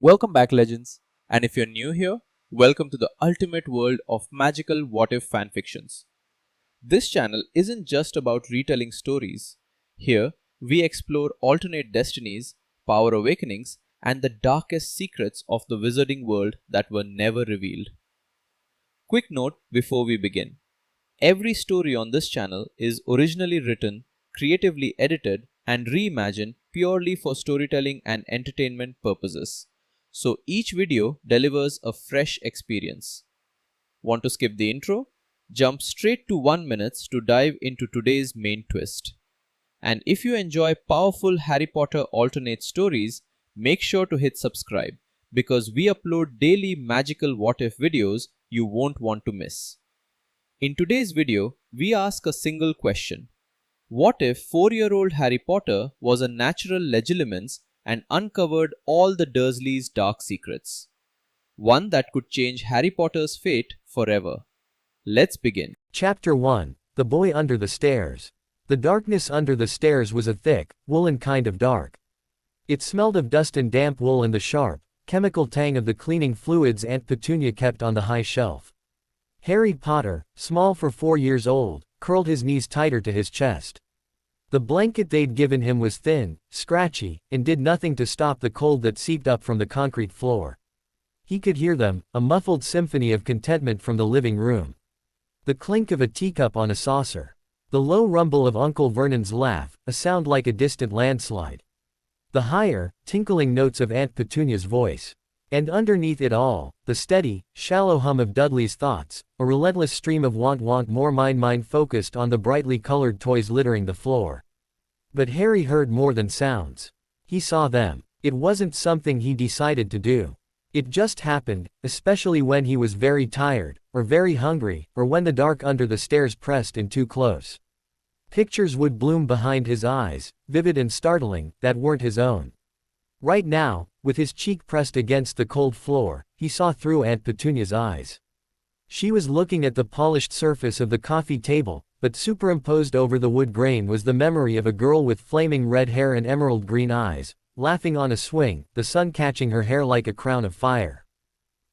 Welcome back, legends. And if you're new here, welcome to the ultimate world of magical what if fanfictions. This channel isn't just about retelling stories. Here, we explore alternate destinies, power awakenings, and the darkest secrets of the wizarding world that were never revealed. Quick note before we begin. Every story on this channel is originally written, creatively edited, and reimagined purely for storytelling and entertainment purposes. So each video delivers a fresh experience. Want to skip the intro? Jump straight to 1 minute to dive into today's main twist. And if you enjoy powerful Harry Potter alternate stories, make sure to hit subscribe because we upload daily magical what if videos you won't want to miss. In today's video, we ask a single question. What if 4-year-old Harry Potter was a natural Legilimens and uncovered all the Dursleys' dark secrets? One that could change Harry Potter's fate forever. Let's begin. Chapter 1. The Boy Under the Stairs. The darkness under the stairs was a thick, woolen kind of dark. It smelled of dust and damp wool and the sharp, chemical tang of the cleaning fluids Aunt Petunia kept on the high shelf. Harry Potter, small for 4 years old, curled his knees tighter to his chest. The blanket they'd given him was thin, scratchy, and did nothing to stop the cold that seeped up from the concrete floor. He could hear them, a muffled symphony of contentment from the living room. The clink of a teacup on a saucer. The low rumble of Uncle Vernon's laugh, a sound like a distant landslide. The higher, tinkling notes of Aunt Petunia's voice. And underneath it all, the steady, shallow hum of Dudley's thoughts, a relentless stream of want more mine focused on the brightly colored toys littering the floor. But Harry heard more than sounds. He saw them. It wasn't something he decided to do. It just happened, especially when he was very tired, or very hungry, or when the dark under the stairs pressed in too close. Pictures would bloom behind his eyes, vivid and startling, that weren't his own. Right now, with his cheek pressed against the cold floor, he saw through Aunt Petunia's eyes. She was looking at the polished surface of the coffee table, but superimposed over the wood grain was the memory of a girl with flaming red hair and emerald green eyes, laughing on a swing, the sun catching her hair like a crown of fire.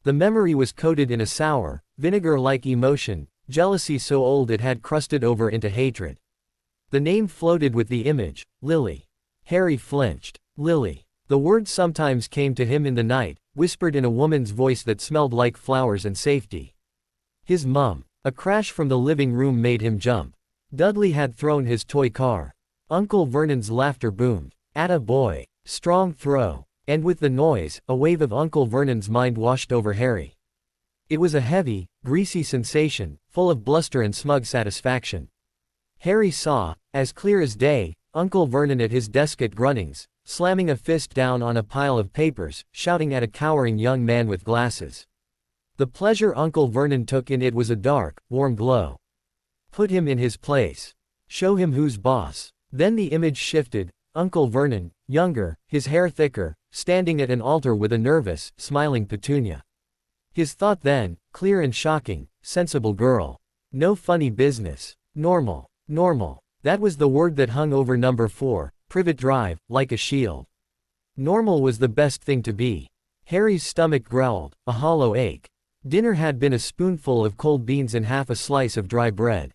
The memory was coated in a sour, vinegar-like emotion, jealousy so old it had crusted over into hatred. The name floated with the image, Lily. Harry flinched. Lily. The word sometimes came to him in the night, whispered in a woman's voice that smelled like flowers and safety. His mum. A crash from the living room made him jump. Dudley had thrown his toy car. Uncle Vernon's laughter boomed. "Atta boy. Strong throw." And with the noise, a wave of Uncle Vernon's mind washed over Harry. It was a heavy, greasy sensation, full of bluster and smug satisfaction. Harry saw, as clear as day, Uncle Vernon at his desk at Grunnings, slamming a fist down on a pile of papers, shouting at a cowering young man with glasses. The pleasure Uncle Vernon took in it was a dark, warm glow. Put him in his place. Show him who's boss. Then the image shifted, Uncle Vernon, younger, his hair thicker, standing at an altar with a nervous, smiling Petunia. His thought then, clear and shocking, sensible girl. No funny business. Normal. Normal. That was the word that hung over number 4, Privet Drive, like a shield. Normal was the best thing to be. Harry's stomach growled, a hollow ache. Dinner had been a spoonful of cold beans and half a slice of dry bread.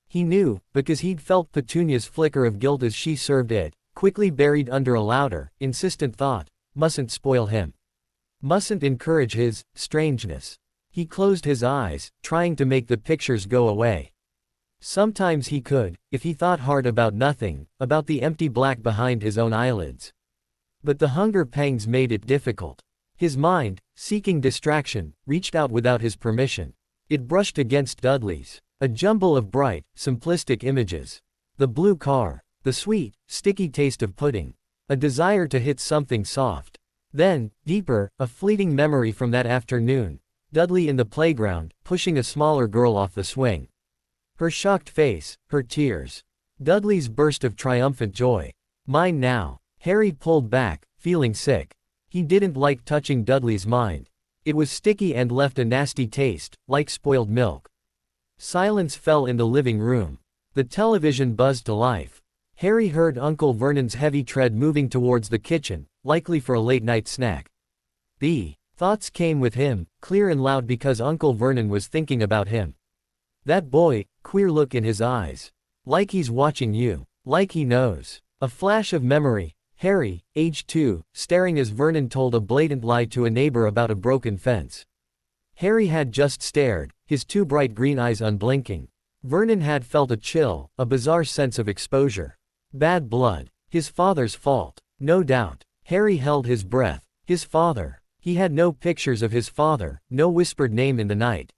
He knew, because he'd felt Petunia's flicker of guilt as she served it, quickly buried under a louder, insistent thought, mustn't spoil him. Mustn't encourage his strangeness. He closed his eyes, trying to make the pictures go away. Sometimes he could, if he thought hard about nothing, about the empty black behind his own eyelids. But the hunger pangs made it difficult. His mind, seeking distraction, reached out without his permission. It brushed against Dudley's. A jumble of bright, simplistic images. The blue car. The sweet, sticky taste of pudding. A desire to hit something soft. Then, deeper, a fleeting memory from that afternoon. Dudley in the playground, pushing a smaller girl off the swing. Her shocked face, her tears. Dudley's burst of triumphant joy. Mine now. Harry pulled back, feeling sick. He didn't like touching Dudley's mind. It was sticky and left a nasty taste, like spoiled milk. Silence fell in the living room. The television buzzed to life. Harry heard Uncle Vernon's heavy tread moving towards the kitchen, likely for a late-night snack. The thoughts came with him, clear and loud because Uncle Vernon was thinking about him. That boy, queer look in his eyes. Like he's watching you. Like he knows. A flash of memory. Harry, age 2, staring as Vernon told a blatant lie to a neighbor about a broken fence. Harry had just stared, his two bright green eyes unblinking. Vernon had felt a chill, a bizarre sense of exposure. Bad blood. His father's fault. No doubt. Harry held his breath. His father. He had no pictures of his father, no whispered name in the night.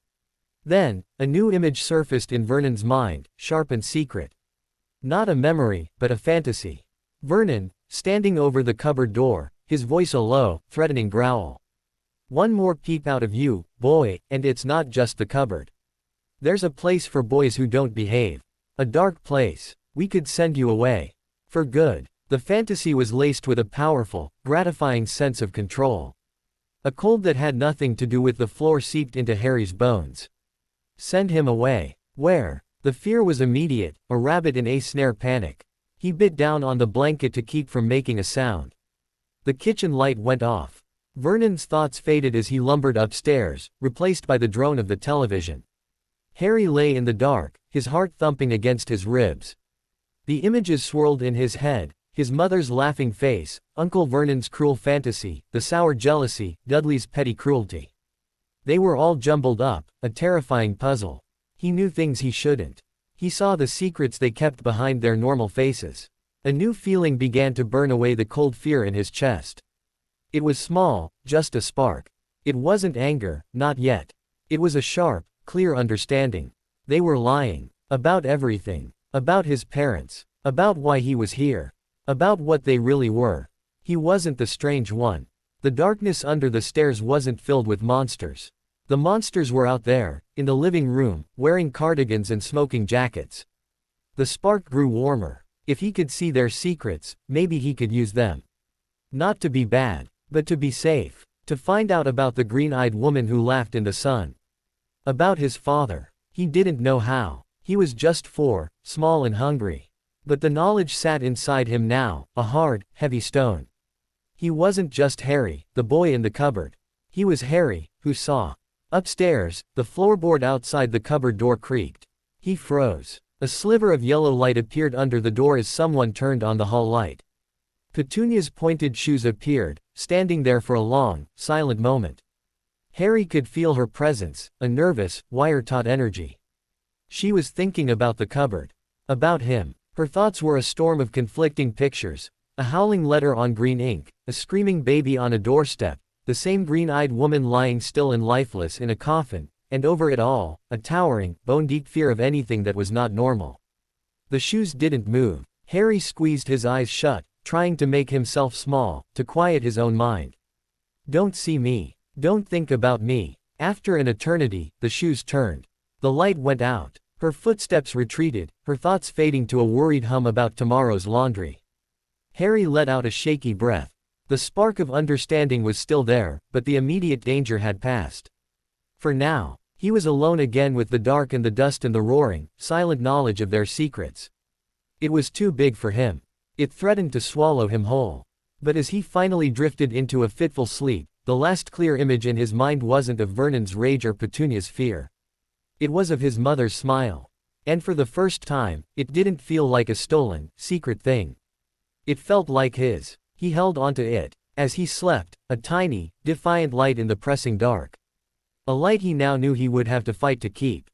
Then, a new image surfaced in Vernon's mind, sharp and secret. Not a memory, but a fantasy. Vernon, standing over the cupboard door, his voice a low, threatening growl. One more peep out of you, boy, and it's not just the cupboard. There's a place for boys who don't behave. A dark place. We could send you away. For good. The fantasy was laced with a powerful, gratifying sense of control. A cold that had nothing to do with the floor seeped into Harry's bones. Send him away. Where? The fear was immediate, a rabbit in a snare panic. He bit down on the blanket to keep from making a sound. The kitchen light went off. Vernon's thoughts faded as he lumbered upstairs, replaced by the drone of the television. Harry lay in the dark, his heart thumping against his ribs. The images swirled in his head, his mother's laughing face, Uncle Vernon's cruel fantasy, the sour jealousy, Dudley's petty cruelty. They were all jumbled up, a terrifying puzzle. He knew things he shouldn't. He saw the secrets they kept behind their normal faces. A new feeling began to burn away the cold fear in his chest. It was small, just a spark. It wasn't anger, not yet. It was a sharp, clear understanding. They were lying. About everything. About his parents. About why he was here. About what they really were. He wasn't the strange one. The darkness under the stairs wasn't filled with monsters. The monsters were out there, in the living room, wearing cardigans and smoking jackets. The spark grew warmer. If he could see their secrets, maybe he could use them. Not to be bad, but to be safe. To find out about the green-eyed woman who laughed in the sun. About his father. He didn't know how. He was just 4, small and hungry. But the knowledge sat inside him now, a hard, heavy stone. He wasn't just Harry, the boy in the cupboard. He was Harry, who saw. Upstairs, the floorboard outside the cupboard door creaked. He froze. A sliver of yellow light appeared under the door as someone turned on the hall light. Petunia's pointed shoes appeared, standing there for a long, silent moment. Harry could feel her presence, a nervous, wire-taut energy. She was thinking about the cupboard. About him. Her thoughts were a storm of conflicting pictures. A howling letter on green ink, a screaming baby on a doorstep, the same green-eyed woman lying still and lifeless in a coffin, and over it all, a towering, bone-deep fear of anything that was not normal. The shoes didn't move. Harry squeezed his eyes shut, trying to make himself small, to quiet his own mind. Don't see me. Don't think about me. After an eternity, the shoes turned. The light went out. Her footsteps retreated, her thoughts fading to a worried hum about tomorrow's laundry. Harry let out a shaky breath. The spark of understanding was still there, but the immediate danger had passed. For now, he was alone again with the dark and the dust and the roaring, silent knowledge of their secrets. It was too big for him. It threatened to swallow him whole. But as he finally drifted into a fitful sleep, the last clear image in his mind wasn't of Vernon's rage or Petunia's fear. It was of his mother's smile. And for the first time, it didn't feel like a stolen, secret thing. It felt like his. He held onto it. As he slept, a tiny, defiant light in the pressing dark. A light he now knew he would have to fight to keep.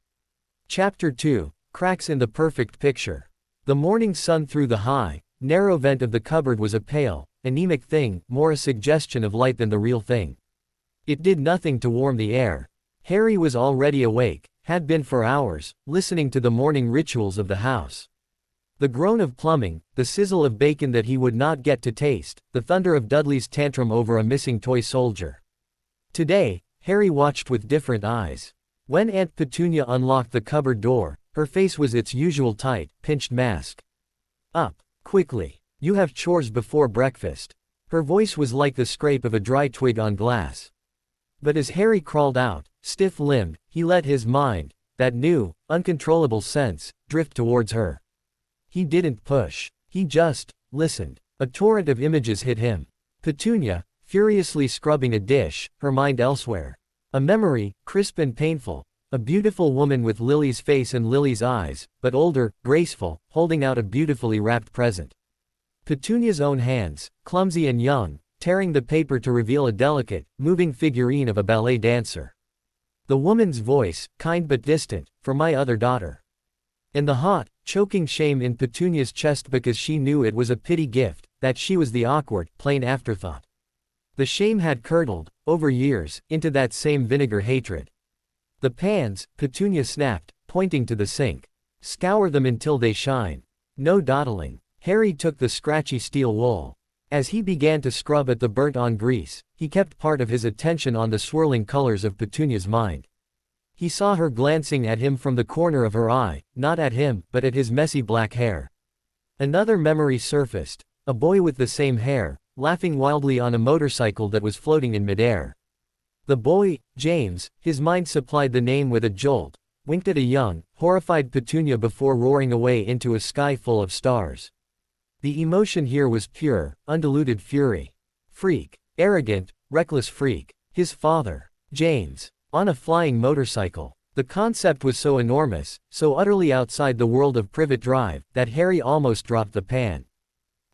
Chapter 2, Cracks in the Perfect Picture. The morning sun through the high, narrow vent of the cupboard was a pale, anemic thing, more a suggestion of light than the real thing. It did nothing to warm the air. Harry was already awake, had been for hours, listening to the morning rituals of the house. The groan of plumbing, the sizzle of bacon that he would not get to taste, the thunder of Dudley's tantrum over a missing toy soldier. Today, Harry watched with different eyes. When Aunt Petunia unlocked the cupboard door, her face was its usual tight, pinched mask. Up, quickly. You have chores before breakfast. Her voice was like the scrape of a dry twig on glass. But as Harry crawled out, stiff-limbed, he let his mind, that new, uncontrollable sense, drift towards her. He didn't push. He just listened. A torrent of images hit him. Petunia, furiously scrubbing a dish, her mind elsewhere. A memory, crisp and painful. A beautiful woman with Lily's face and Lily's eyes, but older, graceful, holding out a beautifully wrapped present. Petunia's own hands, clumsy and young, tearing the paper to reveal a delicate, moving figurine of a ballet dancer. The woman's voice, kind but distant, for my other daughter. And the hot, choking shame in Petunia's chest because she knew it was a pity gift, that she was the awkward, plain afterthought. The shame had curdled, over years, into that same vinegar hatred. The pans, Petunia snapped, pointing to the sink. Scour them until they shine. No dawdling. Harry took the scratchy steel wool. As he began to scrub at the burnt-on grease, he kept part of his attention on the swirling colors of Petunia's mind. He saw her glancing at him from the corner of her eye, not at him, but at his messy black hair. Another memory surfaced, a boy with the same hair, laughing wildly on a motorcycle that was floating in midair. The boy, James, his mind supplied the name with a jolt, winked at a young, horrified Petunia before roaring away into a sky full of stars. The emotion here was pure, undiluted fury. Freak. Arrogant, reckless freak. His father, James, on a flying motorcycle. The concept was so enormous, so utterly outside the world of Privet Drive, that Harry almost dropped the pan.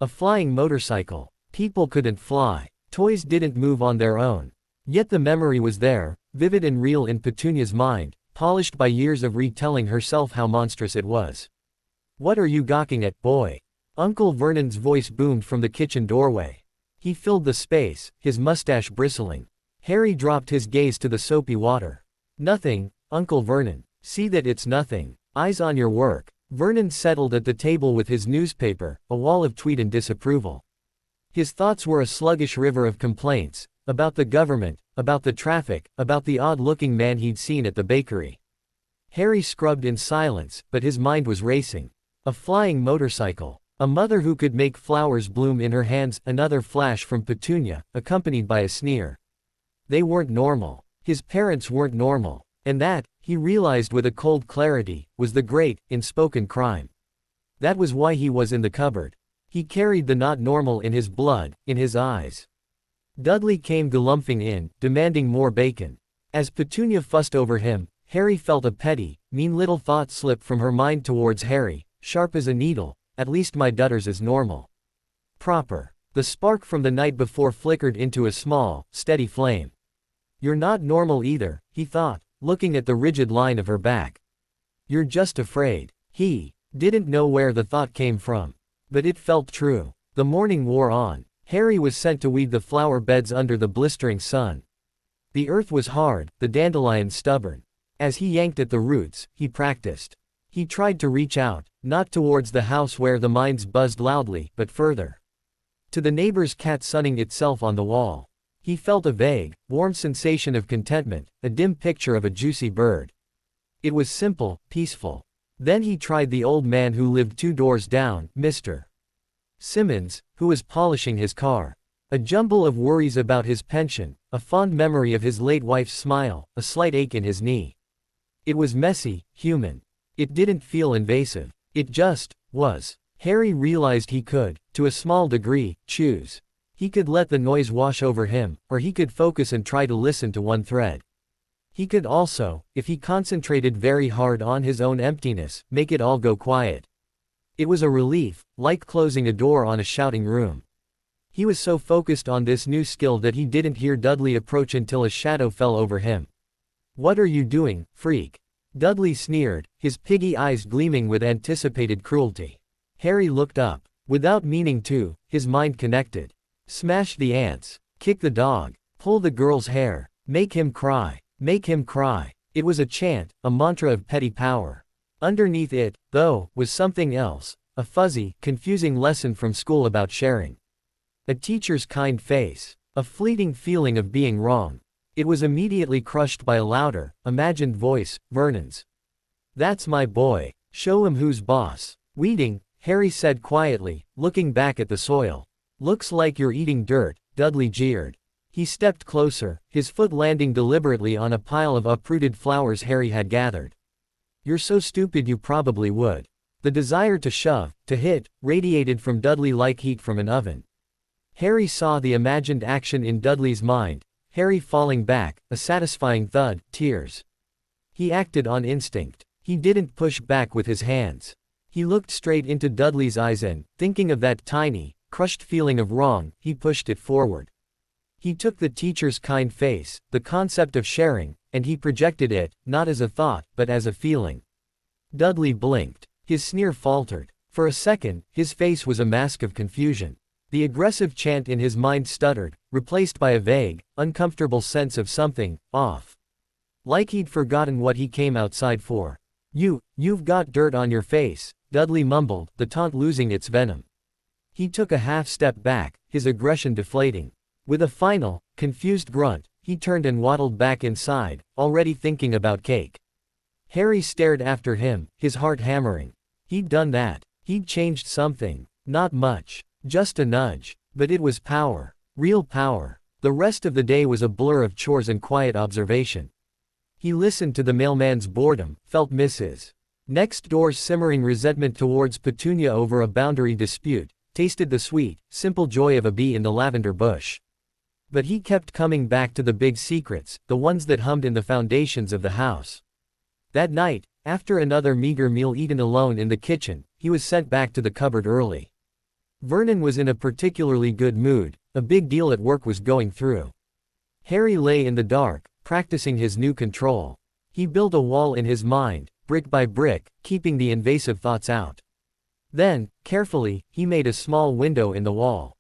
A flying motorcycle. People couldn't fly. Toys didn't move on their own. Yet the memory was there, vivid and real in Petunia's mind, polished by years of retelling herself how monstrous it was. What are you gawking at, boy? Uncle Vernon's voice boomed from the kitchen doorway. He filled the space, his mustache bristling. Harry dropped his gaze to the soapy water. Nothing, Uncle Vernon. See that it's nothing. Eyes on your work. Vernon settled at the table with his newspaper, a wall of tweet and disapproval. His thoughts were a sluggish river of complaints, about the government, about the traffic, about the odd-looking man he'd seen at the bakery. Harry scrubbed in silence, but his mind was racing. A flying motorcycle. A mother who could make flowers bloom in her hands, another flash from Petunia, accompanied by a sneer. They weren't normal. His parents weren't normal. And that, he realized with a cold clarity, was the great, unspoken crime. That was why he was in the cupboard. He carried the not normal in his blood, in his eyes. Dudley came galumphing in, demanding more bacon. As Petunia fussed over him, Harry felt a petty, mean little thought slip from her mind towards Harry, sharp as a needle. At least my daughter's is normal. Proper. The spark from the night before flickered into a small, steady flame. You're not normal either, he thought, looking at the rigid line of her back. You're just afraid. He didn't know where the thought came from. But it felt true. The morning wore on. Harry was sent to weed the flower beds under the blistering sun. The earth was hard, the dandelions stubborn. As he yanked at the roots, he practiced. He tried to reach out, not towards the house where the mines buzzed loudly, but further. To the neighbor's cat sunning itself on the wall. He felt a vague, warm sensation of contentment, a dim picture of a juicy bird. It was simple, peaceful. Then he tried the old man who lived 2 doors down, Mr. Simmons, who was polishing his car. A jumble of worries about his pension, a fond memory of his late wife's smile, a slight ache in his knee. It was messy, human. It didn't feel invasive. It just was. Harry realized he could, to a small degree, choose. He could let the noise wash over him, or he could focus and try to listen to one thread. He could also, if he concentrated very hard on his own emptiness, make it all go quiet. It was a relief, like closing a door on a shouting room. He was so focused on this new skill that he didn't hear Dudley approach until a shadow fell over him. "What are you doing, freak?" Dudley sneered, his piggy eyes gleaming with anticipated cruelty. Harry looked up. Without meaning to, his mind connected. Smash the ants. Kick the dog. Pull the girl's hair. Make him cry. Make him cry. It was a chant, a mantra of petty power. Underneath it, though, was something else, a fuzzy, confusing lesson from school about sharing. A teacher's kind face. A fleeting feeling of being wrong. It was immediately crushed by a louder, imagined voice, Vernon's. "That's my boy. Show him who's boss." "Weeding," Harry said quietly, looking back at the soil. "Looks like you're eating dirt," Dudley jeered. He stepped closer, his foot landing deliberately on a pile of uprooted flowers Harry had gathered. "You're so stupid you probably would." The desire to shove, to hit, radiated from Dudley like heat from an oven. Harry saw the imagined action in Dudley's mind, Harry falling back, a satisfying thud, tears. He acted on instinct. He didn't push back with his hands. He looked straight into Dudley's eyes and, thinking of that tiny, crushed feeling of wrong, he pushed it forward. He took the teacher's kind face, the concept of sharing, and he projected it, not as a thought, but as a feeling. Dudley blinked. His sneer faltered. For a second, his face was a mask of confusion. The aggressive chant in his mind stuttered, replaced by a vague, uncomfortable sense of something off. Like he'd forgotten what he came outside for. You've got dirt on your face, Dudley mumbled, the taunt losing its venom. He took a half step back, his aggression deflating. With a final, confused grunt, he turned and waddled back inside, already thinking about cake. Harry stared after him, his heart hammering. He'd done that. He'd changed something. Not much. Just a nudge. But it was power. Real power. The rest of the day was a blur of chores and quiet observation. He listened to the mailman's boredom, felt Mrs. Next door's simmering resentment towards Petunia over a boundary dispute, tasted the sweet, simple joy of a bee in the lavender bush. But he kept coming back to the big secrets, the ones that hummed in the foundations of the house. That night, after another meager meal eaten alone in the kitchen, he was sent back to the cupboard early. Vernon was in a particularly good mood, a big deal at work was going through. Harry lay in the dark, practicing his new control. He built a wall in his mind, brick by brick, keeping the invasive thoughts out. Then, carefully, he made a small window in the wall.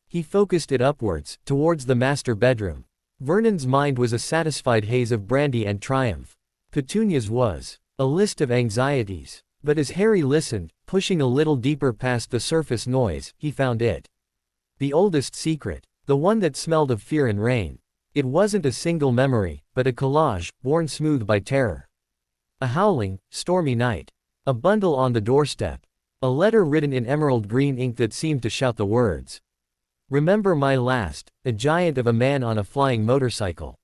He focused it upwards, towards the master bedroom. Vernon's mind was a satisfied haze of brandy and triumph. Petunia's was a list of anxieties. But as Harry listened, pushing a little deeper past the surface noise, he found it. The oldest secret. The one that smelled of fear and rain. It wasn't a single memory, but a collage, worn smooth by terror. A howling, stormy night. A bundle on the doorstep. A letter written in emerald green ink that seemed to shout the words. Remember my last, a giant of a man on a flying motorcycle.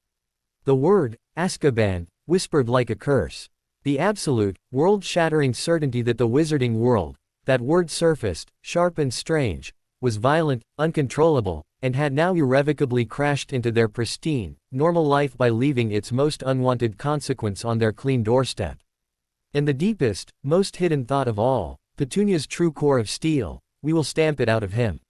The word, Azkaban, whispered like a curse. The absolute, world-shattering certainty that the wizarding world, that word surfaced, sharp and strange, was violent, uncontrollable, and had now irrevocably crashed into their pristine, normal life by leaving its most unwanted consequence on their clean doorstep. And the deepest, most hidden thought of all, Petunia's true core of steel, we will stamp it out of him.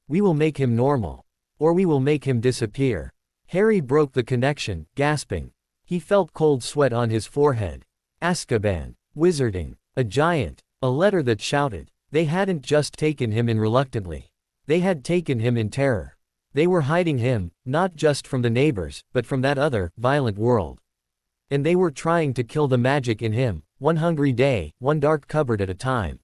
We will make him normal. Or we will make him disappear. Harry broke the connection, gasping. He felt cold sweat on his forehead. Azkaban. Wizarding. A giant. A letter that shouted. They hadn't just taken him in reluctantly. They had taken him in terror. They were hiding him, not just from the neighbors, but from that other, violent world. And they were trying to kill the magic in him, one hungry day, one dark cupboard at a time.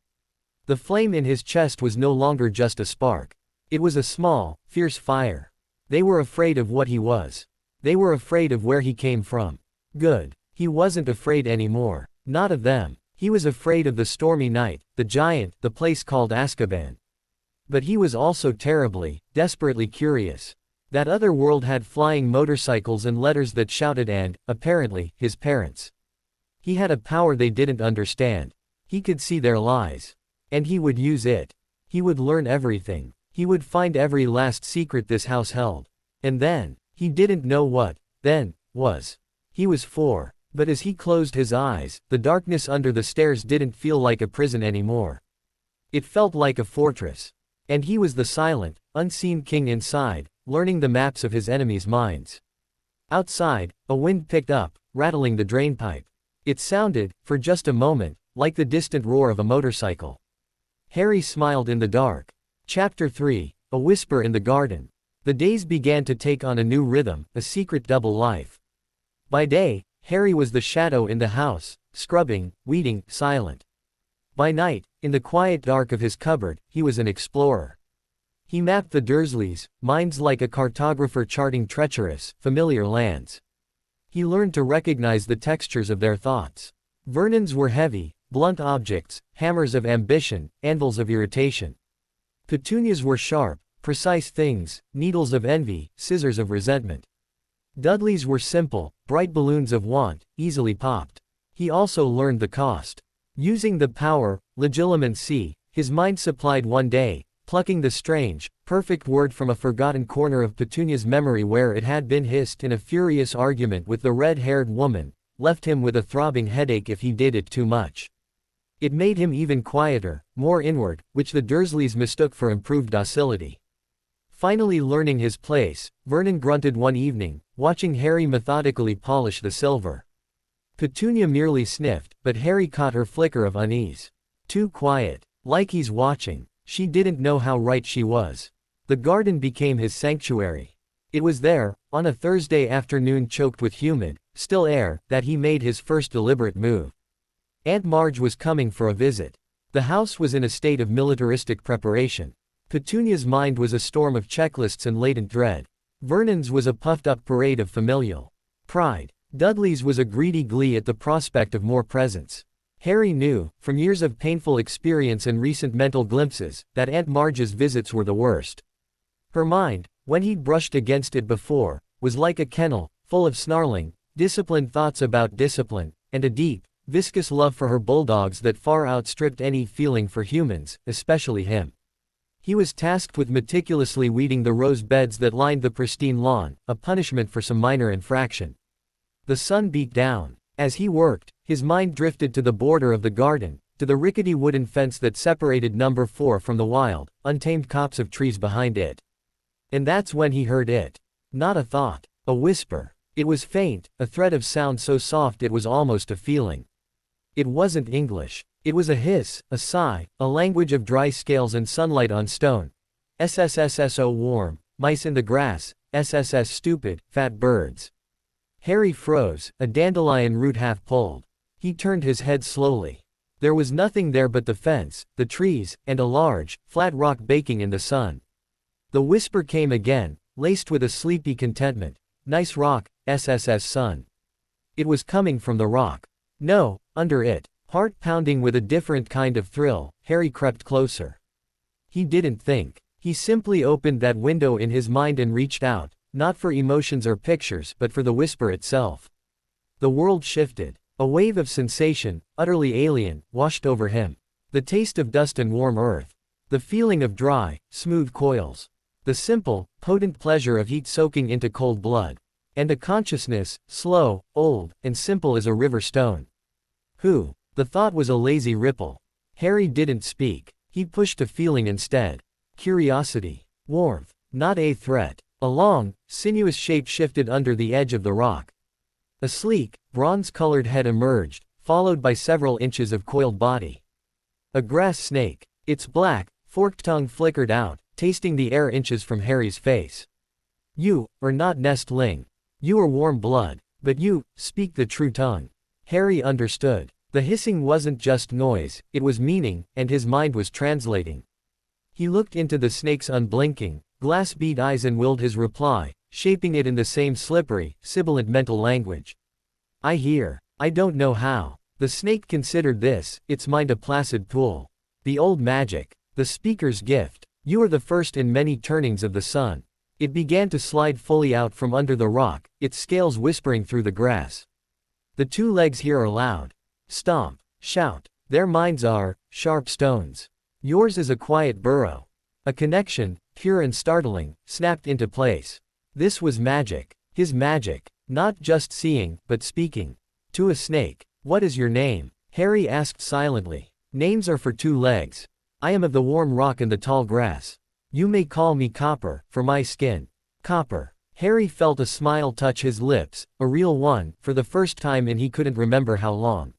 The flame in his chest was no longer just a spark. It was a small, fierce fire. They were afraid of what he was. They were afraid of where he came from. Good. He wasn't afraid anymore. Not of them. He was afraid of the stormy night, the giant, the place called Azkaban. But he was also terribly, desperately curious. That other world had flying motorcycles and letters that shouted and, apparently, his parents. He had a power they didn't understand. He could see their lies. And he would use it. He would learn everything. He would find every last secret this house held. And then, he didn't know what, then, was. He was 4. But as he closed his eyes, the darkness under the stairs didn't feel like a prison anymore. It felt like a fortress. And he was the silent, unseen king inside, learning the maps of his enemies' minds. Outside, a wind picked up, rattling the drainpipe. It sounded, for just a moment, like the distant roar of a motorcycle. Harry smiled in the dark. Chapter 3, A Whisper in the Garden. The days began to take on a new rhythm, a secret double life. By day, Harry was the shadow in the house, scrubbing, weeding, silent. By night, in the quiet dark of his cupboard, he was an explorer. He mapped the Dursleys, minds like a cartographer charting treacherous, familiar lands. He learned to recognize the textures of their thoughts. Vernon's were heavy, blunt objects, hammers of ambition, anvils of irritation. Petunia's were sharp, precise things, needles of envy, scissors of resentment. Dudley's were simple, bright balloons of want, easily popped. He also learned the cost. Using the power, Legilimens, his mind supplied one day, plucking the strange, perfect word from a forgotten corner of Petunia's memory where it had been hissed in a furious argument with the red-haired woman, left him with a throbbing headache if he did it too much. It made him even quieter, more inward, which the Dursleys mistook for improved docility. Finally learning his place, Vernon grunted one evening, watching Harry methodically polish the silver. Petunia merely sniffed, but Harry caught her flicker of unease. Too quiet. Like he's watching. She didn't know how right she was. The garden became his sanctuary. It was there, on a Thursday afternoon choked with humid, still air, that he made his first deliberate move. Aunt Marge was coming for a visit. The house was in a state of militaristic preparation. Petunia's mind was a storm of checklists and latent dread. Vernon's was a puffed-up parade of familial pride. Dudley's was a greedy glee at the prospect of more presents. Harry knew, from years of painful experience and recent mental glimpses, that Aunt Marge's visits were the worst. Her mind, when he'd brushed against it before, was like a kennel, full of snarling, disciplined thoughts about discipline, and a deep, viscous love for her bulldogs that far outstripped any feeling for humans, especially him. He was tasked with meticulously weeding the rose beds that lined the pristine lawn, a punishment for some minor infraction. The sun beat down. As he worked, his mind drifted to the border of the garden, to the rickety wooden fence that separated number 4 from the wild, untamed copse of trees behind it. And that's when he heard it. Not a thought, a whisper. It was faint, a thread of sound so soft it was almost a feeling. It wasn't English. It was a hiss, a sigh, a language of dry scales and sunlight on stone. SSSSO warm, mice in the grass, SSS stupid, fat birds. Harry froze, a dandelion root half pulled. He turned his head slowly. There was nothing there but the fence, the trees, and a large, flat rock baking in the sun. The whisper came again, laced with a sleepy contentment. Nice rock, SSS son. It was coming from the rock. No, under it. Heart pounding with a different kind of thrill, Harry crept closer. He didn't think. He simply opened that window in his mind and reached out, not for emotions or pictures but for the whisper itself. The world shifted. A wave of sensation, utterly alien, washed over him. The taste of dust and warm earth. The feeling of dry, smooth coils. The simple, potent pleasure of heat soaking into cold blood. And a consciousness, slow, old, and simple as a river stone. Who? The thought was a lazy ripple. Harry didn't speak. He pushed a feeling instead. Curiosity. Warmth. Not a threat. A long, sinuous shape shifted under the edge of the rock. A sleek, bronze-colored head emerged, followed by several inches of coiled body. A grass snake. Its black, forked tongue flickered out, tasting the air inches from Harry's face. You are not nestling. You are warm blood, but you speak the true tongue. Harry understood. The hissing wasn't just noise, it was meaning, and his mind was translating. He looked into the snake's unblinking, glass-bead eyes and willed his reply, shaping it in the same slippery, sibilant mental language. I hear. I don't know how. The snake considered this, its mind a placid pool. The old magic. The speaker's gift. You are the first in many turnings of the sun. It began to slide fully out from under the rock, its scales whispering through the grass. The 2 legs here are loud. Stomp. Shout. Their minds are sharp stones. Yours is a quiet burrow. A connection, pure and startling, snapped into place. This was magic. His magic. Not just seeing, but speaking. To a snake. What is your name? Harry asked silently. Names are for 2 legs. I am of the warm rock and the tall grass. You may call me Copper, for my skin. Copper. Harry felt a smile touch his lips, a real one, for the first time in he couldn't remember how long.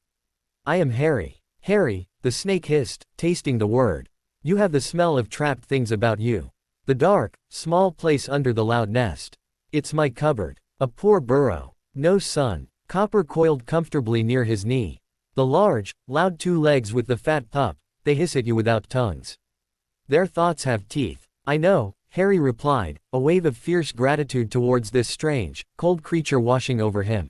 I am Harry. Harry, the snake hissed, tasting the word. You have the smell of trapped things about you. The dark, small place under the loud nest. It's my cupboard. A poor burrow. No sun. Copper coiled comfortably near his knee. The large, loud 2 legs with the fat pup, they hiss at you without tongues. Their thoughts have teeth. I know, Harry replied, a wave of fierce gratitude towards this strange, cold creature washing over him.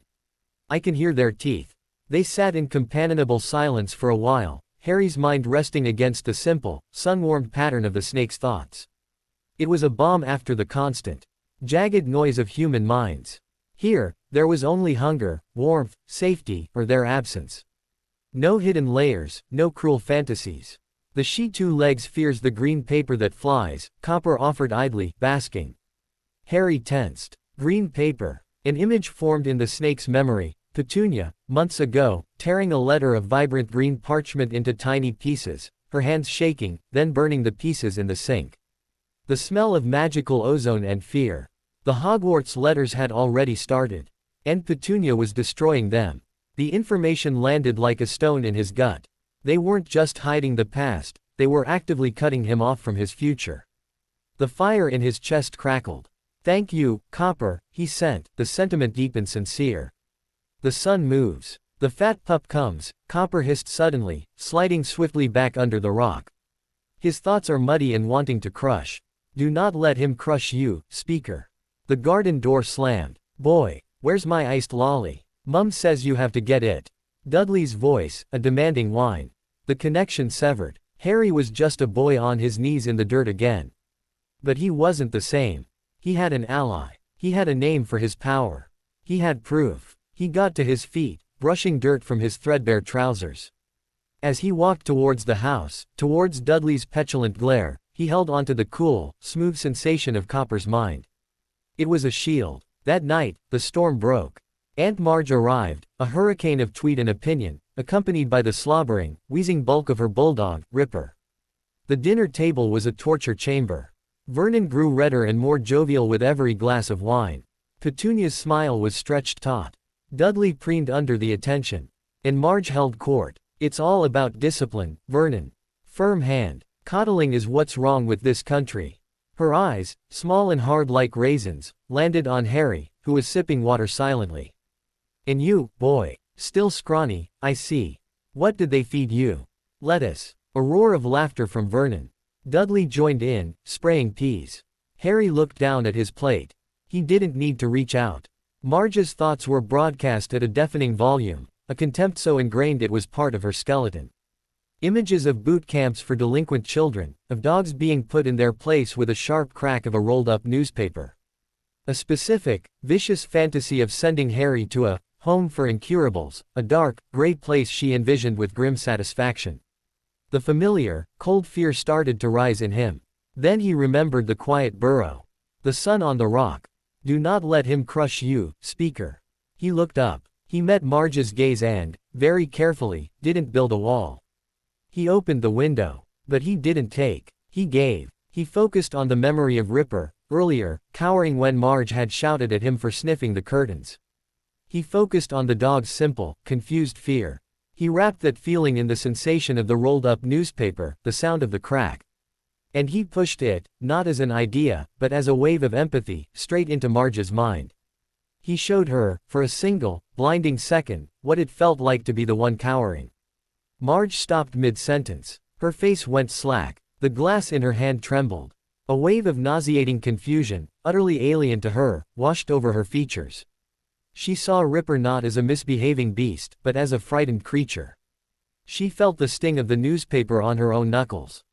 I can hear their teeth. They sat in companionable silence for a while, Harry's mind resting against the simple, sun-warmed pattern of the snake's thoughts. It was a balm after the constant, jagged noise of human minds. Here, there was only hunger, warmth, safety, or their absence. No hidden layers, no cruel fantasies. The she two legs fears the green paper that flies, Copper offered idly, basking. Harry tensed. Green paper. An image formed in the snake's memory. Petunia, months ago, tearing a letter of vibrant green parchment into tiny pieces, her hands shaking, then burning the pieces in the sink. The smell of magical ozone and fear. The Hogwarts letters had already started. And Petunia was destroying them. The information landed like a stone in his gut. They weren't just hiding the past, they were actively cutting him off from his future. The fire in his chest crackled. Thank you, Copper, he sent, the sentiment deep and sincere. The sun moves. The fat pup comes, Copper hissed suddenly, sliding swiftly back under the rock. His thoughts are muddy and wanting to crush. Do not let him crush you, Speaker. The garden door slammed. Boy, where's my iced lolly? Mum says you have to get it. Dudley's voice, a demanding whine. The connection severed. Harry was just a boy on his knees in the dirt again. But he wasn't the same. He had an ally. He had a name for his power. He had proof. He got to his feet, brushing dirt from his threadbare trousers. As he walked towards the house, towards Dudley's petulant glare, he held onto the cool, smooth sensation of Copper's mind. It was a shield. That night, the storm broke. Aunt Marge arrived, a hurricane of tweet and opinion, accompanied by the slobbering, wheezing bulk of her bulldog, Ripper. The dinner table was a torture chamber. Vernon grew redder and more jovial with every glass of wine. Petunia's smile was stretched taut. Dudley preened under the attention. And Marge held court. It's all about discipline, Vernon. Firm hand. Coddling is what's wrong with this country. Her eyes, small and hard like raisins, landed on Harry, who was sipping water silently. And you, boy, still scrawny, I see. What did they feed you? Lettuce. A roar of laughter from Vernon. Dudley joined in, spraying peas. Harry looked down at his plate. He didn't need to reach out. Marge's thoughts were broadcast at a deafening volume, a contempt so ingrained it was part of her skeleton. Images of boot camps for delinquent children, of dogs being put in their place with a sharp crack of a rolled-up newspaper. A specific, vicious fantasy of sending Harry to a home for incurables, a dark, gray place she envisioned with grim satisfaction. The familiar, cold fear started to rise in him. Then he remembered the quiet burrow. The sun on the rock. Do not let him crush you, Speaker. He looked up. He met Marge's gaze and, very carefully, didn't build a wall. He opened the window. But he didn't take. He gave. He focused on the memory of Ripper, earlier, cowering when Marge had shouted at him for sniffing the curtains. He focused on the dog's simple, confused fear. He wrapped that feeling in the sensation of the rolled-up newspaper, the sound of the crack. And he pushed it, not as an idea, but as a wave of empathy, straight into Marge's mind. He showed her, for a single, blinding second, what it felt like to be the one cowering. Marge stopped mid-sentence. Her face went slack. The glass in her hand trembled. A wave of nauseating confusion, utterly alien to her, washed over her features. She saw Ripper not as a misbehaving beast, but as a frightened creature. She felt the sting of the newspaper on her own knuckles.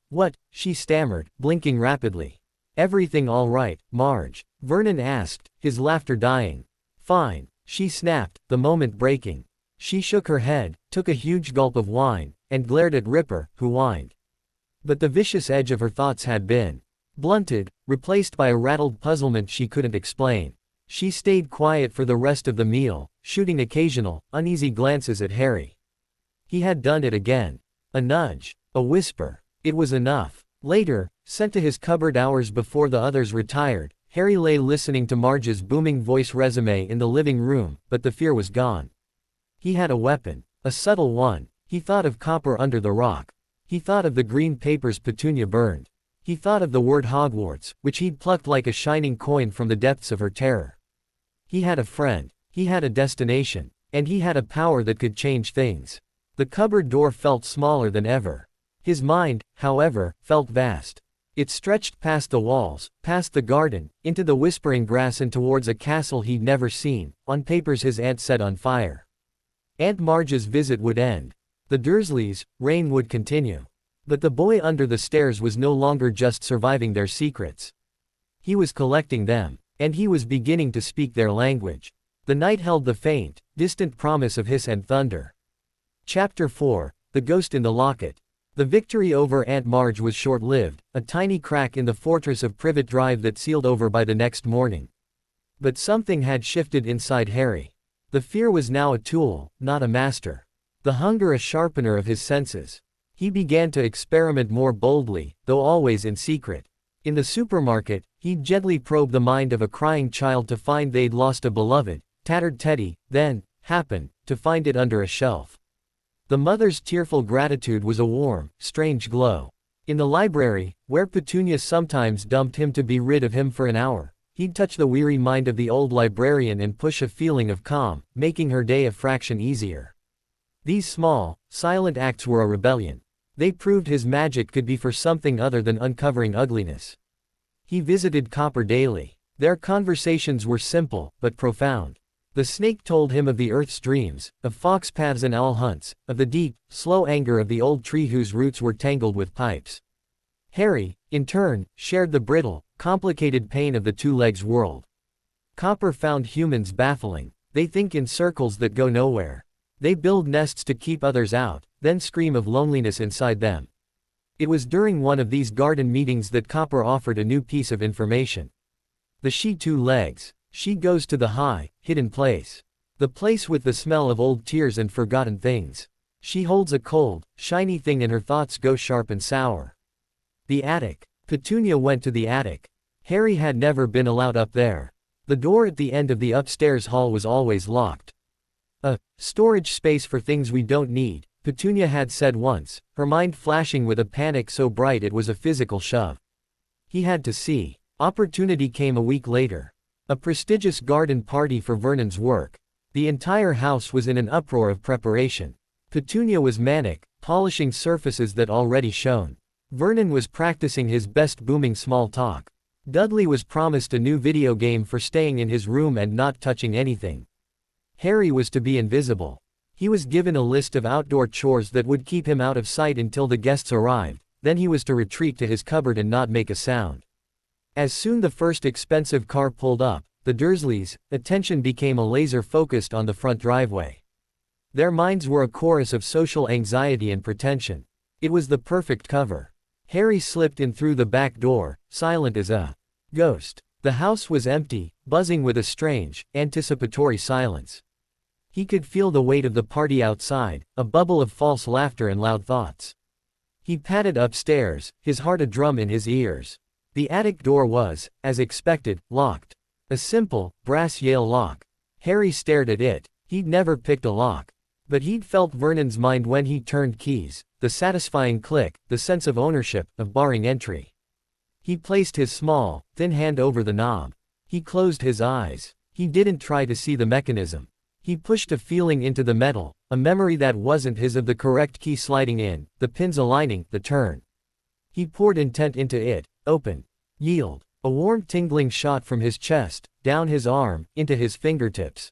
What? She stammered, blinking rapidly. Everything all right, Marge? Vernon asked, his laughter dying. Fine, she snapped, the moment breaking. She shook her head, took a huge gulp of wine, and glared at Ripper, who whined. But the vicious edge of her thoughts had been blunted, replaced by a rattled puzzlement she couldn't explain. She stayed quiet for the rest of the meal, shooting occasional, uneasy glances at Harry. He had done it again. A nudge. A whisper. It was enough. Later, sent to his cupboard hours before the others retired, Harry lay listening to Marge's booming voice resume in the living room, but the fear was gone. He had a weapon. A subtle one. He thought of Copper under the rock. He thought of the green papers Petunia burned. He thought of the word Hogwarts, which he'd plucked like a shining coin from the depths of her terror. He had a friend. He had a destination. And he had a power that could change things. The cupboard door felt smaller than ever. His mind, however, felt vast. It stretched past the walls, past the garden, into the whispering grass and towards a castle he'd never seen, on papers his aunt set on fire. Aunt Marge's visit would end. The Dursleys' reign would continue. But the boy under the stairs was no longer just surviving their secrets. He was collecting them, and he was beginning to speak their language. The night held the faint, distant promise of hiss and thunder. Chapter 4, The Ghost in the Locket. The victory over Aunt Marge was short-lived, a tiny crack in the fortress of privet drive that sealed over by the next morning. But something had shifted inside Harry. The fear was now a tool, not a master. The hunger a sharpener of his senses. He began to experiment more boldly, though always in secret. In the supermarket, he'd gently probe the mind of a crying child to find they'd lost a beloved, tattered teddy, then, happened, to find it under a shelf. The mother's tearful gratitude was a warm, strange glow. In the library, where Petunia sometimes dumped him to be rid of him for an hour, he'd touch the weary mind of the old librarian and push a feeling of calm, making her day a fraction easier. These small, silent acts were a rebellion. They proved his magic could be for something other than uncovering ugliness. He visited Copper daily. Their conversations were simple, but profound. The snake told him of the earth's dreams, of fox paths and owl hunts, of the deep, slow anger of the old tree whose roots were tangled with pipes. Harry, in turn, shared the brittle, complicated pain of the two-legs world. Copper found humans baffling. They think in circles that go nowhere. They build nests to keep others out, then scream of loneliness inside them. It was during one of these garden meetings that Copper offered a new piece of information. The she two legs. She goes to the high, hidden place. The place with the smell of old tears and forgotten things. She holds a cold, shiny thing and her thoughts go sharp and sour. The attic. Petunia went to the attic. Harry had never been allowed up there. The door at the end of the upstairs hall was always locked. A storage space for things we don't need, Petunia had said once, her mind flashing with a panic so bright it was a physical shove. He had to see. Opportunity came a week later. A prestigious garden party for Vernon's work. The entire house was in an uproar of preparation. Petunia was manic, polishing surfaces that already shone. Vernon was practicing his best booming small talk. Dudley was promised a new video game for staying in his room and not touching anything. Harry was to be invisible. He was given a list of outdoor chores that would keep him out of sight until the guests arrived, then he was to retreat to his cupboard and not make a sound. As soon the first expensive car pulled up, the Dursleys' attention became a laser focused on the front driveway. Their minds were a chorus of social anxiety and pretension. It was the perfect cover. Harry slipped in through the back door, silent as a ghost. The house was empty, buzzing with a strange, anticipatory silence. He could feel the weight of the party outside, a bubble of false laughter and loud thoughts. He padded upstairs, his heart a drum in his ears. The attic door was, as expected, locked. A simple, brass Yale lock. Harry stared at it. He'd never picked a lock. But he'd felt Vernon's mind when he turned keys, the satisfying click, the sense of ownership, of barring entry. He placed his small, thin hand over the knob. He closed his eyes. He didn't try to see the mechanism. He pushed a feeling into the metal, a memory that wasn't his of the correct key sliding in, the pins aligning, the turn. He poured intent into it, open. Yield. A warm tingling shot from his chest, down his arm, into his fingertips.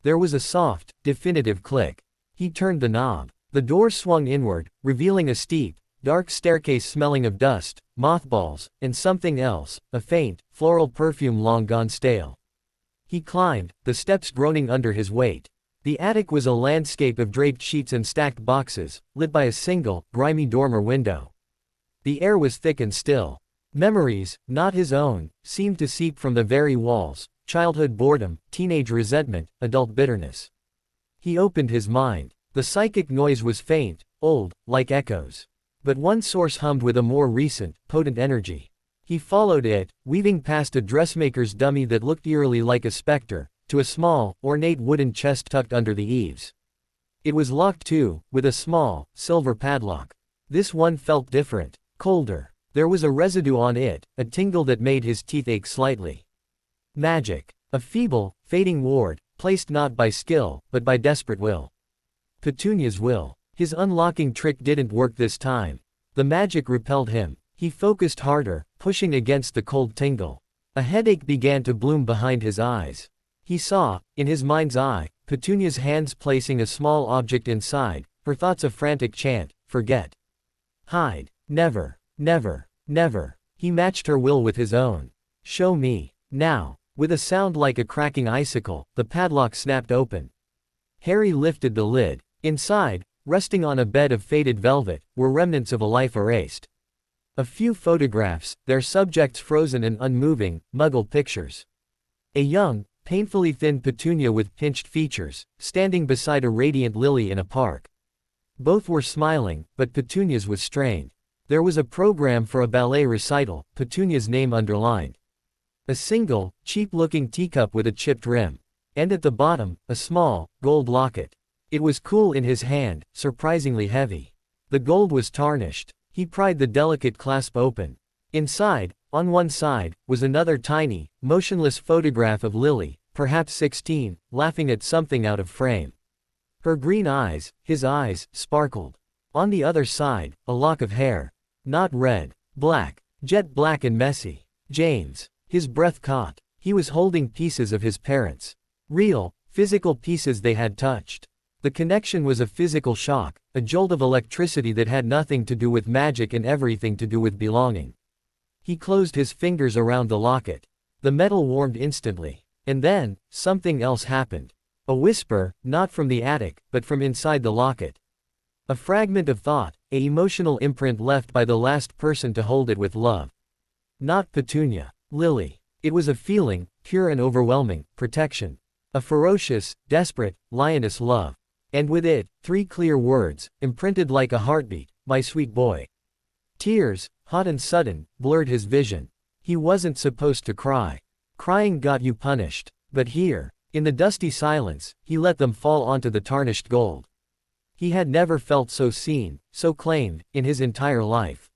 There was a soft, definitive click. He turned the knob. The door swung inward, revealing a steep, dark staircase smelling of dust, mothballs, and something else, a faint, floral perfume long gone stale. He climbed, the steps groaning under his weight. The attic was a landscape of draped sheets and stacked boxes, lit by a single, grimy dormer window. The air was thick and still. Memories, not his own, seemed to seep from the very walls, childhood boredom, teenage resentment, adult bitterness. He opened his mind. The psychic noise was faint, old, like echoes. But one source hummed with a more recent, potent energy. He followed it, weaving past a dressmaker's dummy that looked eerily like a specter, to a small, ornate wooden chest tucked under the eaves. It was locked too, with a small, silver padlock. This one felt different, colder. There was a residue on it, a tingle that made his teeth ache slightly. Magic. A feeble, fading ward, placed not by skill, but by desperate will. Petunia's will. His unlocking trick didn't work this time. The magic repelled him. He focused harder, pushing against the cold tingle. A headache began to bloom behind his eyes. He saw, in his mind's eye, Petunia's hands placing a small object inside, her thoughts a frantic chant, forget. Hide. Never. Never. Never. He matched her will with his own. Show me. Now. With a sound like a cracking icicle, the padlock snapped open. Harry lifted the lid. Inside, resting on a bed of faded velvet, were remnants of a life erased. A few photographs, their subjects frozen and unmoving, muggle pictures. A young, painfully thin Petunia with pinched features, standing beside a radiant Lily in a park. Both were smiling, but Petunia's was strained. There was a program for a ballet recital, Petunia's name underlined. A single, cheap-looking teacup with a chipped rim. And at the bottom, a small, gold locket. It was cool in his hand, surprisingly heavy. The gold was tarnished. He pried the delicate clasp open. Inside, on one side, was another tiny, motionless photograph of Lily, perhaps 16, laughing at something out of frame. Her green eyes, his eyes, sparkled. On the other side, a lock of hair. Not red, black, jet black and messy. James. His breath caught. He was holding pieces of his parents. Real, physical pieces they had touched. The connection was a physical shock, a jolt of electricity that had nothing to do with magic and everything to do with belonging. He closed his fingers around the locket. The metal warmed instantly. And then, something else happened. A whisper, not from the attic, but from inside the locket. A fragment of thought, an emotional imprint left by the last person to hold it with love. Not Petunia. Lily. It was a feeling, pure and overwhelming, protection. A ferocious, desperate, lioness love. And with it, 3 clear words, imprinted like a heartbeat, my sweet boy. Tears, hot and sudden, blurred his vision. He wasn't supposed to cry. Crying got you punished. But here, in the dusty silence, he let them fall onto the tarnished gold. He had never felt so seen, so claimed, in his entire life.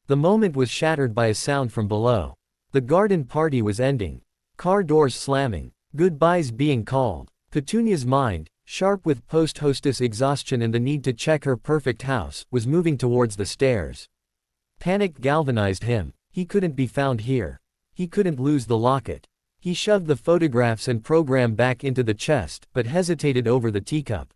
The moment was shattered by a sound from below. The garden party was ending. Car doors slamming. Goodbyes being called. Petunia's mind, sharp with post-hostess exhaustion and the need to check her perfect house, was moving towards the stairs. Panic galvanized him. He couldn't be found here. He couldn't lose the locket. He shoved the photographs and program back into the chest, but hesitated over the teacup.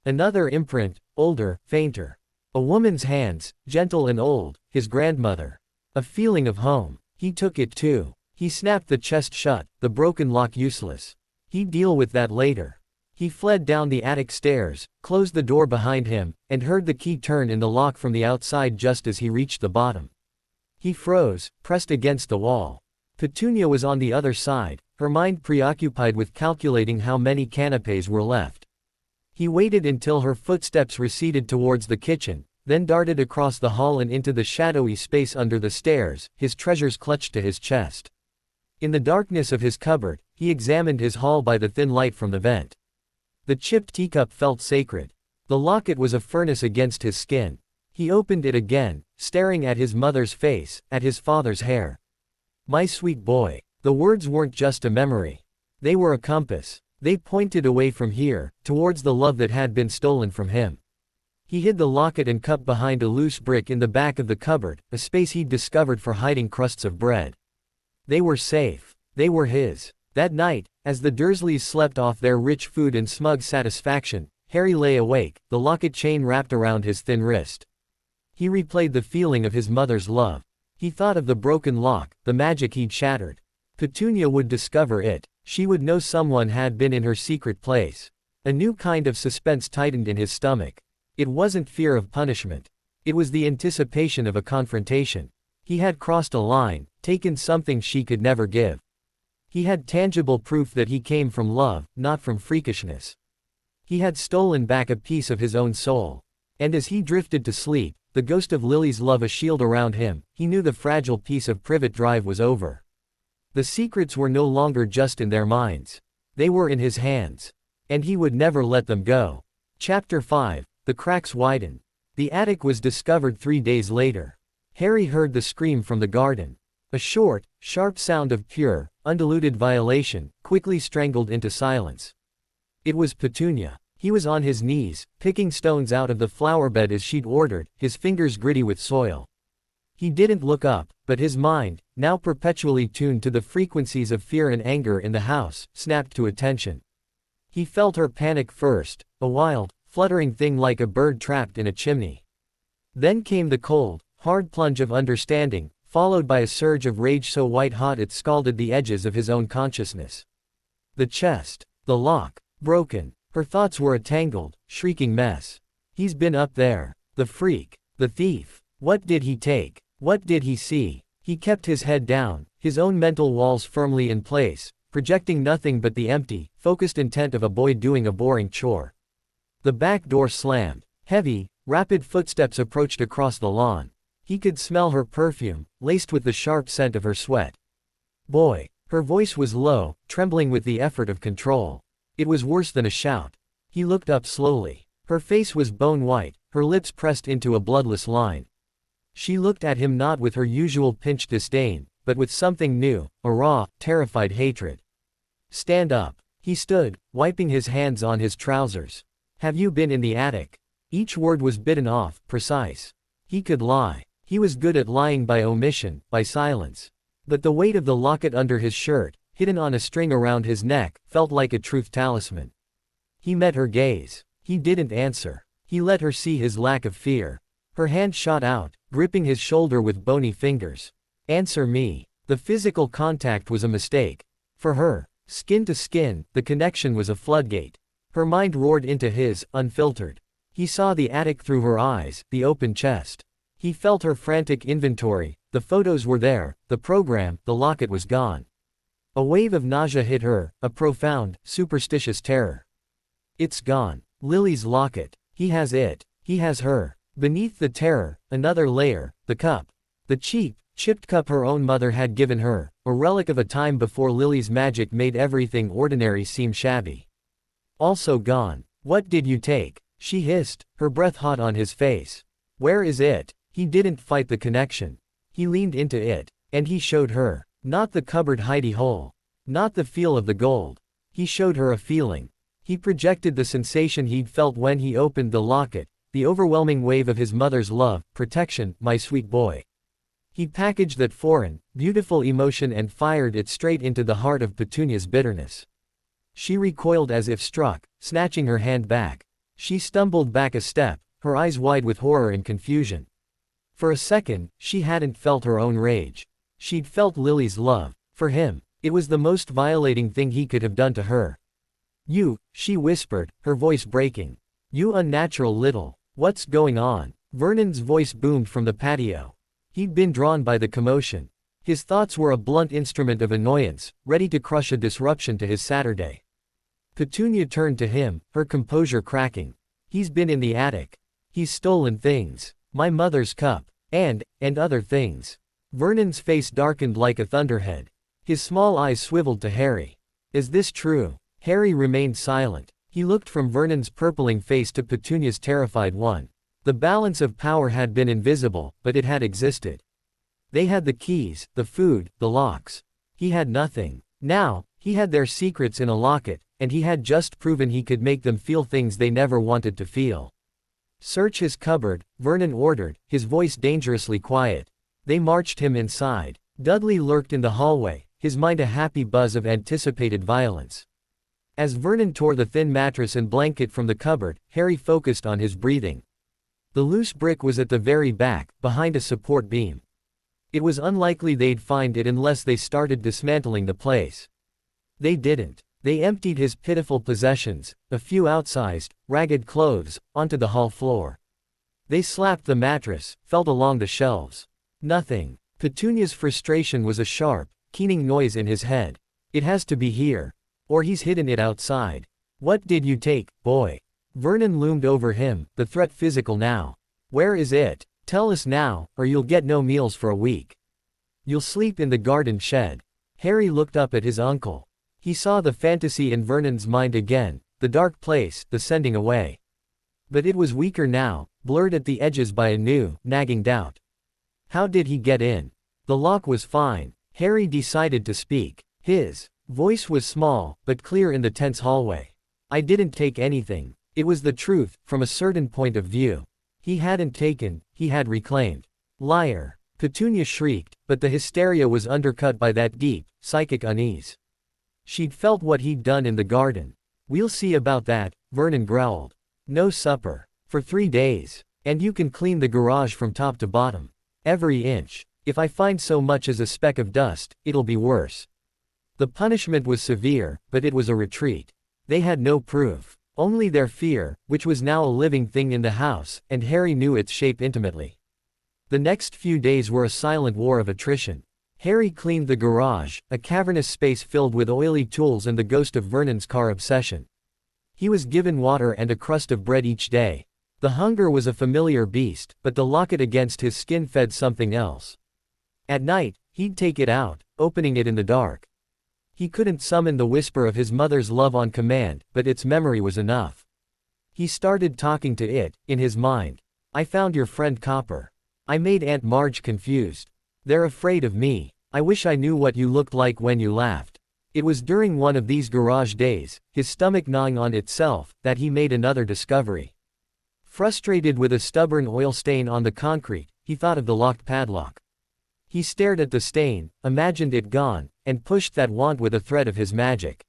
Another imprint, older, fainter. A woman's hands, gentle and old, his grandmother. A feeling of home. He took it too. He snapped the chest shut, the broken lock useless. He'd deal with that later. He fled down the attic stairs, closed the door behind him, and heard the key turn in the lock from the outside just as he reached the bottom. He froze, pressed against the wall. Petunia was on the other side, her mind preoccupied with calculating how many canapés were left. He waited until her footsteps receded towards the kitchen, then darted across the hall and into the shadowy space under the stairs, his treasures clutched to his chest. In the darkness of his cupboard, he examined his haul by the thin light from the vent. The chipped teacup felt sacred. The locket was a furnace against his skin. He opened it again, staring at his mother's face, at his father's hair. My sweet boy. The words weren't just a memory. They were a compass. They pointed away from here, towards the love that had been stolen from him. He hid the locket and cup behind a loose brick in the back of the cupboard, a space he'd discovered for hiding crusts of bread. They were safe. They were his. That night, as the Dursleys slept off their rich food in smug satisfaction, Harry lay awake, the locket chain wrapped around his thin wrist. He replayed the feeling of his mother's love. He thought of the broken lock, the magic he'd shattered. Petunia would discover it. She would know someone had been in her secret place. A new kind of suspense tightened in his stomach. It wasn't fear of punishment. It was the anticipation of a confrontation. He had crossed a line, taken something she could never give. He had tangible proof that he came from love, not from freakishness. He had stolen back a piece of his own soul. And as he drifted to sleep, the ghost of Lily's love a shield around him, he knew the fragile piece of privet drive was over. The secrets were no longer just in their minds. They were in his hands. And he would never let them go. Chapter 5. The cracks widen. The attic was discovered 3 days later. Harry heard the scream from the garden. A short, sharp sound of pure, undiluted violation, quickly strangled into silence. It was Petunia. He was on his knees, picking stones out of the flower bed as she'd ordered, his fingers gritty with soil. He didn't look up, but his mind, now perpetually tuned to the frequencies of fear and anger in the house, snapped to attention. He felt her panic first, a wild, fluttering thing like a bird trapped in a chimney. Then came the cold, hard plunge of understanding, followed by a surge of rage so white-hot it scalded the edges of his own consciousness. The chest. The lock. Broken. Her thoughts were a tangled, shrieking mess. He's been up there. The freak. The thief. What did he take? What did he see? He kept his head down, his own mental walls firmly in place, projecting nothing but the empty, focused intent of a boy doing a boring chore. The back door slammed. Heavy, rapid footsteps approached across the lawn. He could smell her perfume, laced with the sharp scent of her sweat. Boy. Her voice was low, trembling with the effort of control. It was worse than a shout. He looked up slowly. Her face was bone white, her lips pressed into a bloodless line. She looked at him not with her usual pinched disdain, but with something new, a raw, terrified hatred. Stand up. He stood, wiping his hands on his trousers. Have you been in the attic? Each word was bitten off, precise. He could lie. He was good at lying by omission, by silence. But the weight of the locket under his shirt, hidden on a string around his neck, felt like a truth talisman. He met her gaze. He didn't answer. He let her see his lack of fear. Her hand shot out, gripping his shoulder with bony fingers. Answer me. The physical contact was a mistake. For her, skin to skin, the connection was a floodgate. Her mind roared into his, unfiltered. He saw the attic through her eyes, the open chest. He felt her frantic inventory. The photos were there, the program, the locket was gone. A wave of nausea hit her, a profound, superstitious terror. It's gone. Lily's locket. He has it. He has her. Beneath the terror, another layer, the cup. The cheap, chipped cup her own mother had given her, a relic of a time before Lily's magic made everything ordinary seem shabby. Also gone. What did you take? She hissed, her breath hot on his face. Where is it? He didn't fight the connection. He leaned into it, and he showed her. Not the cupboard hidey hole. Not the feel of the gold. He showed her a feeling. He projected the sensation he'd felt when he opened the locket, the overwhelming wave of his mother's love, protection, my sweet boy. He packaged that foreign, beautiful emotion and fired it straight into the heart of Petunia's bitterness. She recoiled as if struck, snatching her hand back. She stumbled back a step, her eyes wide with horror and confusion. For a second, she hadn't felt her own rage. She'd felt Lily's love. For him, it was the most violating thing he could have done to her. You, she whispered, her voice breaking. You unnatural little. What's going on? Vernon's voice boomed from the patio. He'd been drawn by the commotion. His thoughts were a blunt instrument of annoyance, ready to crush a disruption to his Saturday. Petunia turned to him, her composure cracking. He's been in the attic. He's stolen things. My mother's cup. And other things. Vernon's face darkened like a thunderhead. His small eyes swiveled to Harry. Is this true? Harry remained silent. He looked from Vernon's purpling face to Petunia's terrified one. The balance of power had been invisible, but it had existed. They had the keys, the food, the locks. He had nothing. Now, he had their secrets in a locket, and he had just proven he could make them feel things they never wanted to feel. Search his cupboard, Vernon ordered, his voice dangerously quiet. They marched him inside. Dudley lurked in the hallway, his mind a happy buzz of anticipated violence. As Vernon tore the thin mattress and blanket from the cupboard, Harry focused on his breathing. The loose brick was at the very back, behind a support beam. It was unlikely they'd find it unless they started dismantling the place. They didn't. They emptied his pitiful possessions, a few outsized, ragged clothes, onto the hall floor. They slapped the mattress, felt along the shelves. Nothing. Petunia's frustration was a sharp, keening noise in his head. It has to be here. Or he's hidden it outside. What did you take, boy? Vernon loomed over him, the threat physical now. Where is it? Tell us now, or you'll get no meals for a week. You'll sleep in the garden shed. Harry looked up at his uncle. He saw the fantasy in Vernon's mind again, the dark place, the sending away. But it was weaker now, blurred at the edges by a new, nagging doubt. How did he get in? The lock was fine. Harry decided to speak. His voice was small, but clear in the tense hallway. I didn't take anything. It was the truth, from a certain point of view. He hadn't taken, he had reclaimed. Liar. Petunia shrieked, but the hysteria was undercut by that deep, psychic unease. She'd felt what he'd done in the garden. We'll see about that, Vernon growled. No supper. For 3 days. And you can clean the garage from top to bottom. Every inch. If I find so much as a speck of dust, it'll be worse. The punishment was severe, but it was a retreat. They had no proof. Only their fear, which was now a living thing in the house, and Harry knew its shape intimately. The next few days were a silent war of attrition. Harry cleaned the garage, a cavernous space filled with oily tools and the ghost of Vernon's car obsession. He was given water and a crust of bread each day. The hunger was a familiar beast, but the locket against his skin fed something else. At night, he'd take it out, opening it in the dark. He couldn't summon the whisper of his mother's love on command, but its memory was enough. He started talking to it, in his mind. I found your friend Copper. I made Aunt Marge confused. They're afraid of me. I wish I knew what you looked like when you laughed. It was during one of these garage days, his stomach gnawing on itself, that he made another discovery. Frustrated with a stubborn oil stain on the concrete, he thought of the locked padlock. He stared at the stain, imagined it gone, and pushed that wand with a thread of his magic.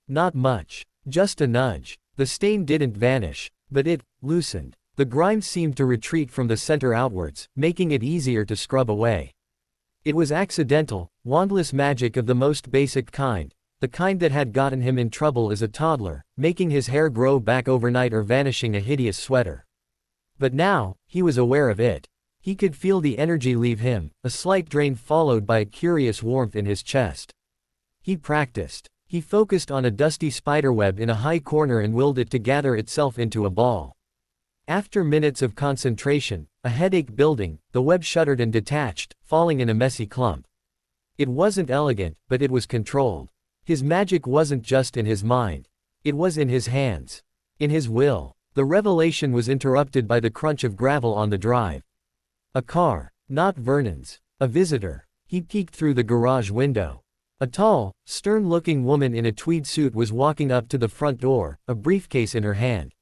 Not much. Just a nudge. The stain didn't vanish, but it loosened. The grime seemed to retreat from the center outwards, making it easier to scrub away. It was accidental, wandless magic of the most basic kind, the kind that had gotten him in trouble as a toddler, making his hair grow back overnight or vanishing a hideous sweater. But now, he was aware of it. He could feel the energy leave him, a slight drain followed by a curious warmth in his chest. He practiced. He focused on a dusty spiderweb in a high corner and willed it to gather itself into a ball. After minutes of concentration, a headache building, the web shuddered and detached, falling in a messy clump. It wasn't elegant, but it was controlled. His magic wasn't just in his mind. It was in his hands. In his will. The revelation was interrupted by the crunch of gravel on the drive. A car. Not Vernon's. A visitor. He peeked through the garage window. A tall, stern-looking woman in a tweed suit was walking up to the front door, a briefcase in her hand.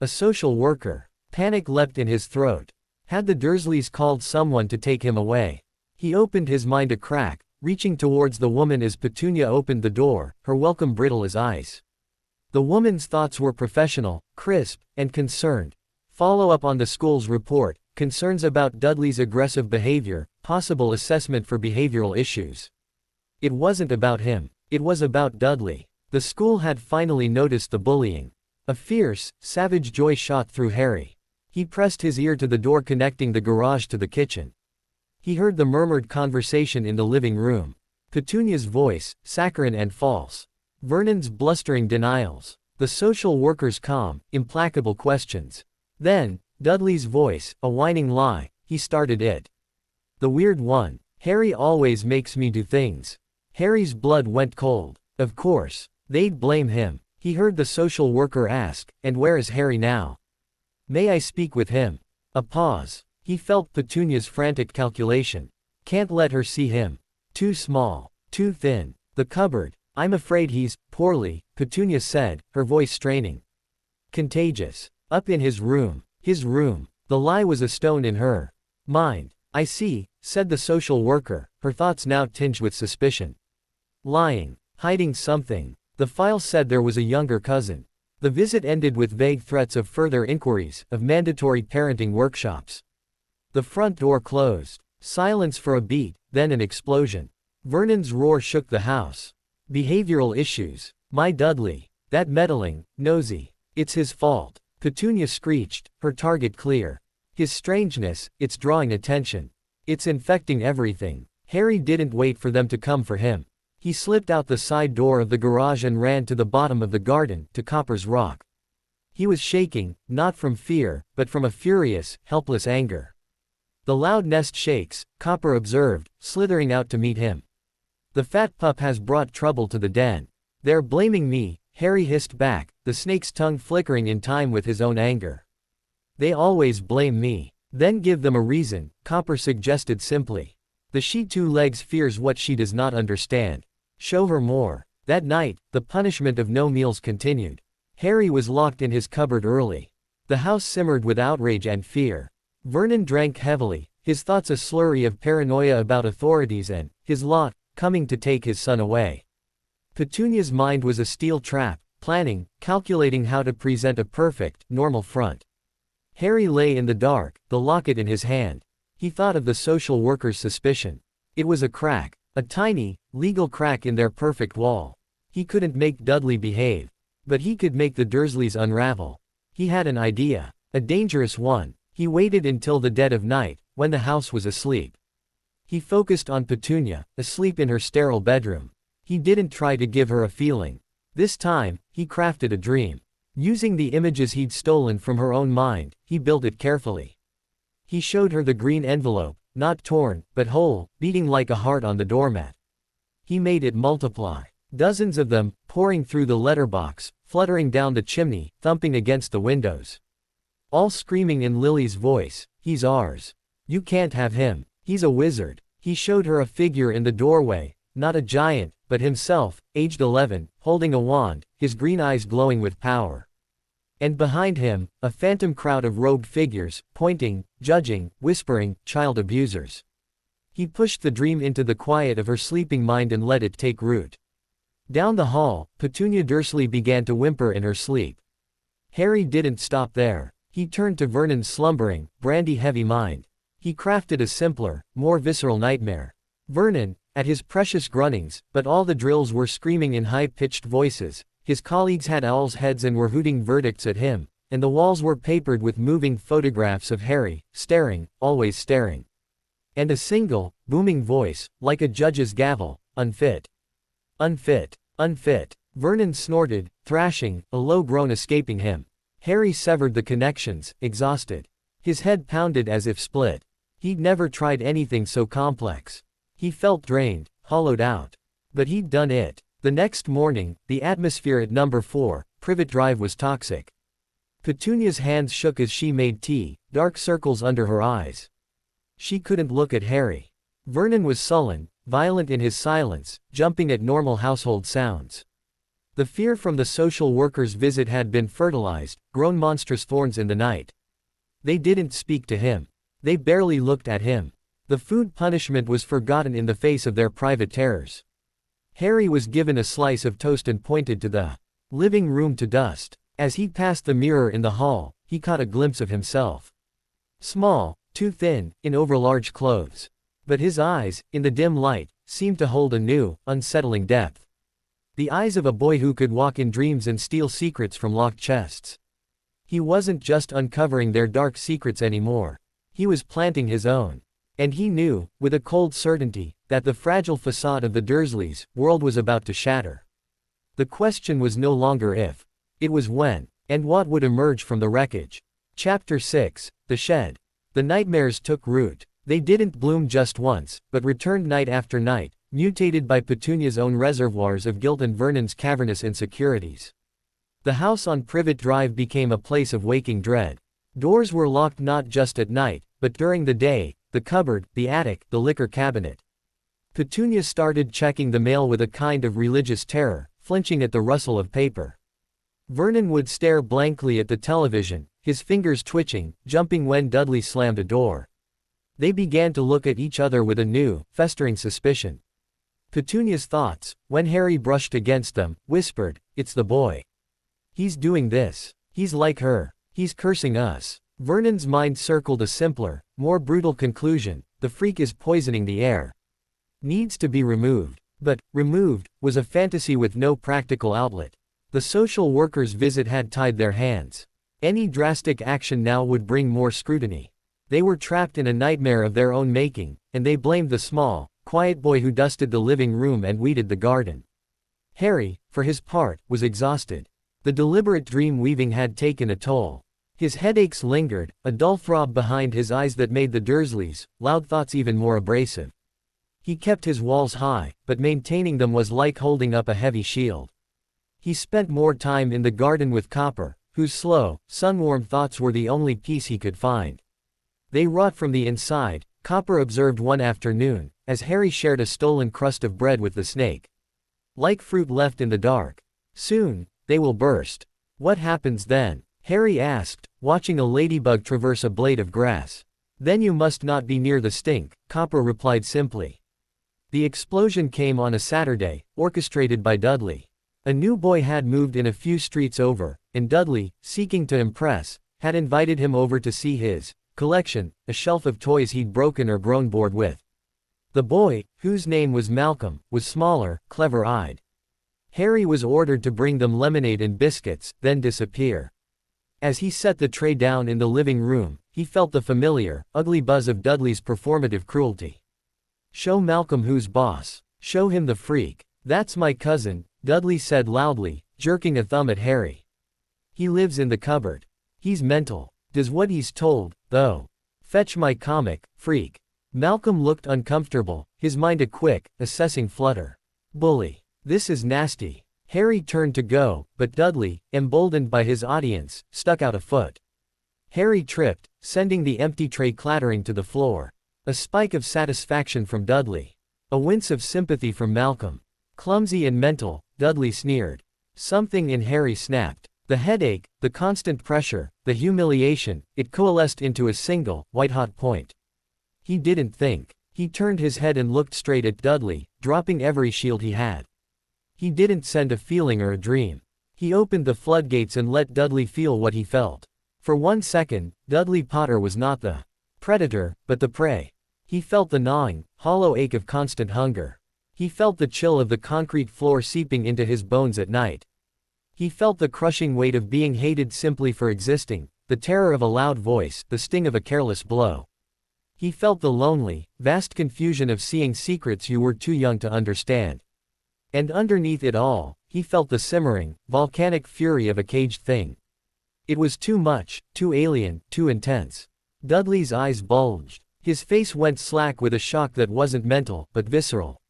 A social worker. Panic leapt in his throat. Had the Dursleys called someone to take him away? He opened his mind a crack, reaching towards the woman as Petunia opened the door, her welcome brittle as ice. The woman's thoughts were professional, crisp, and concerned. Follow-up on the school's report, concerns about Dudley's aggressive behavior, possible assessment for behavioral issues. It wasn't about him. It was about Dudley. The school had finally noticed the bullying. A fierce, savage joy shot through Harry. He pressed his ear to the door connecting the garage to the kitchen. He heard the murmured conversation in the living room. Petunia's voice, saccharine and false. Vernon's blustering denials. The social worker's calm, implacable questions. Then, Dudley's voice, a whining lie. He started it. The weird one. Harry always makes me do things. Harry's blood went cold. Of course. They'd blame him. He heard the social worker ask, and where is Harry now? May I speak with him? A pause. He felt Petunia's frantic calculation. Can't let her see him. Too small. Too thin. The cupboard. I'm afraid he's poorly, Petunia said, her voice straining. Contagious. Up in his room. His room. The lie was a stone in her mind. I see, said the social worker, her thoughts now tinged with suspicion. Lying. Hiding something. The file said there was a younger cousin. The visit ended with vague threats of further inquiries, of mandatory parenting workshops. The front door closed. Silence for a beat, then an explosion. Vernon's roar shook the house. Behavioral issues. My Dudley. That meddling, nosy. It's his fault. Petunia screeched, her target clear. His strangeness, it's drawing attention. It's infecting everything. Harry didn't wait for them to come for him. He slipped out the side door of the garage and ran to the bottom of the garden, to Copper's rock. He was shaking, not from fear, but from a furious, helpless anger. The loud nest shakes, Copper observed, slithering out to meet him. The fat pup has brought trouble to the den. They're blaming me, Harry hissed back, the snake's tongue flickering in time with his own anger. They always blame me. Then give them a reason, Copper suggested simply. The she-two-legs fears what she does not understand. Show her more. That night, the punishment of no meals continued. Harry was locked in his cupboard early. The house simmered with outrage and fear. Vernon drank heavily, his thoughts a slurry of paranoia about authorities and, his lot, coming to take his son away. Petunia's mind was a steel trap, planning, calculating how to present a perfect, normal front. Harry lay in the dark, the locket in his hand. He thought of the social worker's suspicion. It was a crack. A tiny, legal crack in their perfect wall. He couldn't make Dudley behave. But he could make the Dursleys unravel. He had an idea. A dangerous one. He waited until the dead of night, when the house was asleep. He focused on Petunia, asleep in her sterile bedroom. He didn't try to give her a feeling. This time, he crafted a dream. Using the images he'd stolen from her own mind, he built it carefully. He showed her the green envelope, not torn, but whole, beating like a heart on the doormat. He made it multiply. Dozens of them, pouring through the letterbox, fluttering down the chimney, thumping against the windows. All screaming in Lily's voice, "He's ours. You can't have him. He's a wizard." He showed her a figure in the doorway, not a giant, but himself, aged 11, holding a wand, his green eyes glowing with power. And behind him, a phantom crowd of robed figures, pointing, judging, whispering, child abusers. He pushed the dream into the quiet of her sleeping mind and let it take root. Down the hall, Petunia Dursley began to whimper in her sleep. Harry didn't stop there. He turned to Vernon's slumbering, brandy-heavy mind. He crafted a simpler, more visceral nightmare. Vernon, at his precious gruntings, but all the drills were screaming in high-pitched voices. His colleagues had owls' heads and were hooting verdicts at him, and the walls were papered with moving photographs of Harry, staring, always staring. And a single, booming voice, like a judge's gavel, "Unfit. Unfit. Unfit." Vernon snorted, thrashing, a low groan escaping him. Harry severed the connections, exhausted. His head pounded as if split. He'd never tried anything so complex. He felt drained, hollowed out. But he'd done it. The next morning, the atmosphere at number 4, Privet Drive was toxic. Petunia's hands shook as she made tea, dark circles under her eyes. She couldn't look at Harry. Vernon was sullen, violent in his silence, jumping at normal household sounds. The fear from the social worker's visit had been fertilized, grown monstrous thorns in the night. They didn't speak to him. They barely looked at him. The food punishment was forgotten in the face of their private terrors. Harry was given a slice of toast and pointed to the living room to dust. As he passed the mirror in the hall, he caught a glimpse of himself. Small, too thin, in overlarge clothes. But his eyes, in the dim light, seemed to hold a new, unsettling depth. The eyes of a boy who could walk in dreams and steal secrets from locked chests. He wasn't just uncovering their dark secrets anymore. He was planting his own. And he knew, with a cold certainty, that the fragile facade of the Dursleys' world was about to shatter. The question was no longer if. It was when, and what would emerge from the wreckage. Chapter 6, The Shed. The nightmares took root. They didn't bloom just once, but returned night after night, mutated by Petunia's own reservoirs of guilt and Vernon's cavernous insecurities. The house on Privet Drive became a place of waking dread. Doors were locked not just at night, but during the day, the cupboard, the attic, the liquor cabinet. Petunia started checking the mail with a kind of religious terror, flinching at the rustle of paper. Vernon would stare blankly at the television, his fingers twitching, jumping when Dudley slammed a door. They began to look at each other with a new, festering suspicion. Petunia's thoughts, when Harry brushed against them, whispered, "It's the boy. He's doing this. He's like her. He's cursing us." Vernon's mind circled a simpler, more brutal conclusion: the freak is poisoning the air. Needs to be removed. But, removed, was a fantasy with no practical outlet. The social worker's visit had tied their hands. Any drastic action now would bring more scrutiny. They were trapped in a nightmare of their own making, and they blamed the small, quiet boy who dusted the living room and weeded the garden. Harry, for his part, was exhausted. The deliberate dream weaving had taken a toll. His headaches lingered, a dull throb behind his eyes that made the Dursleys' loud thoughts even more abrasive. He kept his walls high, but maintaining them was like holding up a heavy shield. He spent more time in the garden with Copper, whose slow, sun-warmed thoughts were the only peace he could find. They rot from the inside, Copper observed one afternoon, as Harry shared a stolen crust of bread with the snake. Like fruit left in the dark. Soon, they will burst. What happens then? Harry asked, watching a ladybug traverse a blade of grass. Then you must not be near the stink, Copper replied simply. The explosion came on a Saturday, orchestrated by Dudley. A new boy had moved in a few streets over, and Dudley, seeking to impress, had invited him over to see his collection, a shelf of toys he'd broken or grown bored with. The boy, whose name was Malcolm, was smaller, clever-eyed. Harry was ordered to bring them lemonade and biscuits, then disappear. As he set the tray down in the living room, he felt the familiar, ugly buzz of Dudley's performative cruelty. "Show Malcolm who's boss. Show him the freak. That's my cousin," Dudley said loudly, jerking a thumb at Harry. "He lives in the cupboard. He's mental. Does what he's told, though. Fetch my comic, freak." Malcolm looked uncomfortable, his mind a quick, assessing flutter. "Bully. This is nasty." Harry turned to go, but Dudley, emboldened by his audience, stuck out a foot. Harry tripped, sending the empty tray clattering to the floor. A spike of satisfaction from Dudley. A wince of sympathy from Malcolm. "Clumsy and mental," Dudley sneered. Something in Harry snapped. The headache, the constant pressure, the humiliation, it coalesced into a single, white-hot point. He didn't think. He turned his head and looked straight at Dudley, dropping every shield he had. He didn't send a feeling or a dream. He opened the floodgates and let Dudley feel what he felt. For 1 second, Dudley Potter was not the predator, but the prey. He felt the gnawing, hollow ache of constant hunger. He felt the chill of the concrete floor seeping into his bones at night. He felt the crushing weight of being hated simply for existing, the terror of a loud voice, the sting of a careless blow. He felt the lonely, vast confusion of seeing secrets you were too young to understand. And underneath it all, he felt the simmering, volcanic fury of a caged thing. It was too much, too alien, too intense. Dudley's eyes bulged. His face went slack with a shock that wasn't mental, but visceral.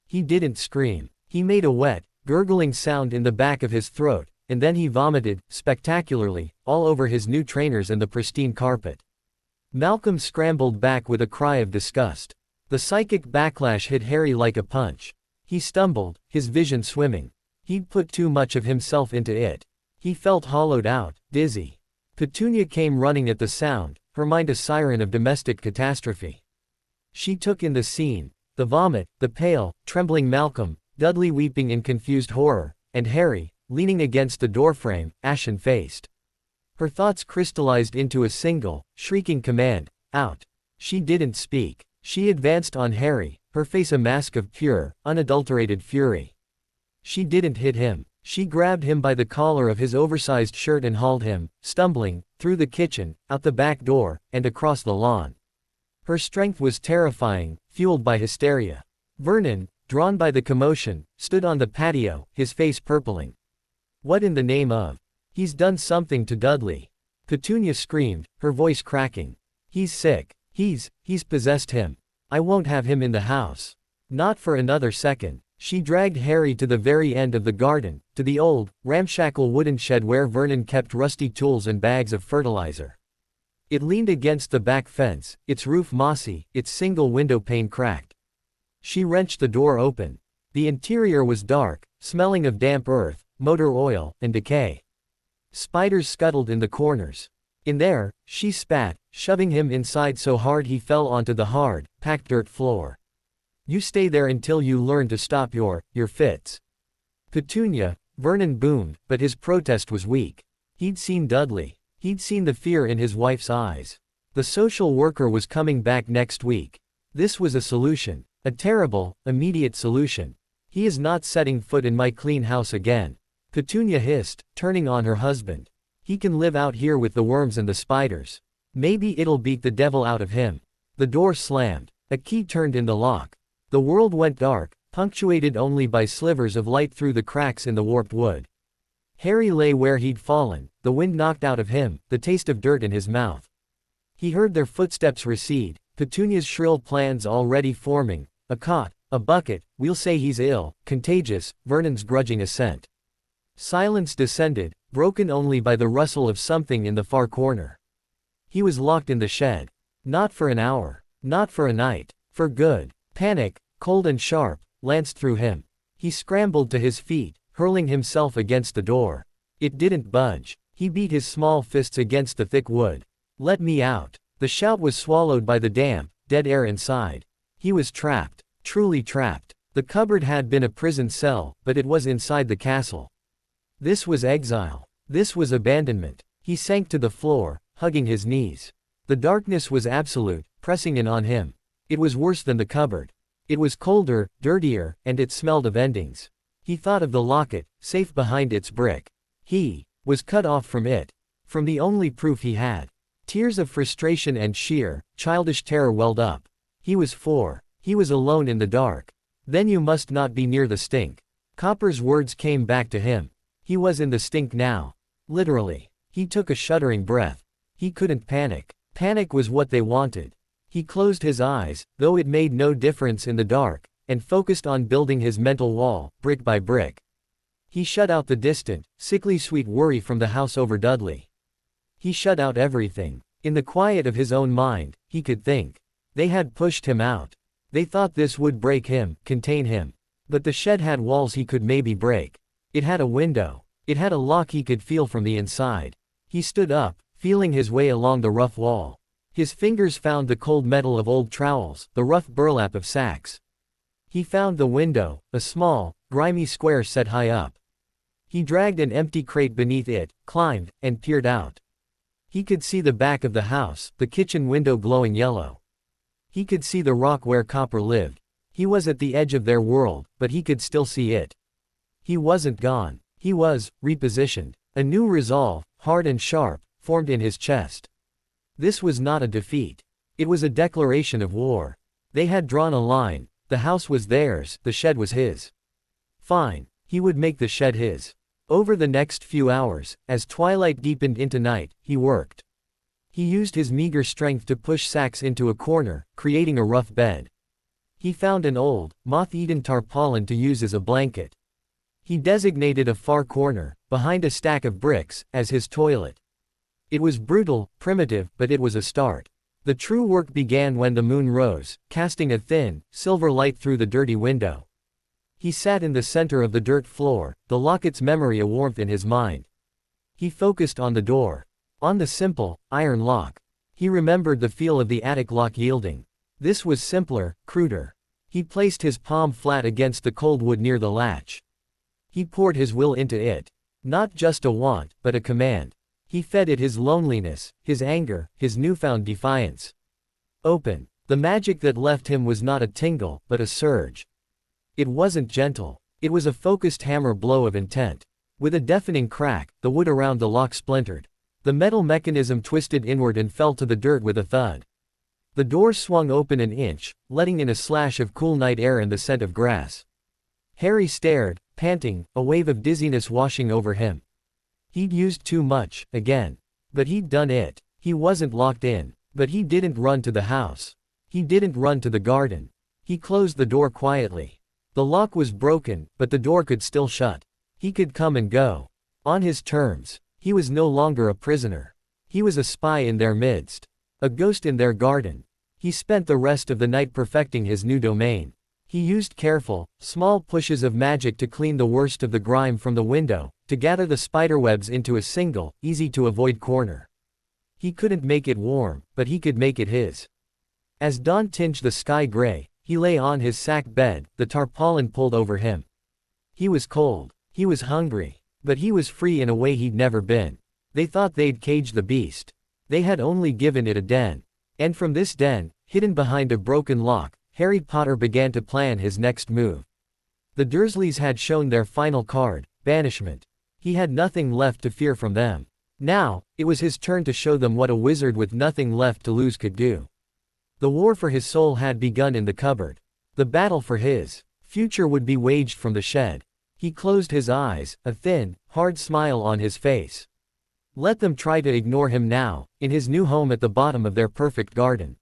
He didn't scream. He made a wet, gurgling sound in the back of his throat, and then he vomited, spectacularly, all over his new trainers and the pristine carpet. Malcolm scrambled back with a cry of disgust. The psychic backlash hit Harry like a punch. He stumbled, his vision swimming. He'd put too much of himself into it. He felt hollowed out, dizzy. Petunia came running at the sound, her mind a siren of domestic catastrophe. She took in the scene, the vomit, the pale, trembling Malcolm, Dudley weeping in confused horror, and Harry, leaning against the doorframe, ashen-faced. Her thoughts crystallized into a single, shrieking command, "Out!" She didn't speak. She advanced on Harry, her face a mask of pure, unadulterated fury. She didn't hit him. She grabbed him by the collar of his oversized shirt and hauled him, stumbling, through the kitchen, out the back door, and across the lawn. Her strength was terrifying, fueled by hysteria. Vernon, drawn by the commotion, stood on the patio, his face purpling. "What in the name of? He's done something to Dudley." Petunia screamed, her voice cracking. "He's sick. He's possessed him. I won't have him in the house. Not for another second." She dragged Harry to the very end of the garden, to the old, ramshackle wooden shed where Vernon kept rusty tools and bags of fertilizer. It leaned against the back fence, its roof mossy, its single window pane cracked. She wrenched the door open. The interior was dark, smelling of damp earth, motor oil, and decay. Spiders scuttled in the corners. In there, she spat, shoving him inside so hard he fell onto the hard, packed dirt floor. "You stay there until you learn to stop your fits." "Petunia," Vernon boomed, but his protest was weak. He'd seen Dudley. He'd seen the fear in his wife's eyes. The social worker was coming back next week. This was a solution. A terrible, immediate solution. "He is not setting foot in my clean house again," Petunia hissed, turning on her husband. "He can live out here with the worms and the spiders. Maybe it'll beat the devil out of him." The door slammed. A key turned in the lock. The world went dark, punctuated only by slivers of light through the cracks in the warped wood. Harry lay where he'd fallen, the wind knocked out of him, the taste of dirt in his mouth. He heard their footsteps recede, Petunia's shrill plans already forming. A cot, a bucket, "We'll say he's ill, contagious," Vernon's grudging assent. Silence descended, broken only by the rustle of something in the far corner. He was locked in the shed. Not for an hour. Not for a night. For good. Panic, cold and sharp, lanced through him. He scrambled to his feet, hurling himself against the door. It didn't budge. He beat his small fists against the thick wood. "Let me out." The shout was swallowed by the damp, dead air inside. He was trapped. Truly trapped. The cupboard had been a prison cell, but it was inside the castle. This was exile. This was abandonment. He sank to the floor, hugging his knees. The darkness was absolute, pressing in on him. It was worse than the cupboard. It was colder, dirtier, and it smelled of endings. He thought of the locket, safe behind its brick. He was cut off from it. From the only proof he had. Tears of frustration and sheer, childish terror welled up. He was 4. He was alone in the dark. Then you must not be near the stink. Copper's words came back to him. He was in the stink now. Literally. He took a shuddering breath. He couldn't panic. Panic was what they wanted. He closed his eyes, though it made no difference in the dark, and focused on building his mental wall, brick by brick. He shut out the distant, sickly sweet worry from the house over Dudley. He shut out everything. In the quiet of his own mind, he could think. They had pushed him out. They thought this would break him, contain him. But the shed had walls he could maybe break. It had a window. It had a lock he could feel from the inside. He stood up, feeling his way along the rough wall. His fingers found the cold metal of old trowels, the rough burlap of sacks. He found the window, a small, grimy square set high up. He dragged an empty crate beneath it, climbed, and peered out. He could see the back of the house, the kitchen window glowing yellow. He could see the rock where Copper lived. He was at the edge of their world, but he could still see it. He wasn't gone. He was repositioned. A new resolve, hard and sharp, formed in his chest. This was not a defeat. It was a declaration of war. They had drawn a line. The house was theirs, the shed was his. Fine. He would make the shed his. Over the next few hours, as twilight deepened into night, he worked. He used his meager strength to push sacks into a corner, creating a rough bed. He found an old, moth-eaten tarpaulin to use as a blanket. He designated a far corner, behind a stack of bricks, as his toilet. It was brutal, primitive, but it was a start. The true work began when the moon rose, casting a thin, silver light through the dirty window. He sat in the center of the dirt floor, the locket's memory a warmth in his mind. He focused on the door. On the simple, iron lock. He remembered the feel of the attic lock yielding. This was simpler, cruder. He placed his palm flat against the cold wood near the latch. He poured his will into it. Not just a want, but a command. He fed it his loneliness, his anger, his newfound defiance. Open. The magic that left him was not a tingle, but a surge. It wasn't gentle. It was a focused hammer blow of intent. With a deafening crack, the wood around the lock splintered. The metal mechanism twisted inward and fell to the dirt with a thud. The door swung open an inch, letting in a slash of cool night air and the scent of grass. Harry stared, panting, a wave of dizziness washing over him. He'd used too much, again. But he'd done it. He wasn't locked in. But he didn't run to the house. He didn't run to the garden. He closed the door quietly. The lock was broken, but the door could still shut. He could come and go. On his terms. He was no longer a prisoner. He was a spy in their midst. A ghost in their garden. He spent the rest of the night perfecting his new domain. He used careful, small pushes of magic to clean the worst of the grime from the window, to gather the spiderwebs into a single, easy-to-avoid corner. He couldn't make it warm, but he could make it his. As dawn tinged the sky gray, he lay on his sack bed, the tarpaulin pulled over him. He was cold. He was hungry. But he was free in a way he'd never been. They thought they'd caged the beast. They had only given it a den. And from this den, hidden behind a broken lock, Harry Potter began to plan his next move. The Dursleys had shown their final card, banishment. He had nothing left to fear from them. Now, it was his turn to show them what a wizard with nothing left to lose could do. The war for his soul had begun in the cupboard. The battle for his future would be waged from the shed. He closed his eyes, a thin, hard smile on his face. Let them try to ignore him now, in his new home at the bottom of their perfect garden.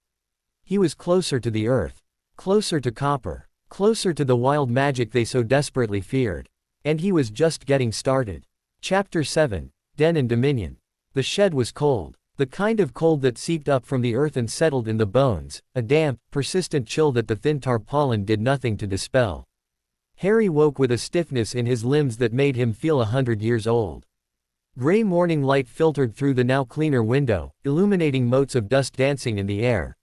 He was closer to the earth. Closer to Copper. Closer to the wild magic they so desperately feared. And he was just getting started. Chapter 7. Den and Dominion. The shed was cold. The kind of cold that seeped up from the earth and settled in the bones, a damp, persistent chill that the thin tarpaulin did nothing to dispel. Harry woke with a stiffness in his limbs that made him feel 100 years old. Gray morning light filtered through the now cleaner window, illuminating motes of dust dancing in the air.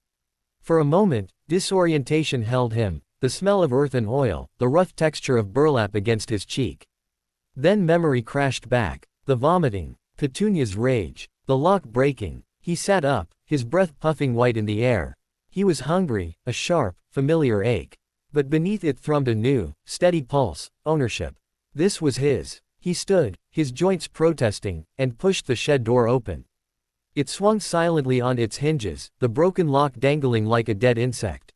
For a moment, disorientation held him, the smell of earth and oil, the rough texture of burlap against his cheek. Then memory crashed back. The vomiting, Petunia's rage, the lock breaking. He sat up, his breath puffing white in the air. He was hungry, a sharp, familiar ache. But beneath it thrummed a new, steady pulse, ownership. This was his. He stood, his joints protesting, and pushed the shed door open. It swung silently on its hinges, the broken lock dangling like a dead insect.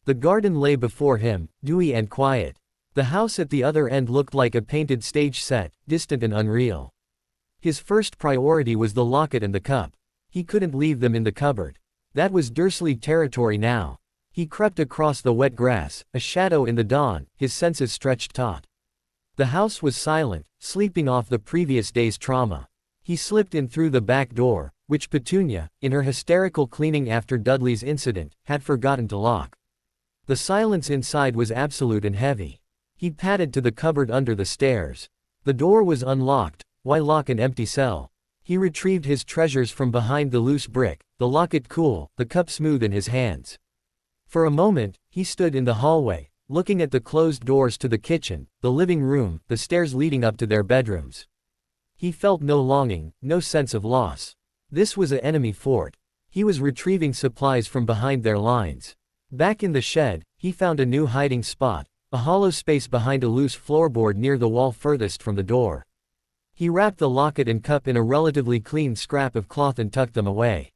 The garden lay before him, dewy and quiet. The house at the other end looked like a painted stage set, distant and unreal. His first priority was the locket and the cup. He couldn't leave them in the cupboard. That was Dursley territory now. He crept across the wet grass, a shadow in the dawn, his senses stretched taut. The house was silent, sleeping off the previous day's trauma. He slipped in through the back door, which Petunia, in her hysterical cleaning after Dudley's incident, had forgotten to lock. The silence inside was absolute and heavy. He padded to the cupboard under the stairs. The door was unlocked. Why lock an empty cell? He retrieved his treasures from behind the loose brick, the locket cool, the cup smooth in his hands. For a moment, he stood in the hallway, looking at the closed doors to the kitchen, the living room, the stairs leading up to their bedrooms. He felt no longing, no sense of loss. This was an enemy fort. He was retrieving supplies from behind their lines. Back in the shed, he found a new hiding spot, a hollow space behind a loose floorboard near the wall furthest from the door. He wrapped the locket and cup in a relatively clean scrap of cloth and tucked them away.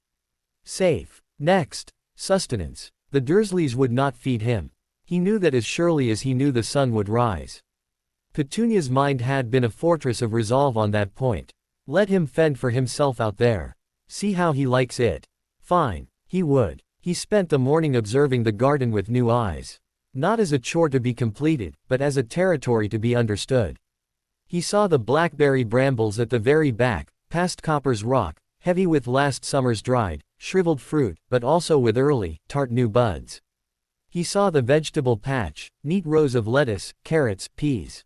Safe. Next, sustenance. The Dursleys would not feed him. He knew that as surely as he knew the sun would rise. Petunia's mind had been a fortress of resolve on that point. Let him fend for himself out there. See how he likes it. Fine. He would. He spent the morning observing the garden with new eyes. Not as a chore to be completed, but as a territory to be understood. He saw the blackberry brambles at the very back, past Copper's Rock, heavy with last summer's dried, shriveled fruit, but also with early, tart new buds. He saw the vegetable patch, neat rows of lettuce, carrots, peas.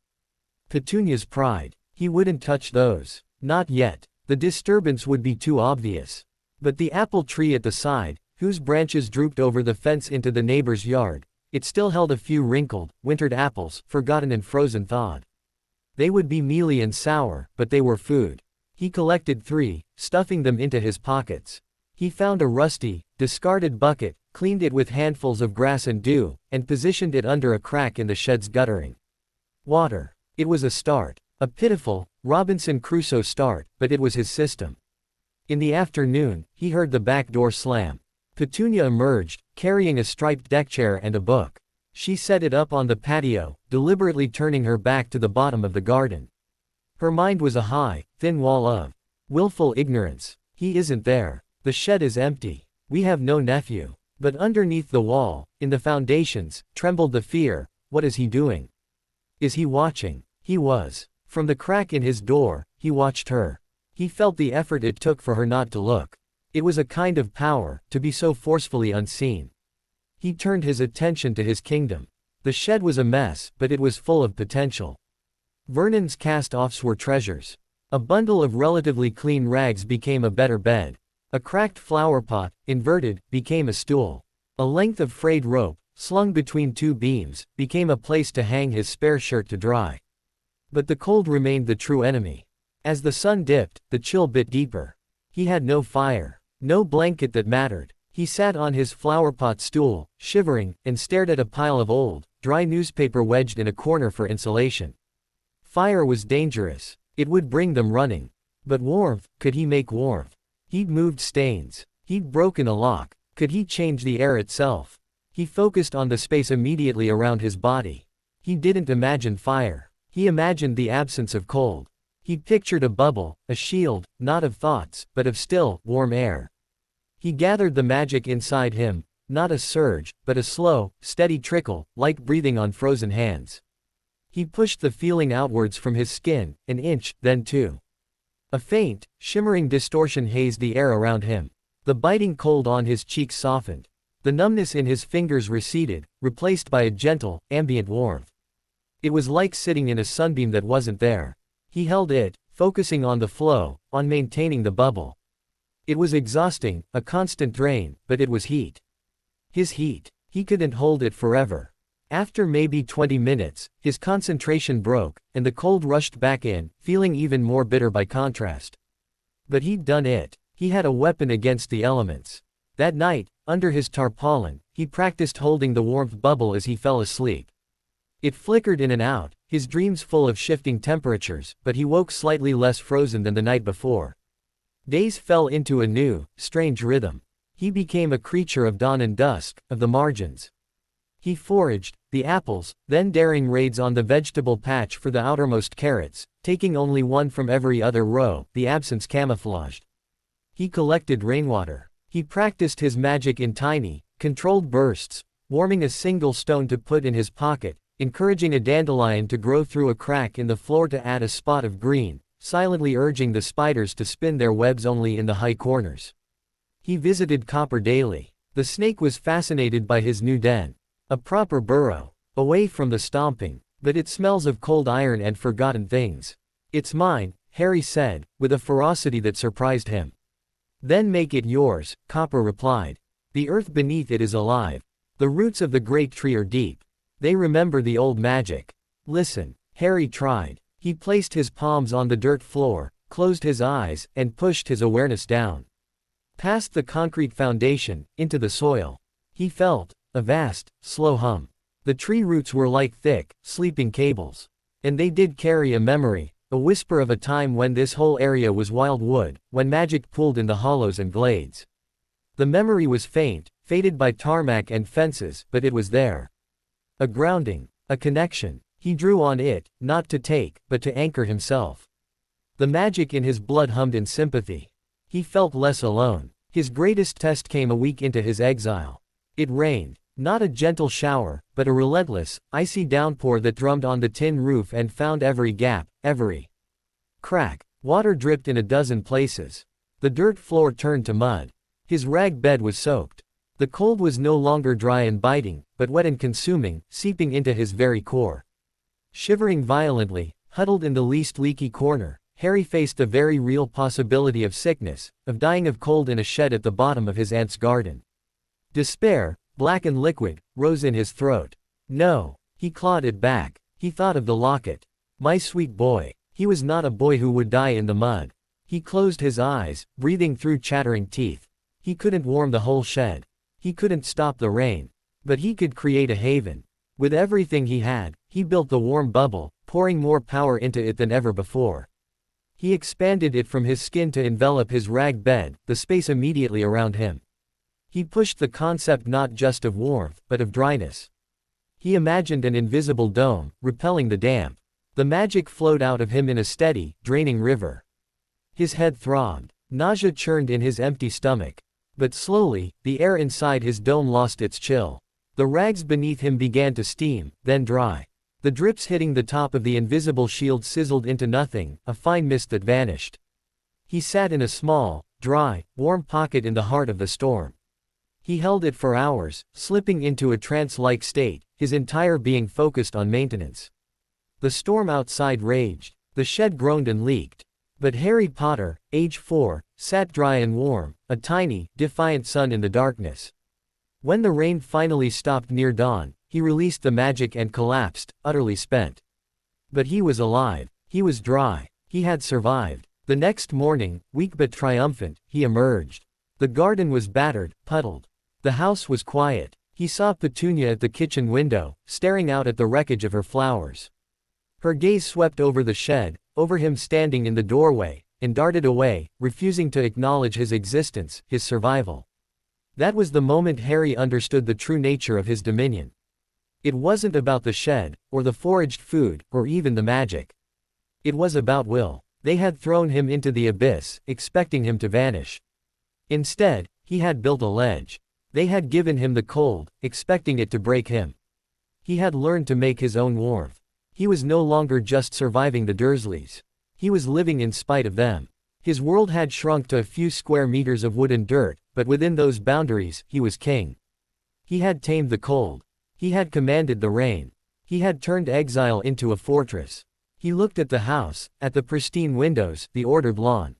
Petunia's pride. He wouldn't touch those. Not yet. The disturbance would be too obvious. But the apple tree at the side, whose branches drooped over the fence into the neighbor's yard, it still held a few wrinkled, wintered apples, forgotten and frozen thawed. They would be mealy and sour, but they were food. He collected 3, stuffing them into his pockets. He found a rusty, discarded bucket, cleaned it with handfuls of grass and dew, and positioned it under a crack in the shed's guttering. Water. It was a start. A pitiful, Robinson Crusoe start, but it was his system. In the afternoon, he heard the back door slam. Petunia emerged, carrying a striped deck chair and a book. She set it up on the patio, deliberately turning her back to the bottom of the garden. Her mind was a high, thin wall of willful ignorance. He isn't there. The shed is empty. We have no nephew. But underneath the wall, in the foundations, trembled the fear. What is he doing? Is he watching? He was. From the crack in his door, he watched her. He felt the effort it took for her not to look. It was a kind of power, to be so forcefully unseen. He turned his attention to his kingdom. The shed was a mess, but it was full of potential. Vernon's cast-offs were treasures. A bundle of relatively clean rags became a better bed. A cracked flower pot, inverted, became a stool. A length of frayed rope, slung between 2 beams, became a place to hang his spare shirt to dry. But the cold remained the true enemy. As the sun dipped, the chill bit deeper. He had no fire. No blanket that mattered. He sat on his flowerpot stool, shivering, and stared at a pile of old, dry newspaper wedged in a corner for insulation. Fire was dangerous. It would bring them running. But warmth, could he make warmth? He'd moved stains. He'd broken a lock. Could he change the air itself? He focused on the space immediately around his body. He didn't imagine fire. He imagined the absence of cold. He pictured a bubble, a shield, not of thoughts, but of still, warm air. He gathered the magic inside him, not a surge, but a slow, steady trickle, like breathing on frozen hands. He pushed the feeling outwards from his skin, an inch, then 2. A faint, shimmering distortion hazed the air around him. The biting cold on his cheeks softened. The numbness in his fingers receded, replaced by a gentle, ambient warmth. It was like sitting in a sunbeam that wasn't there. He held it, focusing on the flow, on maintaining the bubble. It was exhausting, a constant drain, but it was heat. His heat. He couldn't hold it forever. After maybe 20 minutes, his concentration broke, and the cold rushed back in, feeling even more bitter by contrast. But he'd done it. He had a weapon against the elements. That night, under his tarpaulin, he practiced holding the warmth bubble as he fell asleep. It flickered in and out, his dreams full of shifting temperatures, but he woke slightly less frozen than the night before. Days fell into a new, strange rhythm. He became a creature of dawn and dusk, of the margins. He foraged the apples, then daring raids on the vegetable patch for the outermost carrots, taking only one from every other row, the absence camouflaged. He collected rainwater. He practiced his magic in tiny, controlled bursts, warming a single stone to put in his pocket, encouraging a dandelion to grow through a crack in the floor to add a spot of green, silently urging the spiders to spin their webs only in the high corners. He visited Copper daily. The snake was fascinated by his new den. A proper burrow, away from the stomping, but it smells of cold iron and forgotten things. It's mine, Harry said, with a ferocity that surprised him. Then make it yours, Copper replied. The earth beneath it is alive. The roots of the great tree are deep. They remember the old magic. Listen, Harry tried. He placed his palms on the dirt floor, closed his eyes, and pushed his awareness down. Past the concrete foundation, into the soil. He felt a vast, slow hum. The tree roots were like thick, sleeping cables. And they did carry a memory, a whisper of a time when this whole area was wild wood, when magic pooled in the hollows and glades. The memory was faint, faded by tarmac and fences, but it was there. A grounding, a connection. He drew on it, not to take, but to anchor himself. The magic in his blood hummed in sympathy. He felt less alone. His greatest test came a week into his exile. It rained. Not a gentle shower, but a relentless, icy downpour that drummed on the tin roof and found every gap, every crack. Water dripped in a dozen places. The dirt floor turned to mud. His rag bed was soaked. The cold was no longer dry and biting, but wet and consuming, seeping into his very core. Shivering violently, huddled in the least leaky corner, Harry faced the very real possibility of sickness, of dying of cold in a shed at the bottom of his aunt's garden. Despair, black and liquid, rose in his throat. No. He clawed it back. He thought of the locket. My sweet boy. He was not a boy who would die in the mud. He closed his eyes, breathing through chattering teeth. He couldn't warm the whole shed. He couldn't stop the rain. But he could create a haven. With everything he had, he built the warm bubble, pouring more power into it than ever before. He expanded it from his skin to envelop his rag bed, the space immediately around him. He pushed the concept not just of warmth, but of dryness. He imagined an invisible dome, repelling the damp. The magic flowed out of him in a steady, draining river. His head throbbed. Nausea churned in his empty stomach. But slowly, the air inside his dome lost its chill. The rags beneath him began to steam, then dry. The drips hitting the top of the invisible shield sizzled into nothing, a fine mist that vanished. He sat in a small, dry, warm pocket in the heart of the storm. He held it for hours, slipping into a trance-like state, his entire being focused on maintenance. The storm outside raged. The shed groaned and leaked. But Harry Potter, age 4, sat dry and warm, a tiny, defiant sun in the darkness. When the rain finally stopped near dawn, he released the magic and collapsed, utterly spent. But he was alive. He was dry. He had survived. The next morning, weak but triumphant, he emerged. The garden was battered, puddled. The house was quiet. He saw Petunia at the kitchen window, staring out at the wreckage of her flowers. Her gaze swept over the shed, over him standing in the doorway, and darted away, refusing to acknowledge his existence, his survival. That was the moment Harry understood the true nature of his dominion. It wasn't about the shed, or the foraged food, or even the magic. It was about will. They had thrown him into the abyss, expecting him to vanish. Instead, he had built a ledge. They had given him the cold, expecting it to break him. He had learned to make his own warmth. He was no longer just surviving the Dursleys. He was living in spite of them. His world had shrunk to a few square meters of wood and dirt, but within those boundaries, he was king. He had tamed the cold. He had commanded the rain. He had turned exile into a fortress. He looked at the house, at the pristine windows, the ordered lawn.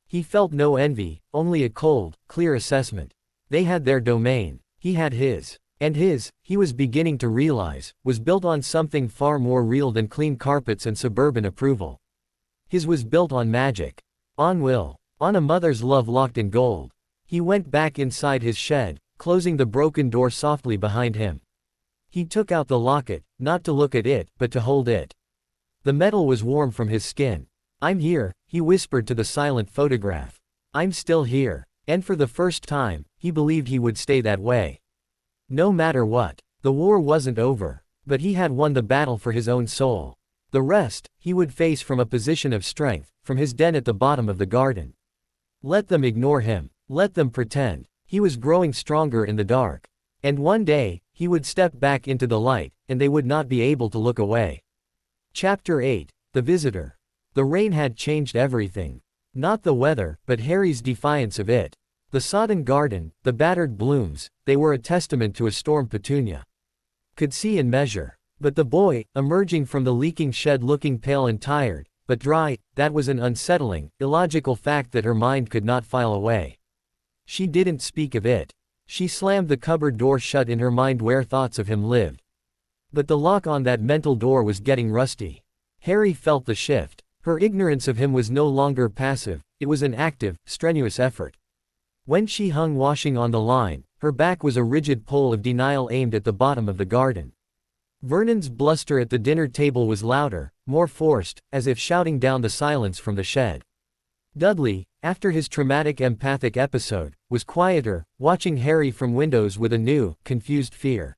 He felt no envy, only a cold, clear assessment. They had their domain. He had his. And his, he was beginning to realize, was built on something far more real than clean carpets and suburban approval. His was built on magic. On will. On a mother's love locked in gold. He went back inside his shed, closing the broken door softly behind him. He took out the locket, not to look at it, but to hold it. The metal was warm from his skin. "I'm here," he whispered to the silent photograph. "I'm still here." And for the first time, he believed he would stay that way. No matter what. The war wasn't over. But he had won the battle for his own soul. The rest, he would face from a position of strength, from his den at the bottom of the garden. Let them ignore him. Let them pretend. He was growing stronger in the dark. And one day, he would step back into the light, and they would not be able to look away. Chapter 8. The Visitor. The rain had changed everything. Not the weather, but Harry's defiance of it. The sodden garden, the battered blooms, they were a testament to a storm Petunia could see and measure. But the boy, emerging from the leaking shed looking pale and tired, but dry, that was an unsettling, illogical fact that her mind could not file away. She didn't speak of it. She slammed the cupboard door shut in her mind where thoughts of him lived. But the lock on that mental door was getting rusty. Harry felt the shift. Her ignorance of him was no longer passive, it was an active, strenuous effort. When she hung washing on the line, her back was a rigid pole of denial aimed at the bottom of the garden. Vernon's bluster at the dinner table was louder, more forced, as if shouting down the silence from the shed. Dudley, after his traumatic empathic episode, was quieter, watching Harry from windows with a new, confused fear.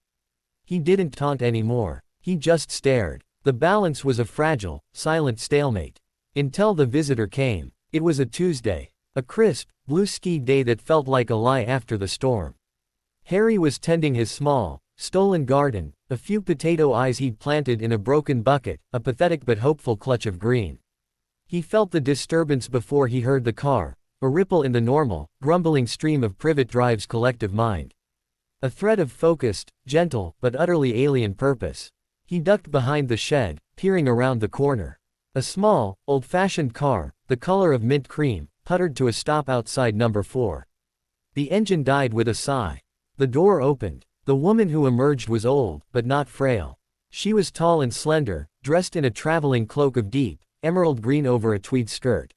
He didn't taunt anymore. He just stared. The balance was a fragile, silent stalemate. Until the visitor came. It was a Tuesday. A crisp, blue-ski day that felt like a lie after the storm. Harry was tending his small, stolen garden, a few potato eyes he'd planted in a broken bucket, a pathetic but hopeful clutch of green. He felt the disturbance before he heard the car, a ripple in the normal, grumbling stream of Privet Drive's collective mind. A thread of focused, gentle, but utterly alien purpose. He ducked behind the shed, peering around the corner. A small, old-fashioned car, the color of mint cream, puttered to a stop outside number 4. The engine died with a sigh. The door opened. The woman who emerged was old, but not frail. She was tall and slender, dressed in a traveling cloak of deep, emerald green over a tweed skirt.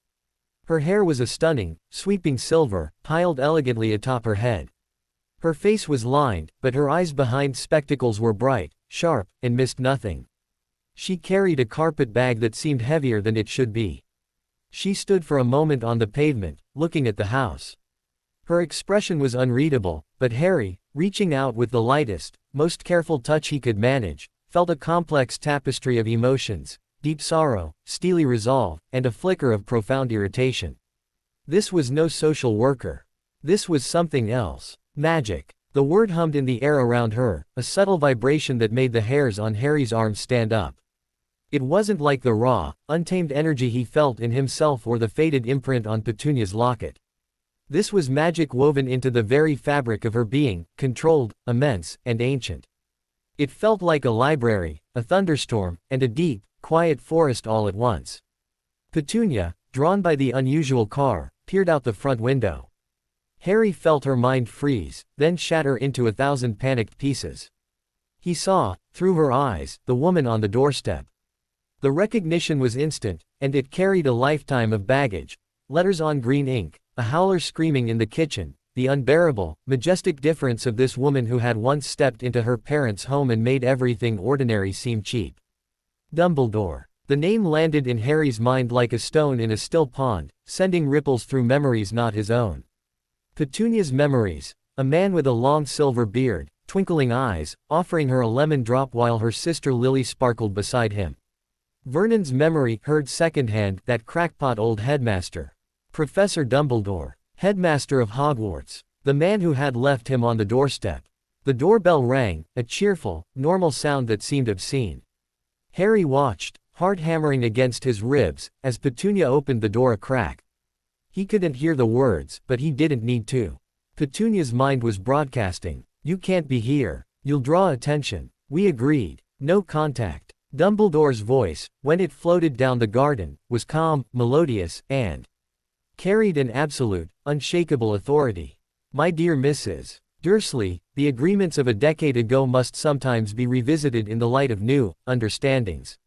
Her hair was a stunning, sweeping silver, piled elegantly atop her head. Her face was lined, but her eyes behind spectacles were bright, sharp, and missed nothing. She carried a carpet bag that seemed heavier than it should be. She stood for a moment on the pavement, looking at the house. Her expression was unreadable, but Harry, reaching out with the lightest, most careful touch he could manage, felt a complex tapestry of emotions, deep sorrow, steely resolve, and a flicker of profound irritation. This was no social worker. This was something else. Magic. The word hummed in the air around her, a subtle vibration that made the hairs on Harry's arms stand up. It wasn't like the raw, untamed energy he felt in himself or the faded imprint on Petunia's locket. This was magic woven into the very fabric of her being, controlled, immense, and ancient. It felt like a library, a thunderstorm, and a deep, quiet forest all at once. Petunia, drawn by the unusual car, peered out the front window. Harry felt her mind freeze, then shatter into 1,000 panicked pieces. He saw, through her eyes, the woman on the doorstep. The recognition was instant, and it carried a lifetime of baggage. Letters on green ink, a howler screaming in the kitchen, the unbearable, majestic difference of this woman who had once stepped into her parents' home and made everything ordinary seem cheap. Dumbledore. The name landed in Harry's mind like a stone in a still pond, sending ripples through memories not his own. Petunia's memories. A man with a long silver beard, twinkling eyes, offering her a lemon drop while her sister Lily sparkled beside him. Vernon's memory, heard secondhand, that crackpot old headmaster. Professor Dumbledore, headmaster of Hogwarts, the man who had left him on the doorstep. The doorbell rang, a cheerful, normal sound that seemed obscene. Harry watched, heart hammering against his ribs, as Petunia opened the door a crack. He couldn't hear the words, but he didn't need to. Petunia's mind was broadcasting. "You can't be here. You'll draw attention." We agreed. No contact. Dumbledore's voice, when it floated down the garden, was calm, melodious, and carried an absolute, unshakable authority. "My dear Mrs. Dursley, the agreements of a decade ago must sometimes be revisited in the light of new understandings.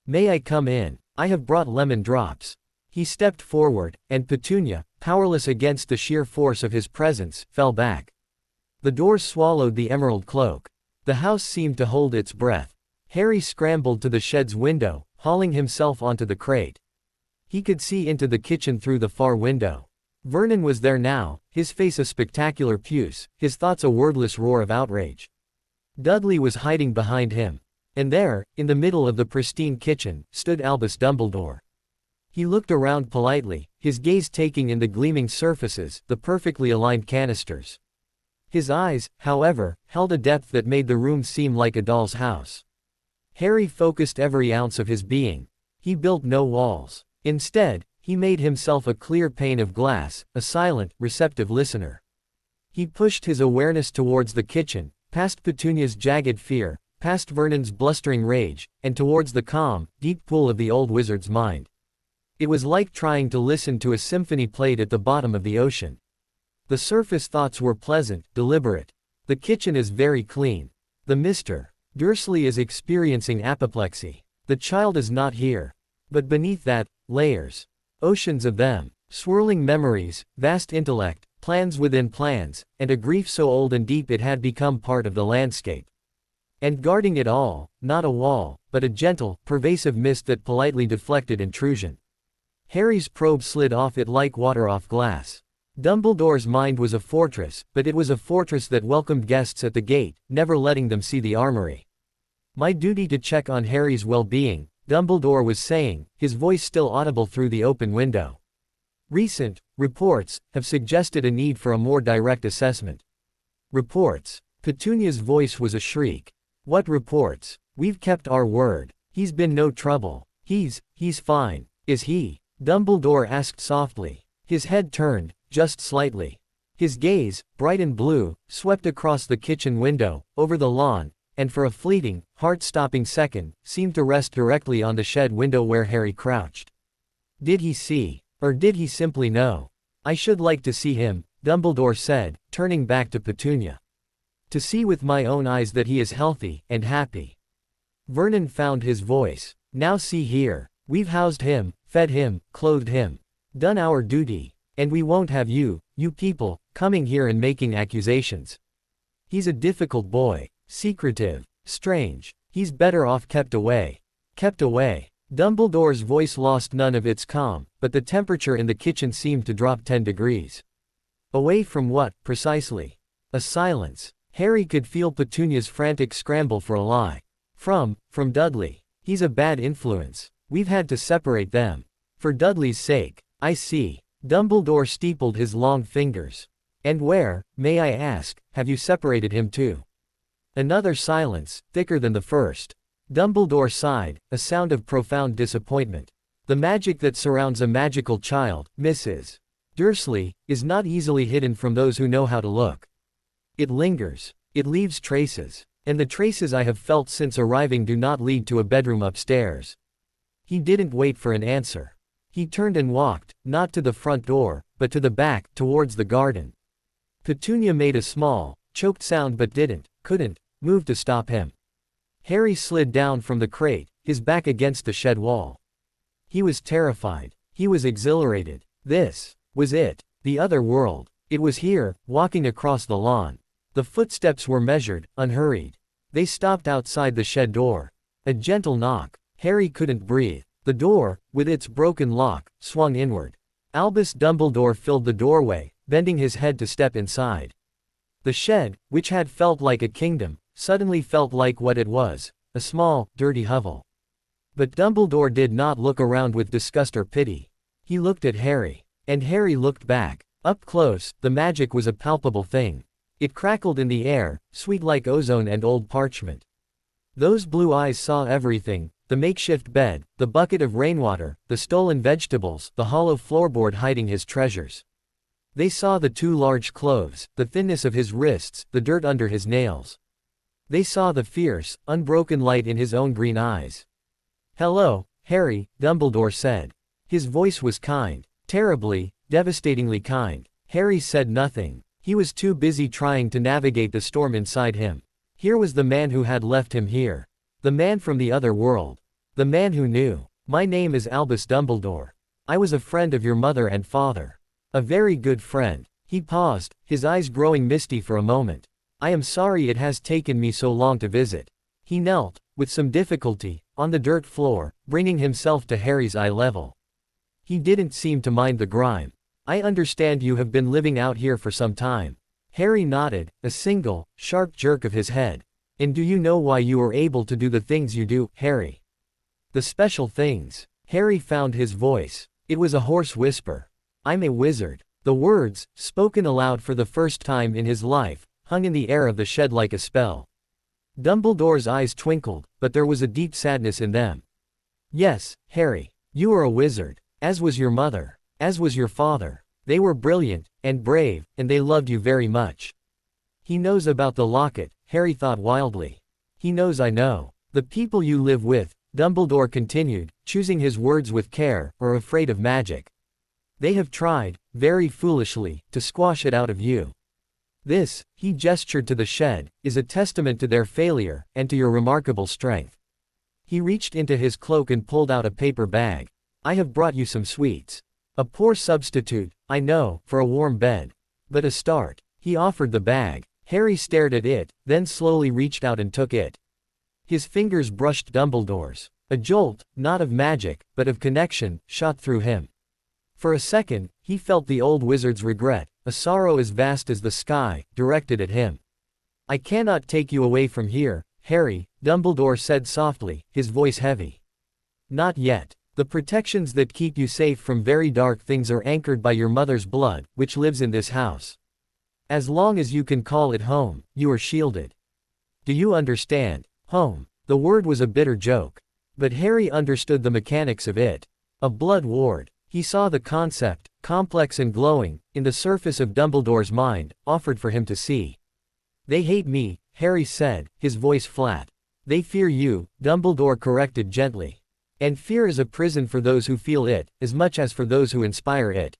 May I come in? I have brought lemon drops." He stepped forward, and Petunia, powerless against the sheer force of his presence, fell back. The door swallowed the emerald cloak. The house seemed to hold its breath. Harry scrambled to the shed's window, hauling himself onto the crate. He could see into the kitchen through the far window. Vernon was there now, his face a spectacular puce, his thoughts a wordless roar of outrage. Dudley was hiding behind him. And there, in the middle of the pristine kitchen, stood Albus Dumbledore. He looked around politely, his gaze taking in the gleaming surfaces, the perfectly aligned canisters. His eyes, however, held a depth that made the room seem like a doll's house. Harry focused every ounce of his being. He built no walls. Instead, he made himself a clear pane of glass, a silent, receptive listener. He pushed his awareness towards the kitchen, past Petunia's jagged fear, past Vernon's blustering rage, and towards the calm, deep pool of the old wizard's mind. It was like trying to listen to a symphony played at the bottom of the ocean. The surface thoughts were pleasant, deliberate. The kitchen is very clean. The Mr. Dursley is experiencing apoplexy. The child is not here. But beneath that, layers. Oceans of them. Swirling memories, vast intellect, plans within plans, and a grief so old and deep it had become part of the landscape. And guarding it all, not a wall, but a gentle, pervasive mist that politely deflected intrusion. Harry's probe slid off it like water off glass. Dumbledore's mind was a fortress, but it was a fortress that welcomed guests at the gate, never letting them see the armory. My duty to check on Harry's well-being, Dumbledore was saying, his voice still audible through the open window. Recent reports have suggested a need for a more direct assessment. Reports. Petunia's voice was a shriek. What reports? We've kept our word. He's been no trouble. He's fine. Is he? Dumbledore asked softly. His head turned, just slightly. His gaze, bright and blue, swept across the kitchen window, over the lawn, and for a fleeting, heart-stopping second, seemed to rest directly on the shed window where Harry crouched. Did he see? Or did he simply know? I should like to see him, Dumbledore said, turning back to Petunia. To see with my own eyes that he is healthy, and happy. Vernon found his voice. Now see here. We've housed him, fed him, clothed him. Done our duty. And we won't have you people, coming here and making accusations. He's a difficult boy. Secretive. Strange. He's better off kept away. Kept away. Dumbledore's voice lost none of its calm, but the temperature in the kitchen seemed to drop 10 degrees. Away from what, precisely? A silence. Harry could feel Petunia's frantic scramble for a lie. From Dudley. He's a bad influence. We've had to separate them. For Dudley's sake. I see. Dumbledore steepled his long fingers. And where, may I ask, have you separated him to? Another silence, thicker than the first. Dumbledore sighed, a sound of profound disappointment. The magic that surrounds a magical child, Mrs. Dursley, is not easily hidden from those who know how to look. It lingers. It leaves traces. And the traces I have felt since arriving do not lead to a bedroom upstairs. He didn't wait for an answer. He turned and walked, not to the front door, but to the back, towards the garden. Petunia made a small, choked sound but couldn't, move to stop him. Harry slid down from the crate, his back against the shed wall. He was terrified. He was exhilarated. This was it. The other world. It was here, walking across the lawn. The footsteps were measured, unhurried. They stopped outside the shed door. A gentle knock. Harry couldn't breathe. The door, with its broken lock, swung inward. Albus Dumbledore filled the doorway, bending his head to step inside. The shed, which had felt like a kingdom, suddenly felt like what it was, a small, dirty hovel. But Dumbledore did not look around with disgust or pity. He looked at Harry. And Harry looked back. Up close, the magic was a palpable thing. It crackled in the air, sweet like ozone and old parchment. Those blue eyes saw everything, the makeshift bed, the bucket of rainwater, the stolen vegetables, the hollow floorboard hiding his treasures. They saw the 2 large cloves, the thinness of his wrists, the dirt under his nails. They saw the fierce, unbroken light in his own green eyes. "Hello, Harry," Dumbledore said. His voice was kind. Terribly, devastatingly kind. Harry said nothing. He was too busy trying to navigate the storm inside him. Here was the man who had left him here. The man from the other world. The man who knew. "My name is Albus Dumbledore. I was a friend of your mother and father. A very good friend." He paused, his eyes growing misty for a moment. "I am sorry it has taken me so long to visit." He knelt, with some difficulty, on the dirt floor, bringing himself to Harry's eye level. He didn't seem to mind the grime. I understand you have been living out here for some time. Harry nodded, a single, sharp jerk of his head. And do you know why you are able to do the things you do, Harry? The special things. Harry found his voice. It was a hoarse whisper. I'm a wizard. The words, spoken aloud for the first time in his life, hung in the air of the shed like a spell. Dumbledore's eyes twinkled, but there was a deep sadness in them. Yes, Harry. You are a wizard. As was your mother. As was your father. They were brilliant, and brave, and they loved you very much. He knows about the locket, Harry thought wildly. He knows I know. The people you live with, Dumbledore continued, choosing his words with care, are afraid of magic. They have tried, very foolishly, to squash it out of you. This, he gestured to the shed, is a testament to their failure, and to your remarkable strength. He reached into his cloak and pulled out a paper bag. I have brought you some sweets. A poor substitute, I know, for a warm bed. But a start. He offered the bag. Harry stared at it, then slowly reached out and took it. His fingers brushed Dumbledore's. A jolt, not of magic, but of connection, shot through him. For a second, he felt the old wizard's regret, a sorrow as vast as the sky, directed at him. I cannot take you away from here, Harry, Dumbledore said softly, his voice heavy. Not yet. The protections that keep you safe from very dark things are anchored by your mother's blood, which lives in this house. As long as you can call it home, you are shielded. Do you understand? Home. The word was a bitter joke. But Harry understood the mechanics of it. A blood ward. He saw the concept, complex and glowing, in the surface of Dumbledore's mind, offered for him to see. They hate me, Harry said, his voice flat. They fear you, Dumbledore corrected gently. And fear is a prison for those who feel it, as much as for those who inspire it.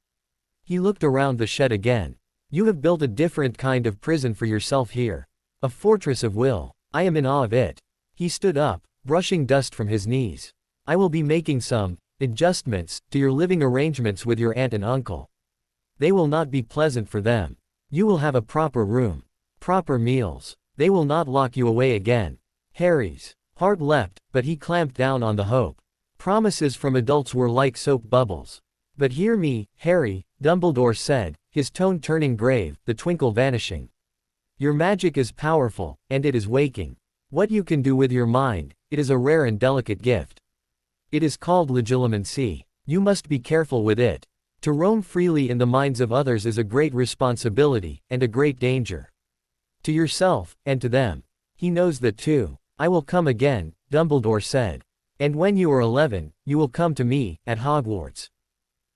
He looked around the shed again. You have built a different kind of prison for yourself here. A fortress of will. I am in awe of it. He stood up, brushing dust from his knees. I will be making some adjustments to your living arrangements with your aunt and uncle. They will not be pleasant for them. You will have a proper room. Proper meals. They will not lock you away again. Harry's heart leapt, but he clamped down on the hope. Promises from adults were like soap bubbles. But hear me, Harry, Dumbledore said, his tone turning grave, the twinkle vanishing. Your magic is powerful, and it is waking. What you can do with your mind, it is a rare and delicate gift. It is called Legilimens. You must be careful with it. To roam freely in the minds of others is a great responsibility, and a great danger. To yourself, and to them. He knows that too. I will come again, Dumbledore said. And when you are 11, you will come to me, at Hogwarts.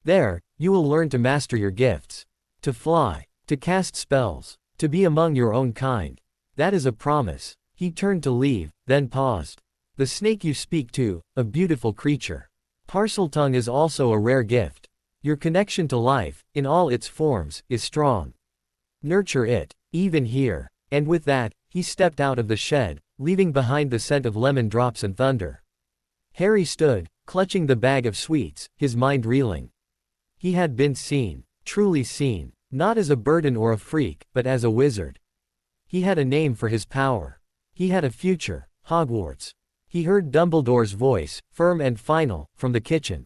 There, you will learn to master your gifts. To fly. To cast spells. To be among your own kind. That is a promise. He turned to leave, then paused. The snake you speak to, a beautiful creature. Parseltongue is also a rare gift. Your connection to life, in all its forms, is strong. Nurture it, even here. And with that, he stepped out of the shed, leaving behind the scent of lemon drops and thunder. Harry stood, clutching the bag of sweets, his mind reeling. He had been seen, truly seen, not as a burden or a freak, but as a wizard. He had a name for his power. He had a future, Hogwarts. He heard Dumbledore's voice, firm and final, from the kitchen.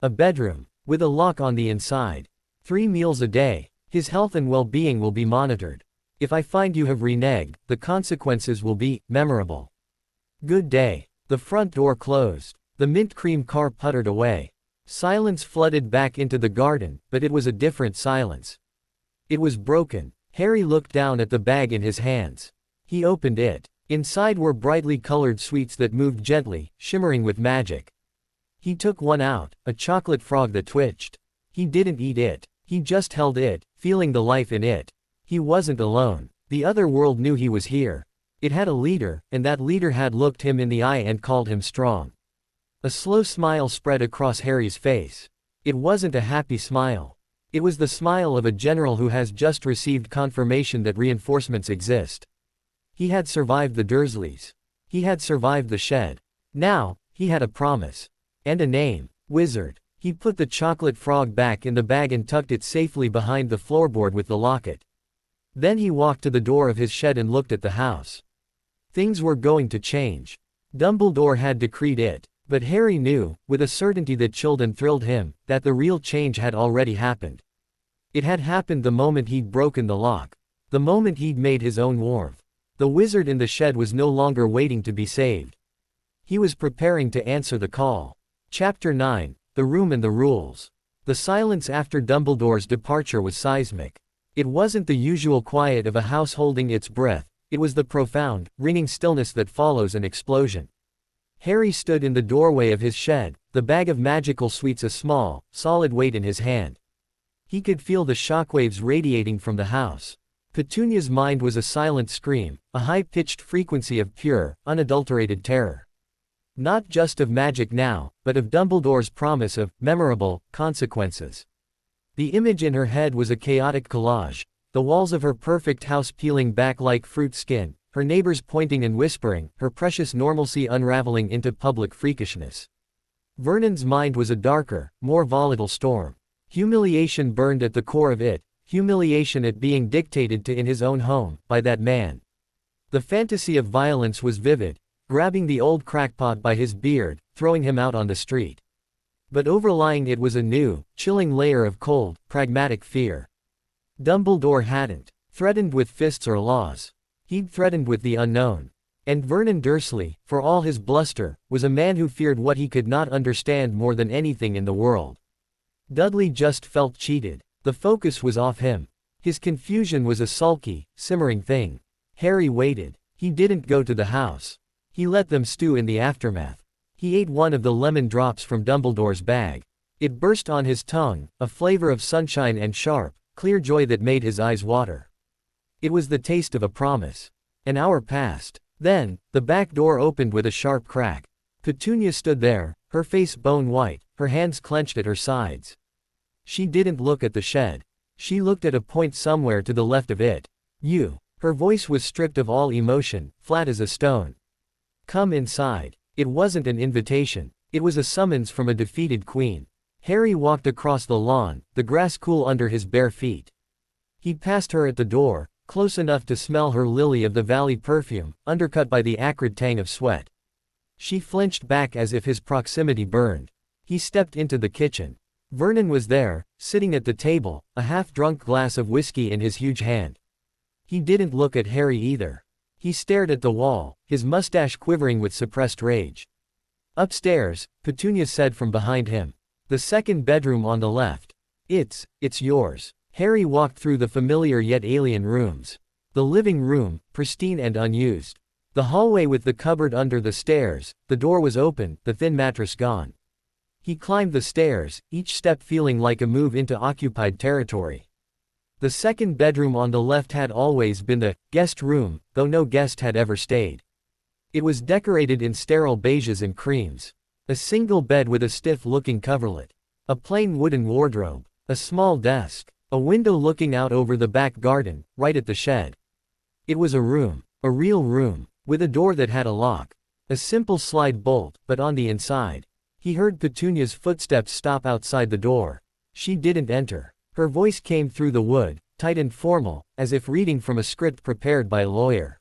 A bedroom, with a lock on the inside. 3 meals a day. His health and well-being will be monitored. If I find you have reneged, the consequences will be memorable. Good day. The front door closed. The mint cream car puttered away. Silence flooded back into the garden, but it was a different silence. It was broken. Harry looked down at the bag in his hands. He opened it. Inside were brightly colored sweets that moved gently, shimmering with magic. He took one out, a chocolate frog that twitched. He didn't eat it. He just held it, feeling the life in it. He wasn't alone. The other world knew he was here. It had a leader, and that leader had looked him in the eye and called him strong. A slow smile spread across Harry's face. It wasn't a happy smile. It was the smile of a general who has just received confirmation that reinforcements exist. He had survived the Dursleys. He had survived the shed. Now, he had a promise. And a name. Wizard. He put the chocolate frog back in the bag and tucked it safely behind the floorboard with the locket. Then he walked to the door of his shed and looked at the house. Things were going to change. Dumbledore had decreed it. But Harry knew, with a certainty that chilled and thrilled him, that the real change had already happened. It had happened the moment he'd broken the lock. The moment he'd made his own wharf. The wizard in the shed was no longer waiting to be saved. He was preparing to answer the call. Chapter 9, The Room and the Rules. The silence after Dumbledore's departure was seismic. It wasn't the usual quiet of a house holding its breath, it was the profound, ringing stillness that follows an explosion. Harry stood in the doorway of his shed, the bag of magical sweets a small, solid weight in his hand. He could feel the shockwaves radiating from the house. Petunia's mind was a silent scream, a high-pitched frequency of pure, unadulterated terror. Not just of magic now, but of Dumbledore's promise of memorable consequences. The image in her head was a chaotic collage, the walls of her perfect house peeling back like fruit skin, her neighbors pointing and whispering, her precious normalcy unraveling into public freakishness. Vernon's mind was a darker, more volatile storm. Humiliation burned at the core of it, humiliation at being dictated to in his own home, by that man. The fantasy of violence was vivid, grabbing the old crackpot by his beard, throwing him out on the street. But overlying it was a new, chilling layer of cold, pragmatic fear. Dumbledore hadn't threatened with fists or laws. He'd threatened with the unknown. And Vernon Dursley, for all his bluster, was a man who feared what he could not understand more than anything in the world. Dudley just felt cheated. The focus was off him. His confusion was a sulky, simmering thing. Harry waited. He didn't go to the house. He let them stew in the aftermath. He ate one of the lemon drops from Dumbledore's bag. It burst on his tongue, a flavor of sunshine and sharp, clear joy that made his eyes water. It was the taste of a promise. An hour passed. Then, the back door opened with a sharp crack. Petunia stood there, her face bone white, her hands clenched at her sides. She didn't look at the shed. She looked at a point somewhere to the left of it. You. Her voice was stripped of all emotion, flat as a stone. Come inside. It wasn't an invitation. It was a summons from a defeated queen. Harry walked across the lawn, the grass cool under his bare feet. He passed her at the door, close enough to smell her lily-of-the-valley perfume, undercut by the acrid tang of sweat. She flinched back as if his proximity burned. He stepped into the kitchen. Vernon was there, sitting at the table, a half-drunk glass of whiskey in his huge hand. He didn't look at Harry either. He stared at the wall, his mustache quivering with suppressed rage. Upstairs, Petunia said from behind him. The second bedroom on the left. It's yours. Harry walked through the familiar yet alien rooms. The living room, pristine and unused. The hallway with the cupboard under the stairs, the door was open, the thin mattress gone. He climbed the stairs, each step feeling like a move into occupied territory. The second bedroom on the left had always been the guest room, though no guest had ever stayed. It was decorated in sterile beiges and creams. A single bed with a stiff-looking coverlet. A plain wooden wardrobe. A small desk. A window looking out over the back garden, right at the shed. It was a room. A real room. With a door that had a lock. A simple slide bolt, but on the inside. He heard Petunia's footsteps stop outside the door. She didn't enter. Her voice came through the wood, tight and formal, as if reading from a script prepared by a lawyer.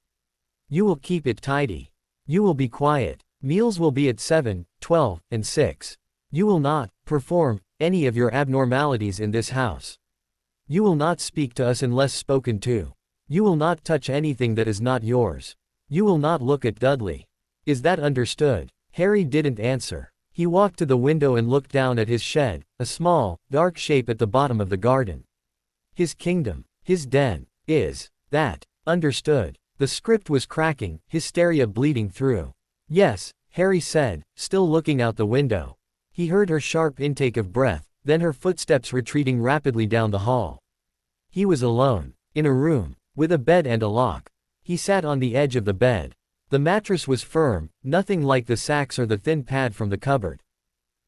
You will keep it tidy. You will be quiet. Meals will be at 7, 12, and 6. You will not perform any of your abnormalities in this house. You will not speak to us unless spoken to. You will not touch anything that is not yours. You will not look at Dudley. Is that understood? Harry didn't answer. He walked to the window and looked down at his shed, a small, dark shape at the bottom of the garden. His kingdom, his den, is that understood? The script was cracking, hysteria bleeding through. Yes, Harry said, still looking out the window. He heard her sharp intake of breath, then her footsteps retreating rapidly down the hall. He was alone, in a room, with a bed and a lock. He sat on the edge of the bed. The mattress was firm, nothing like the sacks or the thin pad from the cupboard.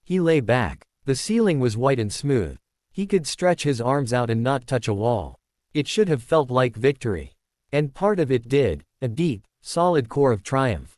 He lay back. The ceiling was white and smooth. He could stretch his arms out and not touch a wall. It should have felt like victory. And part of it did, a deep, solid core of triumph.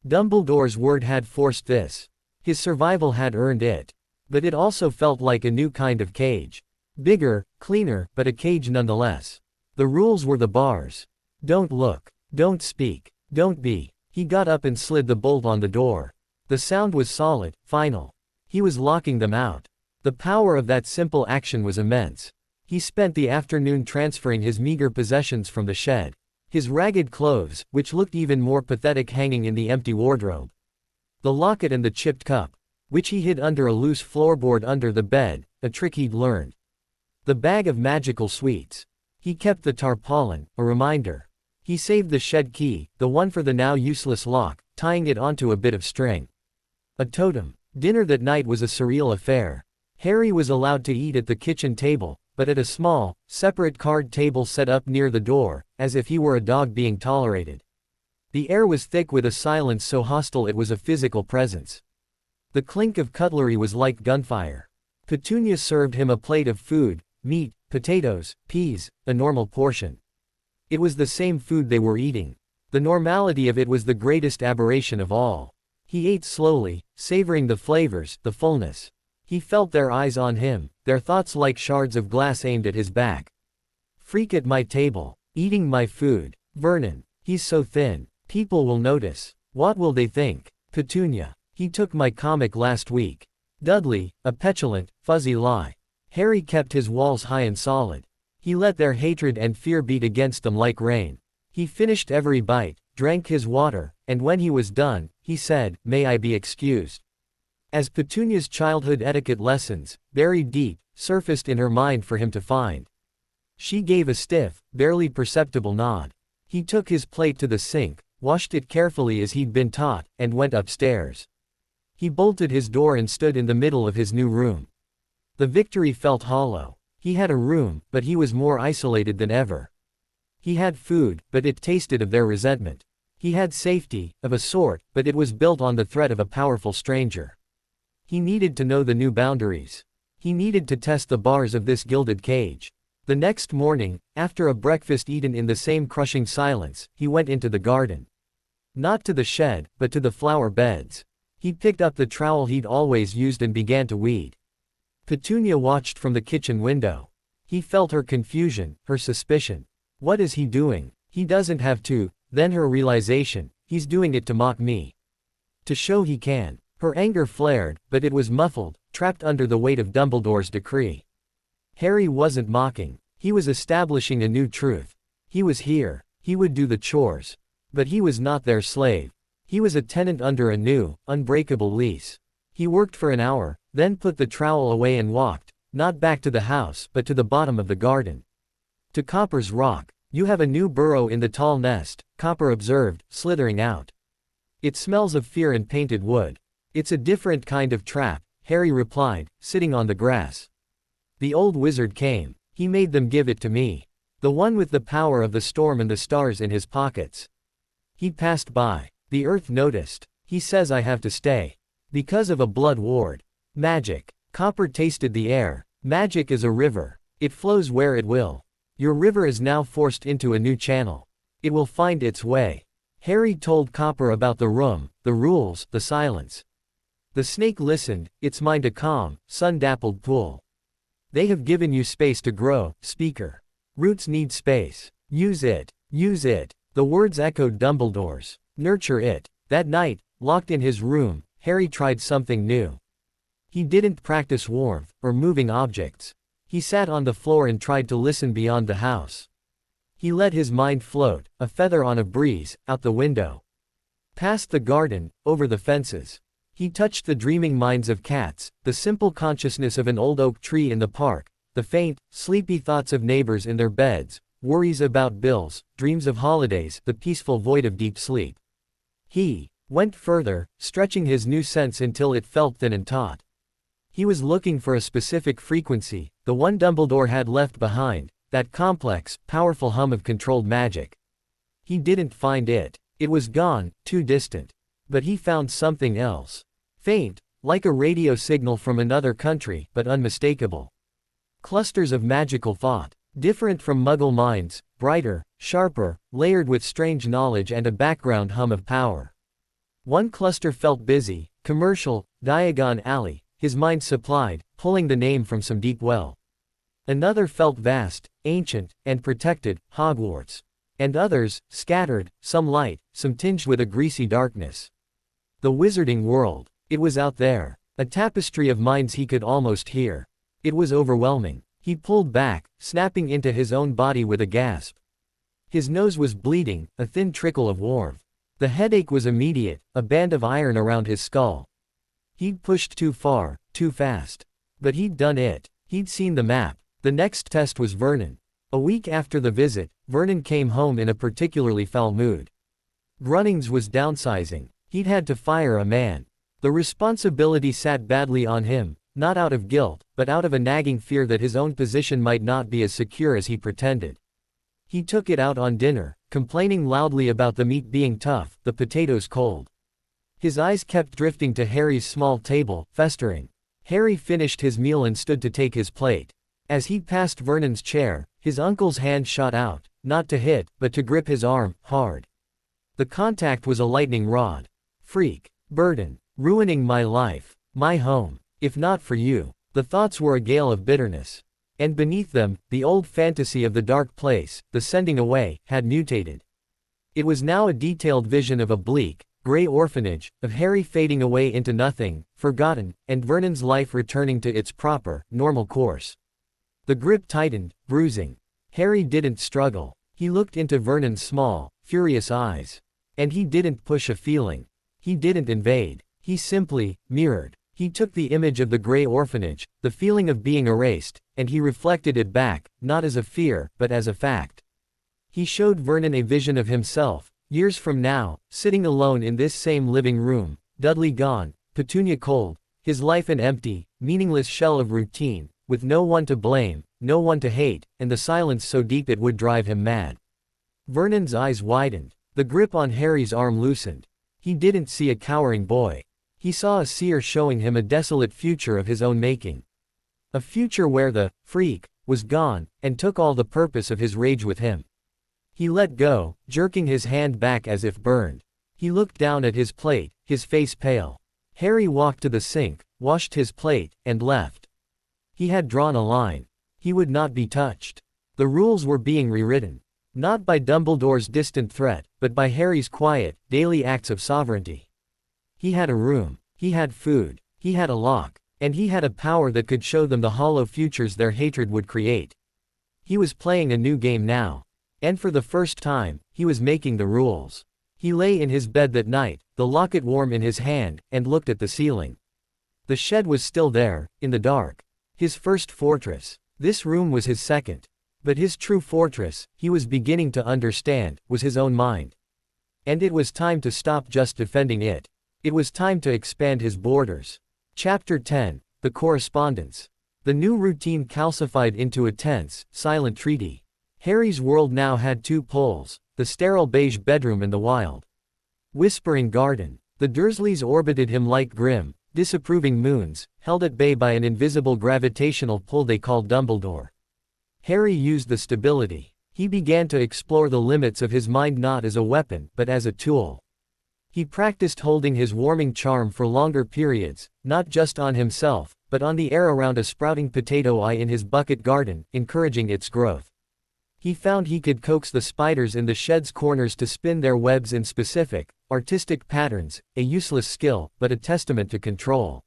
Dumbledore's word had forced this. His survival had earned it. But it also felt like a new kind of cage. Bigger, cleaner, but a cage nonetheless. The rules were the bars. Don't look. Don't speak. Don't be. He got up and slid the bolt on the door. The sound was solid, final. He was locking them out. The power of that simple action was immense. He spent the afternoon transferring his meager possessions from the shed. His ragged clothes, which looked even more pathetic hanging in the empty wardrobe. The locket and the chipped cup, which he hid under a loose floorboard under the bed, a trick he'd learned. The bag of magical sweets. He kept the tarpaulin, a reminder. He saved the shed key, the one for the now useless lock, tying it onto a bit of string. A totem. Dinner that night was a surreal affair. Harry was allowed to eat at the kitchen table, but at a small, separate card table set up near the door, as if he were a dog being tolerated. The air was thick with a silence so hostile it was a physical presence. The clink of cutlery was like gunfire. Petunia served him a plate of food, meat, potatoes, peas, a normal portion. It was the same food they were eating. The normality of it was the greatest aberration of all. He ate slowly, savoring the flavors, the fullness. He felt their eyes on him, their thoughts like shards of glass aimed at his back. Freak at my table, eating my food. Vernon, he's so thin. People will notice. What will they think? Petunia, he took my comic last week. Dudley, a petulant, fuzzy lie. Harry kept his walls high and solid. He let their hatred and fear beat against them like rain. He finished every bite, drank his water, and when he was done, he said, "May I be excused?" As Petunia's childhood etiquette lessons, buried deep, surfaced in her mind for him to find. She gave a stiff, barely perceptible nod. He took his plate to the sink, washed it carefully as he'd been taught, and went upstairs. He bolted his door and stood in the middle of his new room. The victory felt hollow. He had a room, but he was more isolated than ever. He had food, but it tasted of their resentment. He had safety, of a sort, but it was built on the threat of a powerful stranger. He needed to know the new boundaries. He needed to test the bars of this gilded cage. The next morning, after a breakfast eaten in the same crushing silence, he went into the garden. Not to the shed, but to the flower beds. He picked up the trowel he'd always used and began to weed. Petunia watched from the kitchen window. He felt her confusion, her suspicion. What is he doing? He doesn't have to. Then her realization, he's doing it to mock me. To show he can. Her anger flared, but it was muffled, trapped under the weight of Dumbledore's decree. Harry wasn't mocking. He was establishing a new truth. He was here. He would do the chores. But he was not their slave. He was a tenant under a new, unbreakable lease. He worked for an hour, then put the trowel away and walked, not back to the house but to the bottom of the garden. To Copper's rock. "You have a new burrow in the tall nest," Copper observed, slithering out. "It smells of fear and painted wood." "It's a different kind of trap," Harry replied, sitting on the grass. "The old wizard came. He made them give it to me. The one with the power of the storm and the stars in his pockets. He passed by. The earth noticed. He says I have to stay. Because of a blood ward. Magic." Copper tasted the air. "Magic is a river. It flows where it will. Your river is now forced into a new channel. It will find its way." Harry told Copper about the room, the rules, the silence. The snake listened, its mind a calm, sun-dappled pool. "They have given you space to grow, Speaker. Roots need space. Use it. Use it." The words echoed Dumbledore's. Nurture it. That night, locked in his room, Harry tried something new. He didn't practice warmth, or moving objects. He sat on the floor and tried to listen beyond the house. He let his mind float, a feather on a breeze, out the window. Past the garden, over the fences. He touched the dreaming minds of cats, the simple consciousness of an old oak tree in the park, the faint, sleepy thoughts of neighbors in their beds, worries about bills, dreams of holidays, the peaceful void of deep sleep. He went further, stretching his new sense until it felt thin and taut. He was looking for a specific frequency, the one Dumbledore had left behind, that complex, powerful hum of controlled magic. He didn't find it. It was gone, too distant. But he found something else. Faint, like a radio signal from another country, but unmistakable. Clusters of magical thought. Different from Muggle minds, brighter, sharper, layered with strange knowledge and a background hum of power. One cluster felt busy, commercial, Diagon Alley, his mind supplied, pulling the name from some deep well. Another felt vast, ancient, and protected, Hogwarts. And others, scattered, some light, some tinged with a greasy darkness. The wizarding world. It was out there. A tapestry of minds he could almost hear. It was overwhelming. He pulled back, snapping into his own body with a gasp. His nose was bleeding, a thin trickle of warmth. The headache was immediate, a band of iron around his skull. He'd pushed too far, too fast. But he'd done it. He'd seen the map. The next test was Vernon. A week after the visit, Vernon came home in a particularly foul mood. Grunnings was downsizing. He'd had to fire a man. The responsibility sat badly on him, not out of guilt, but out of a nagging fear that his own position might not be as secure as he pretended. He took it out on dinner, complaining loudly about the meat being tough, the potatoes cold. His eyes kept drifting to Harry's small table, festering. Harry finished his meal and stood to take his plate. As he passed Vernon's chair, his uncle's hand shot out, not to hit, but to grip his arm, hard. The contact was a lightning rod. Freak. Burden. Ruining my life. My home. If not for you. The thoughts were a gale of bitterness. And beneath them, the old fantasy of the dark place, the sending away, had mutated. It was now a detailed vision of a bleak, gray orphanage, of Harry fading away into nothing, forgotten, and Vernon's life returning to its proper, normal course. The grip tightened, bruising. Harry didn't struggle. He looked into Vernon's small, furious eyes. And he didn't push a feeling. He didn't invade. He simply mirrored. He took the image of the gray orphanage, the feeling of being erased, and he reflected it back, not as a fear, but as a fact. He showed Vernon a vision of himself, years from now, sitting alone in this same living room, Dudley gone, Petunia cold, his life an empty, meaningless shell of routine, with no one to blame, no one to hate, and the silence so deep it would drive him mad. Vernon's eyes widened. The grip on Harry's arm loosened. He didn't see a cowering boy. He saw a seer showing him a desolate future of his own making. A future where the freak was gone, and took all the purpose of his rage with him. He let go, jerking his hand back as if burned. He looked down at his plate, his face pale. Harry walked to the sink, washed his plate, and left. He had drawn a line. He would not be touched. The rules were being rewritten. Not by Dumbledore's distant threat, but by Harry's quiet, daily acts of sovereignty. He had a room. He had food. He had a lock. And he had a power that could show them the hollow futures their hatred would create. He was playing a new game now. And for the first time, he was making the rules. He lay in his bed that night, the locket warm in his hand, and looked at the ceiling. The shed was still there, in the dark. His first fortress. This room was his second. But his true fortress, he was beginning to understand, was his own mind. And it was time to stop just defending it. It was time to expand his borders. Chapter 10. The Correspondence. The new routine calcified into a tense, silent treaty. Harry's world now had two poles, the sterile beige bedroom and the wild, whispering garden. The Dursleys orbited him like grim, disapproving moons, held at bay by an invisible gravitational pull they called Dumbledore. Harry used the stability. He began to explore the limits of his mind not as a weapon, but as a tool. He practiced holding his warming charm for longer periods, not just on himself, but on the air around a sprouting potato eye in his bucket garden, encouraging its growth. He found he could coax the spiders in the shed's corners to spin their webs in specific, artistic patterns, a useless skill, but a testament to control.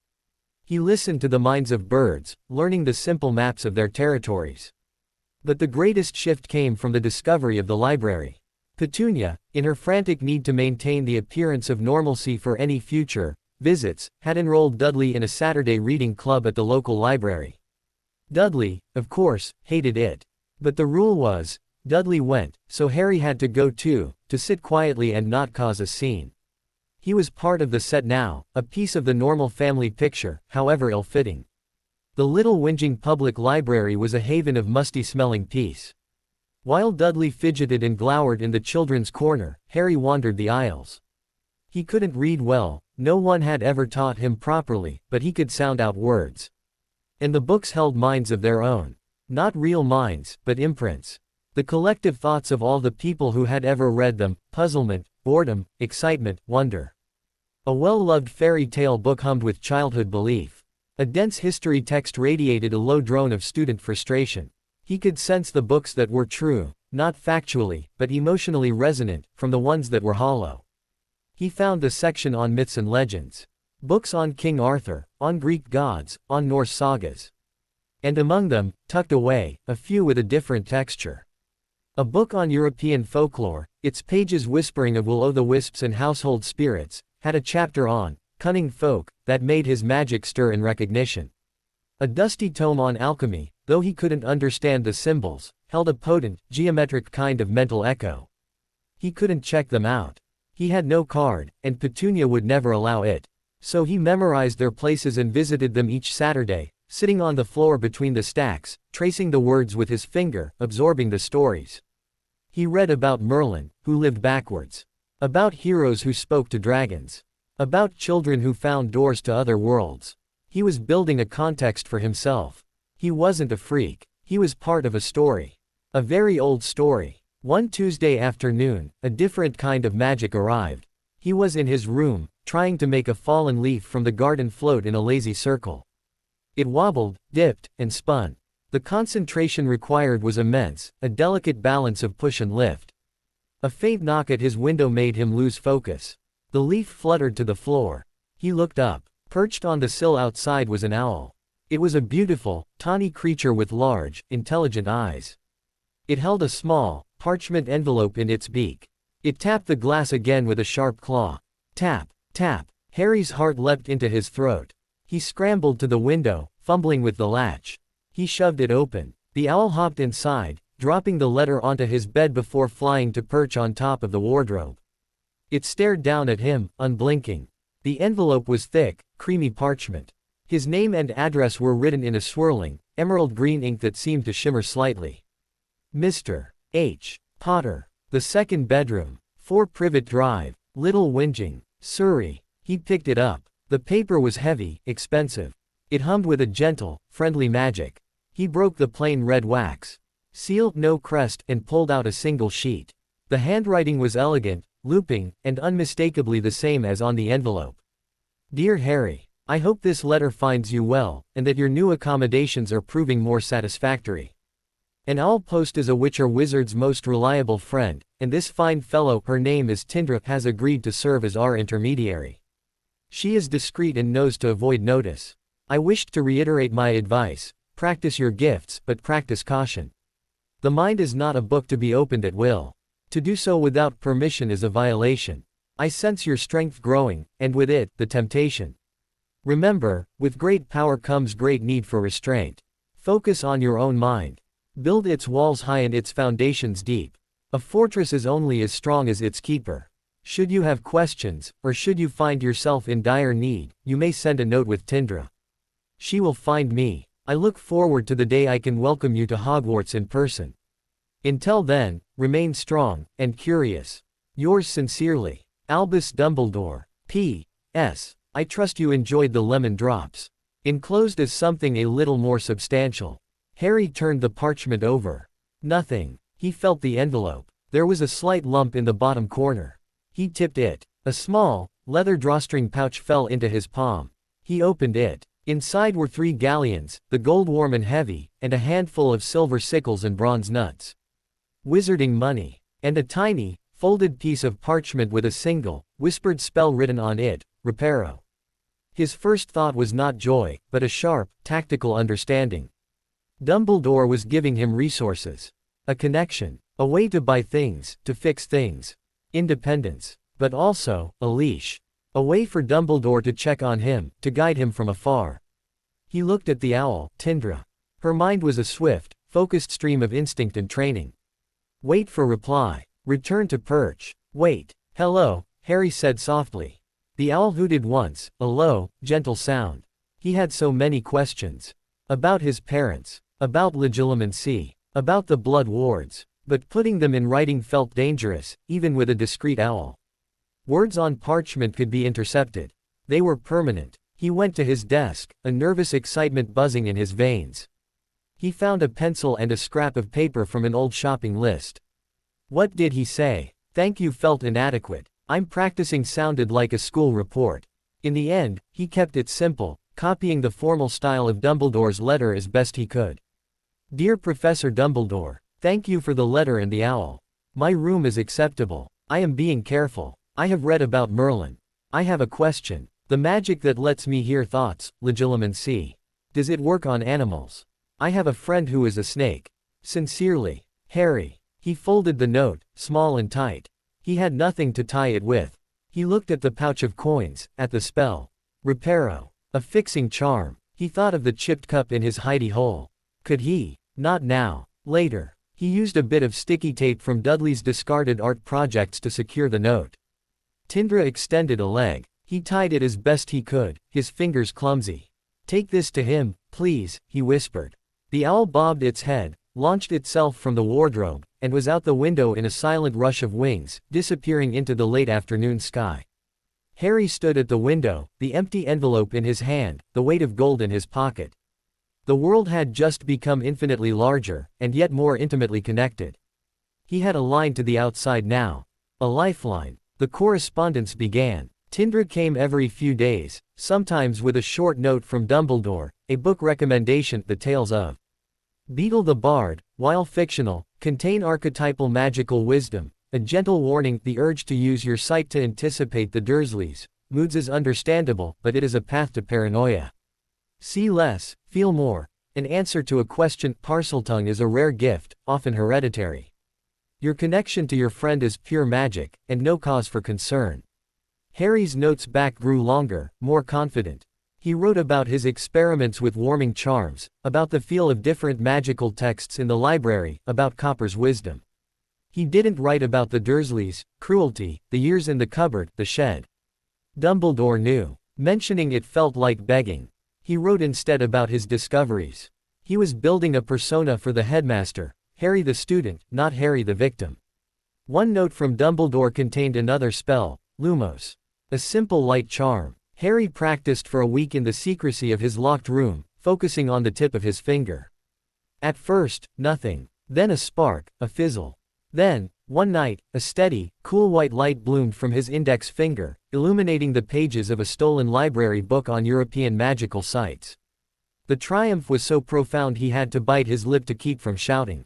He listened to the minds of birds, learning the simple maps of their territories. But the greatest shift came from the discovery of the library. Petunia, in her frantic need to maintain the appearance of normalcy for any future visits, had enrolled Dudley in a Saturday reading club at the local library. Dudley, of course, hated it. But the rule was, Dudley went, so Harry had to go too, to sit quietly and not cause a scene. He was part of the set now, a piece of the normal family picture, however ill-fitting. The little whinging public library was a haven of musty-smelling peace. While Dudley fidgeted and glowered in the children's corner, Harry wandered the aisles. He couldn't read well, no one had ever taught him properly, but he could sound out words. And the books held minds of their own. Not real minds, but imprints. The collective thoughts of all the people who had ever read them, puzzlement, boredom, excitement, wonder. A well-loved fairy tale book hummed with childhood belief. A dense history text radiated a low drone of student frustration. He could sense the books that were true, not factually, but emotionally resonant, from the ones that were hollow. He found the section on myths and legends. Books on King Arthur, on Greek gods, on Norse sagas. And among them, tucked away, a few with a different texture. A book on European folklore, its pages whispering of will-o'-the-wisps and household spirits, had a chapter on cunning folk that made his magic stir in recognition. A dusty tome on alchemy, though he couldn't understand the symbols, held a potent, geometric kind of mental echo. He couldn't check them out. He had no card, and Petunia would never allow it. So he memorized their places and visited them each Saturday, sitting on the floor between the stacks, tracing the words with his finger, absorbing the stories. He read about Merlin, who lived backwards. About heroes who spoke to dragons. About children who found doors to other worlds. He was building a context for himself. He wasn't a freak. He was part of a story. A very old story. One Tuesday afternoon, a different kind of magic arrived. He was in his room, trying to make a fallen leaf from the garden float in a lazy circle. It wobbled, dipped, and spun. The concentration required was immense, a delicate balance of push and lift. A faint knock at his window made him lose focus. The leaf fluttered to the floor. He looked up. Perched on the sill outside was an owl. It was a beautiful, tawny creature with large, intelligent eyes. It held a small, parchment envelope in its beak. It tapped the glass again with a sharp claw. Tap, tap. Harry's heart leapt into his throat. He scrambled to the window, fumbling with the latch. He shoved it open. The owl hopped inside, dropping the letter onto his bed before flying to perch on top of the wardrobe. It stared down at him, unblinking. The envelope was thick, creamy parchment. His name and address were written in a swirling, emerald green ink that seemed to shimmer slightly. Mr. H. Potter. The second bedroom. 4 Privet Drive. Little Whinging, Surrey. He picked it up. The paper was heavy, expensive. It hummed with a gentle, friendly magic. He broke the plain red wax. Sealed no crest, and pulled out a single sheet. The handwriting was elegant, looping, and unmistakably the same as on the envelope. Dear Harry, I hope this letter finds you well, and that your new accommodations are proving more satisfactory. An owl post is a witch or wizard's most reliable friend, and this fine fellow, her name is Tindra, has agreed to serve as our intermediary. She is discreet and knows to avoid notice. I wished to reiterate my advice: practice your gifts, but practice caution. The mind is not a book to be opened at will. To do so without permission is a violation. I sense your strength growing, and with it, the temptation. Remember, with great power comes great need for restraint. Focus on your own mind. Build its walls high and its foundations deep. A fortress is only as strong as its keeper. Should you have questions, or should you find yourself in dire need, you may send a note with Tindra. She will find me. I look forward to the day I can welcome you to Hogwarts in person. Until then, remain strong, and curious. Yours sincerely, Albus Dumbledore. P.S. I trust you enjoyed the lemon drops. Enclosed is something a little more substantial. Harry turned the parchment over. Nothing. He felt the envelope. There was a slight lump in the bottom corner. He tipped it. A small, leather drawstring pouch fell into his palm. He opened it. Inside were 3 galleons, the gold warm and heavy, and a handful of silver sickles and bronze nuts. Wizarding money. And a tiny, folded piece of parchment with a single, whispered spell written on it: Reparo. His first thought was not joy, but a sharp, tactical understanding. Dumbledore was giving him resources. A connection. A way to buy things, to fix things. Independence. But also, a leash. A way for Dumbledore to check on him, to guide him from afar. He looked at the owl, Tindra. Her mind was a swift, focused stream of instinct and training. Wait for reply. Return to perch. Wait. Hello, Harry said softly. The owl hooted once, a low, gentle sound. He had so many questions. About his parents. About Legilimens. About the blood wards. But putting them in writing felt dangerous, even with a discreet owl. Words on parchment could be intercepted. They were permanent. He went to his desk, a nervous excitement buzzing in his veins. He found a pencil and a scrap of paper from an old shopping list. What did he say? Thank you felt inadequate. I'm practicing sounded like a school report. In the end, he kept it simple, copying the formal style of Dumbledore's letter as best he could. Dear Professor Dumbledore, Thank you for the letter and the owl. My room is acceptable. I am being careful. I have read about Merlin. I have a question. The magic that lets me hear thoughts, Legilimens C. Does it work on animals? I have a friend who is a snake. Sincerely, Harry. He folded the note, small and tight. He had nothing to tie it with. He looked at the pouch of coins, at the spell. Reparo. A fixing charm. He thought of the chipped cup in his hidey hole. Could he? Not now. Later. He used a bit of sticky tape from Dudley's discarded art projects to secure the note. Tindra extended a leg. He tied it as best he could, his fingers clumsy. Take this to him, please, he whispered. The owl bobbed its head, launched itself from the wardrobe, and was out the window in a silent rush of wings, disappearing into the late afternoon sky. Harry stood at the window, the empty envelope in his hand, the weight of gold in his pocket. The world had just become infinitely larger, and yet more intimately connected. He had a line to the outside now. A lifeline. The correspondence began. Tindra came every few days, sometimes with a short note from Dumbledore, a book recommendation. The tales of Beetle the Bard, while fictional, contain archetypal magical wisdom, a gentle warning. The urge to use your sight to anticipate the Dursleys' moods is understandable, but it is a path to paranoia. See less, feel more. An answer to a question. Parseltongue is a rare gift, often hereditary. Your connection to your friend is pure magic, and no cause for concern. Harry's notes back grew longer, more confident. He wrote about his experiments with warming charms, about the feel of different magical texts in the library, about Copper's wisdom. He didn't write about the Dursleys' cruelty, the years in the cupboard, the shed. Dumbledore knew. Mentioning it felt like begging. He wrote instead about his discoveries. He was building a persona for the headmaster, Harry the student, not Harry the victim. One note from Dumbledore contained another spell, Lumos. A simple light charm. Harry practiced for a week in the secrecy of his locked room, focusing on the tip of his finger. At first, nothing. Then a spark, a fizzle. Then, one night, a steady, cool white light bloomed from his index finger, illuminating the pages of a stolen library book on European magical sites. The triumph was so profound he had to bite his lip to keep from shouting.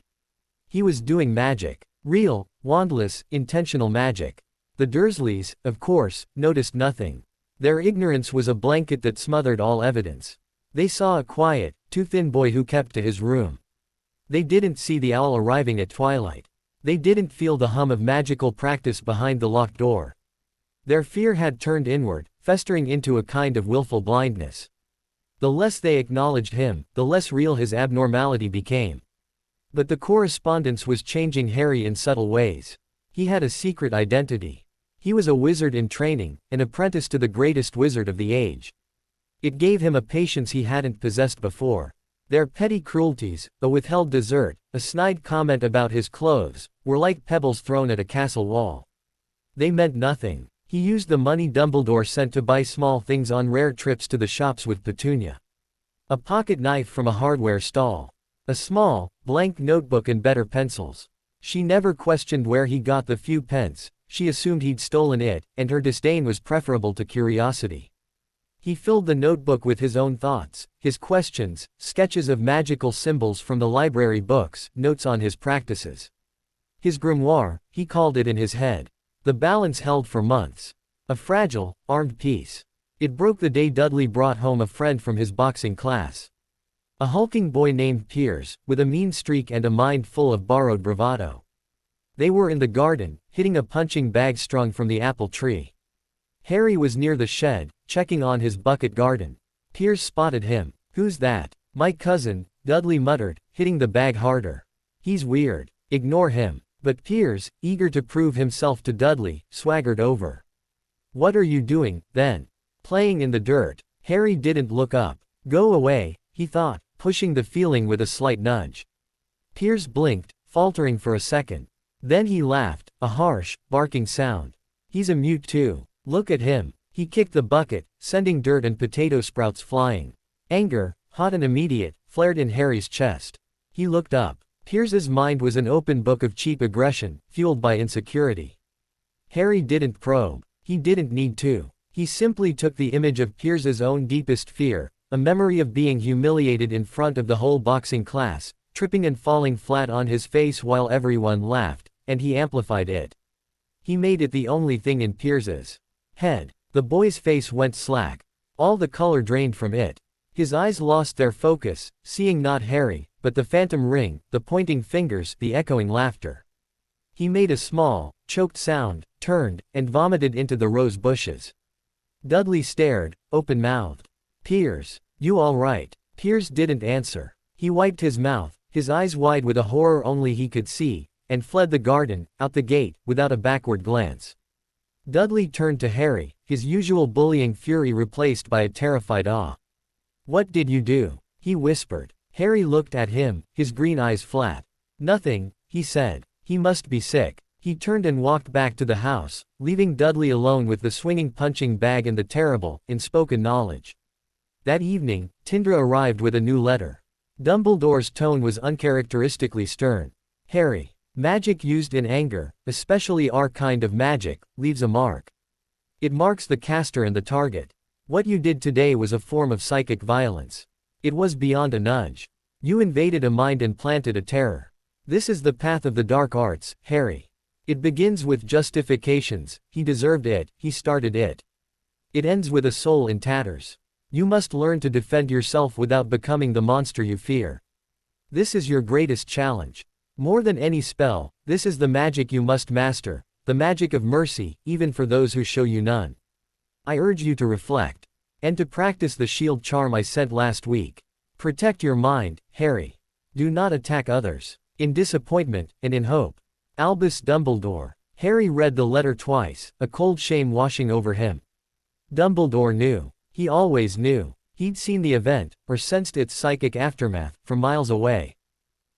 He was doing magic. Real, wandless, intentional magic. The Dursleys, of course, noticed nothing. Their ignorance was a blanket that smothered all evidence. They saw a quiet, too thin boy who kept to his room. They didn't see the owl arriving at twilight. They didn't feel the hum of magical practice behind the locked door. Their fear had turned inward, festering into a kind of willful blindness. The less they acknowledged him, the less real his abnormality became. But the correspondence was changing Harry in subtle ways. He had a secret identity. He was a wizard in training, an apprentice to the greatest wizard of the age. It gave him a patience he hadn't possessed before. Their petty cruelties, a withheld dessert, a snide comment about his clothes, were like pebbles thrown at a castle wall. They meant nothing. He used the money Dumbledore sent to buy small things on rare trips to the shops with Petunia. A pocket knife from a hardware stall. A small, blank notebook and better pencils. She never questioned where he got the few pence. She assumed he'd stolen it, and her disdain was preferable to curiosity. He filled the notebook with his own thoughts, his questions, sketches of magical symbols from the library books, notes on his practices. His grimoire, he called it in his head. The balance held for months. A fragile, armed piece. It broke the day Dudley brought home a friend from his boxing class. A hulking boy named Piers, with a mean streak and a mind full of borrowed bravado. They were in the garden, hitting a punching bag strung from the apple tree. Harry was near the shed, checking on his bucket garden. Piers spotted him. "Who's that?" "My cousin," Dudley muttered, hitting the bag harder. "He's weird. Ignore him." But Piers, eager to prove himself to Dudley, swaggered over. "What are you doing, then?" "Playing in the dirt." Harry didn't look up. "Go away," he thought, pushing the feeling with a slight nudge. Piers blinked, faltering for a second. Then he laughed, a harsh, barking sound. "He's a mute too. Look at him." He kicked the bucket, sending dirt and potato sprouts flying. Anger, hot and immediate, flared in Harry's chest. He looked up. Piers's mind was an open book of cheap aggression, fueled by insecurity. Harry didn't probe. He didn't need to. He simply took the image of Piers's own deepest fear, a memory of being humiliated in front of the whole boxing class, tripping and falling flat on his face while everyone laughed, and he amplified it. He made it the only thing in Piers's head. The boy's face went slack. All the color drained from it. His eyes lost their focus, seeing not Harry, but the phantom ring, the pointing fingers, the echoing laughter. He made a small, choked sound, turned, and vomited into the rose bushes. Dudley stared, open-mouthed. "Piers, you all right?" Piers didn't answer. He wiped his mouth, his eyes wide with a horror only he could see, and fled the garden, out the gate, without a backward glance. Dudley turned to Harry, his usual bullying fury replaced by a terrified awe. "What did you do?" he whispered. Harry looked at him, his green eyes flat. "Nothing," he said. "He must be sick." He turned and walked back to the house, leaving Dudley alone with the swinging punching bag and the terrible, unspoken knowledge. That evening, Tindra arrived with a new letter. Dumbledore's tone was uncharacteristically stern. "Harry, magic used in anger, especially our kind of magic, leaves a mark. It marks the caster and the target. What you did today was a form of psychic violence. It was beyond a nudge. You invaded a mind and planted a terror. This is the path of the dark arts, Harry. It begins with justifications, he deserved it, he started it. It ends with a soul in tatters. You must learn to defend yourself without becoming the monster you fear. This is your greatest challenge. More than any spell, this is the magic you must master, the magic of mercy, even for those who show you none. I urge you to reflect. And to practice the shield charm I sent last week. Protect your mind, Harry. Do not attack others. In disappointment, and in hope. Albus Dumbledore." Harry read the letter twice, a cold shame washing over him. Dumbledore knew. He always knew. He'd seen the event, or sensed its psychic aftermath, from miles away.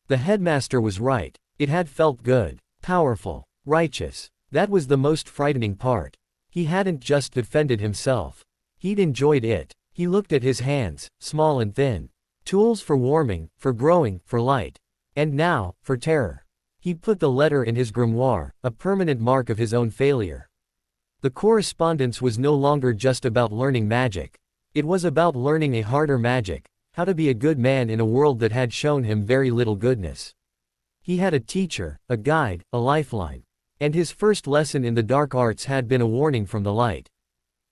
The headmaster was right. It had felt good, powerful, righteous. That was the most frightening part. He hadn't just defended himself. He'd enjoyed it. He looked at his hands, small and thin. Tools for warming, for growing, for light. And now, for terror. He put the letter in his grimoire, a permanent mark of his own failure. The correspondence was no longer just about learning magic. It was about learning a harder magic, how to be a good man in a world that had shown him very little goodness. He had a teacher, a guide, a lifeline. And his first lesson in the dark arts had been a warning from the light.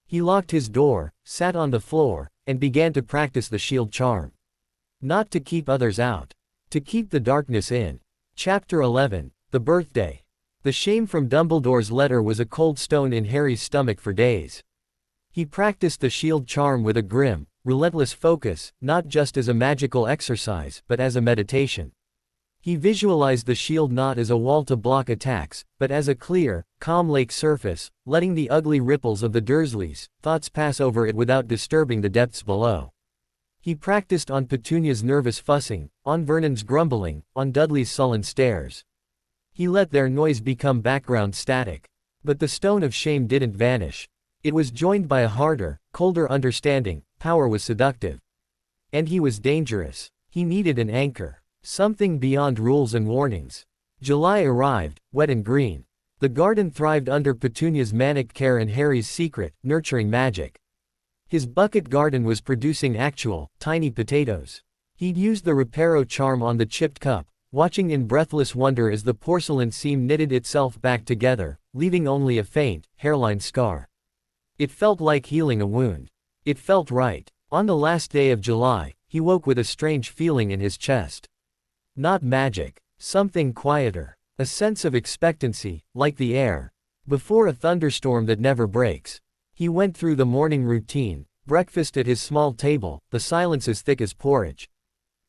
He locked his door, sat on the floor, and began to practice the shield charm. Not to keep others out. To keep the darkness in. Chapter 11, The Birthday. The shame from Dumbledore's letter was a cold stone in Harry's stomach for days. He practiced the shield charm with a grim, relentless focus, not just as a magical exercise, but as a meditation. He visualized the shield not as a wall to block attacks, but as a clear, calm lake surface, letting the ugly ripples of the Dursleys' thoughts pass over it without disturbing the depths below. He practiced on Petunia's nervous fussing, on Vernon's grumbling, on Dudley's sullen stares. He let their noise become background static. But the stone of shame didn't vanish. It was joined by a harder, colder understanding. Power was seductive. And he was dangerous. He needed an anchor. Something beyond rules and warnings. July arrived, wet and green. The garden thrived under Petunia's manic care and Harry's secret, nurturing magic. His bucket garden was producing actual, tiny potatoes. He'd used the Reparo charm on the chipped cup, watching in breathless wonder as the porcelain seam knitted itself back together, leaving only a faint, hairline scar. It felt like healing a wound. It felt right. On the last day of July, he woke with a strange feeling in his chest. Not magic. Something quieter. A sense of expectancy, like the air before a thunderstorm that never breaks. He went through the morning routine, breakfast at his small table, the silence as thick as porridge.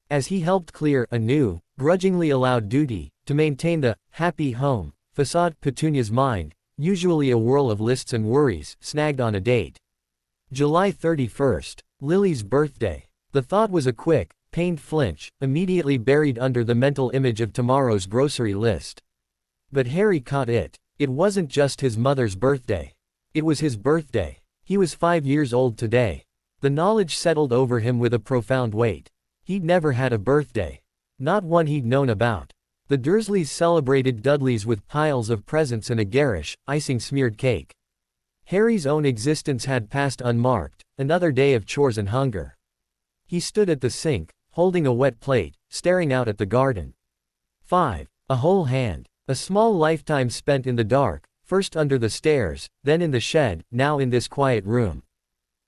As he helped clear a new, grudgingly allowed duty, to maintain the happy home facade, Petunia's mind, usually a whirl of lists and worries, snagged on a date. July 31st, Lily's birthday. The thought was a quick, pained flinch, immediately buried under the mental image of tomorrow's grocery list. But Harry caught it. It wasn't just his mother's birthday. It was his birthday. He was 5 years old today. The knowledge settled over him with a profound weight. He'd never had a birthday. Not one he'd known about. The Dursleys celebrated Dudley's with piles of presents and a garish, icing-smeared cake. Harry's own existence had passed unmarked, another day of chores and hunger. He stood at the sink, holding a wet plate, staring out at the garden. 5. A whole hand. A small lifetime spent in the dark, first under the stairs, then in the shed, now in this quiet room.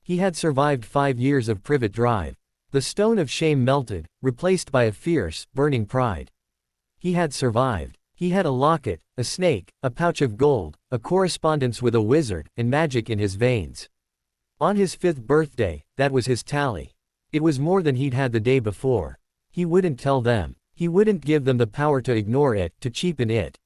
He had survived 5 years of privet drive. The stone of shame melted, replaced by a fierce, burning pride. He had survived. He had a locket, a snake, a pouch of gold, a correspondence with a wizard, and magic in his veins. On his 5th birthday, that was his tally. It was more than he'd had the day before. He wouldn't tell them. He wouldn't give them the power to ignore it, to cheapen it.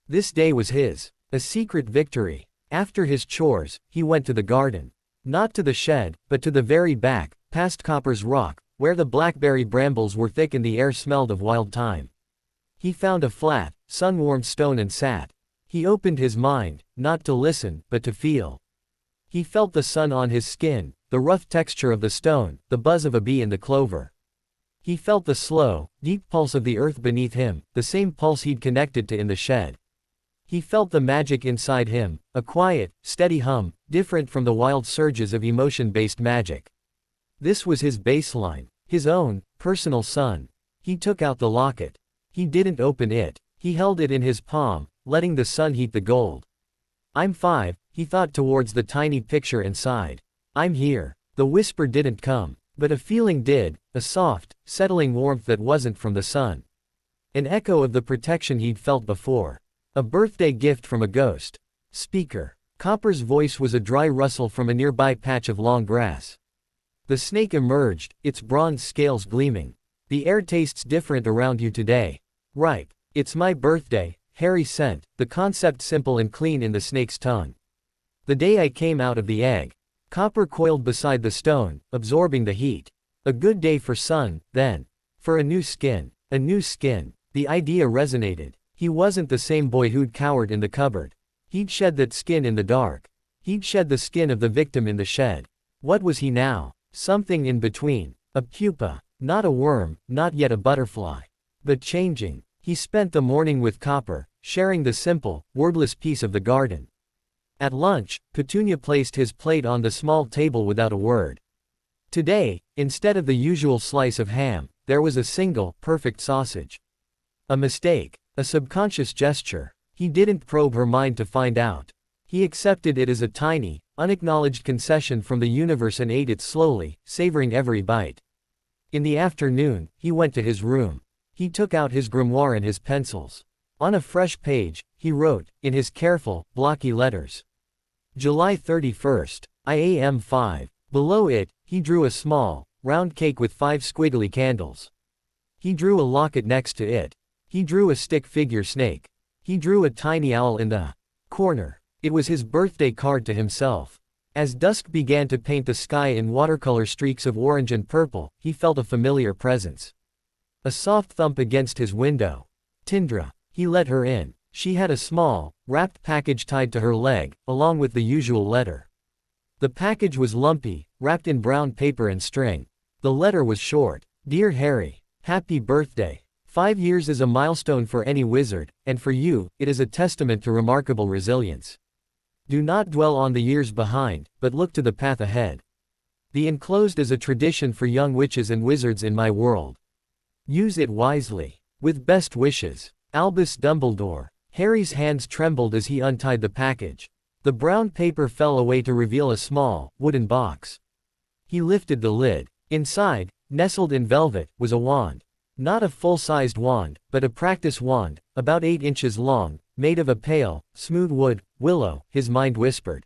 This day was his. A secret victory. After his chores, he went to the garden. Not to the shed, but to the very back, past Copper's Rock, where the blackberry brambles were thick and the air smelled of wild thyme. He found a flat, sun-warmed stone and sat. He opened his mind, not to listen, but to feel. He felt the sun on his skin, the rough texture of the stone, the buzz of a bee in the clover. He felt the slow, deep pulse of the earth beneath him, the same pulse he'd connected to in the shed. He felt the magic inside him, a quiet, steady hum, different from the wild surges of emotion-based magic. This was his baseline, his own, personal sun. He took out the locket. He didn't open it. He held it in his palm, letting the sun heat the gold. I'm 5, he thought towards the tiny picture inside. I'm here. The whisper didn't come, but a feeling did, a soft, settling warmth that wasn't from the sun. An echo of the protection he'd felt before. A birthday gift from a ghost. Speaker. Copper's voice was a dry rustle from a nearby patch of long grass. The snake emerged, its bronze scales gleaming. The air tastes different around you today. Ripe. It's my birthday, Harry sent, the concept simple and clean in the snake's tongue. The day I came out of the egg. Copper coiled beside the stone, absorbing the heat. A good day for sun, then. For a new skin. A new skin. The idea resonated. He wasn't the same boy who'd cowered in the cupboard. He'd shed that skin in the dark. He'd shed the skin of the victim in the shed. What was he now? Something in between. A pupa. Not a worm, not yet a butterfly. But changing. He spent the morning with Copper, sharing the simple, wordless piece of the garden. At lunch, Petunia placed his plate on the small table without a word. Today, instead of the usual slice of ham, there was a single, perfect sausage. A mistake. A subconscious gesture. He didn't probe her mind to find out. He accepted it as a tiny, unacknowledged concession from the universe and ate it slowly, savoring every bite. In the afternoon, he went to his room. He took out his grimoire and his pencils. On a fresh page, he wrote, in his careful, blocky letters. July 31st, I am 5. Below it, he drew a small, round cake with 5 squiggly candles. He drew a locket next to it. He drew a stick figure snake. He drew a tiny owl in the corner. It was his birthday card to himself. As dusk began to paint the sky in watercolor streaks of orange and purple, he felt a familiar presence. A soft thump against his window. Tindra. He let her in. She had a small, wrapped package tied to her leg, along with the usual letter. The package was lumpy, wrapped in brown paper and string. The letter was short. Dear Harry, happy birthday. 5 years is a milestone for any wizard, and for you, it is a testament to remarkable resilience. Do not dwell on the years behind, but look to the path ahead. The enclosed is a tradition for young witches and wizards in my world. Use it wisely. With best wishes. Albus Dumbledore. Harry's hands trembled as he untied the package. The brown paper fell away to reveal a small, wooden box. He lifted the lid. Inside, nestled in velvet, was a wand. Not a full-sized wand, but a practice wand, about 8 inches long, made of a pale, smooth wood, willow, his mind whispered.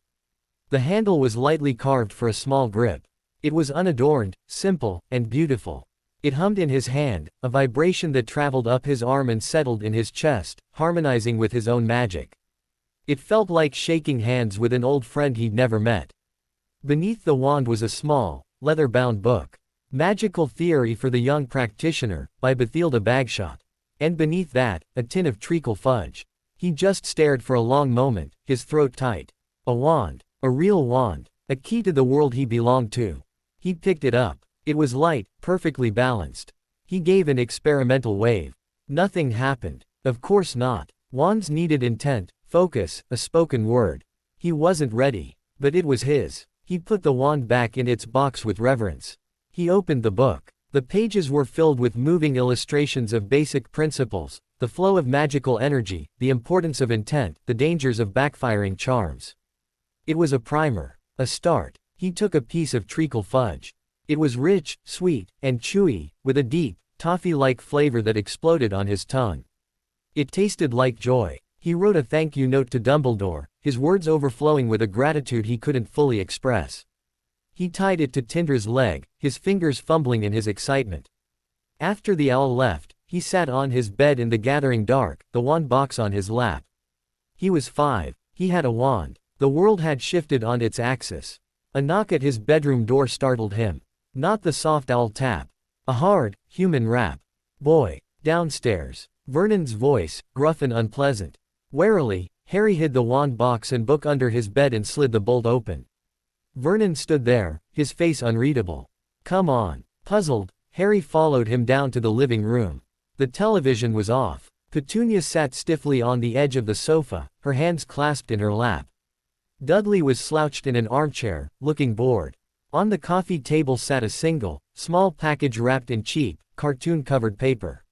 The handle was lightly carved for a small grip. It was unadorned, simple, and beautiful. It hummed in his hand, a vibration that traveled up his arm and settled in his chest, harmonizing with his own magic. It felt like shaking hands with an old friend he'd never met. Beneath the wand was a small, leather-bound book. Magical Theory for the Young Practitioner, by Bathilda Bagshot. And beneath that, a tin of treacle fudge. He just stared for a long moment, his throat tight. A wand. A real wand. A key to the world he belonged to. He picked it up. It was light, perfectly balanced. He gave an experimental wave. Nothing happened. Of course not. Wands needed intent, focus, a spoken word. He wasn't ready. But it was his. He put the wand back in its box with reverence. He opened the book. The pages were filled with moving illustrations of basic principles, the flow of magical energy, the importance of intent, the dangers of backfiring charms. It was a primer. A start. He took a piece of treacle fudge. It was rich, sweet, and chewy, with a deep, toffee-like flavor that exploded on his tongue. It tasted like joy. He wrote a thank you note to Dumbledore, his words overflowing with a gratitude he couldn't fully express. He tied it to Tinder's leg, his fingers fumbling in his excitement. After the owl left, he sat on his bed in the gathering dark, the wand box on his lap. He was 5. He had a wand. The world had shifted on its axis. A knock at his bedroom door startled him. Not the soft owl tap. A hard, human rap. "Boy." Downstairs. Vernon's voice, gruff and unpleasant. Warily, Harry hid the wand box and book under his bed and slid the bolt open. Vernon stood there, his face unreadable. "Come on." Puzzled, Harry followed him down to the living room. The television was off. Petunia sat stiffly on the edge of the sofa, her hands clasped in her lap. Dudley was slouched in an armchair, looking bored. On the coffee table sat a single, small package wrapped in cheap, cartoon-covered paper.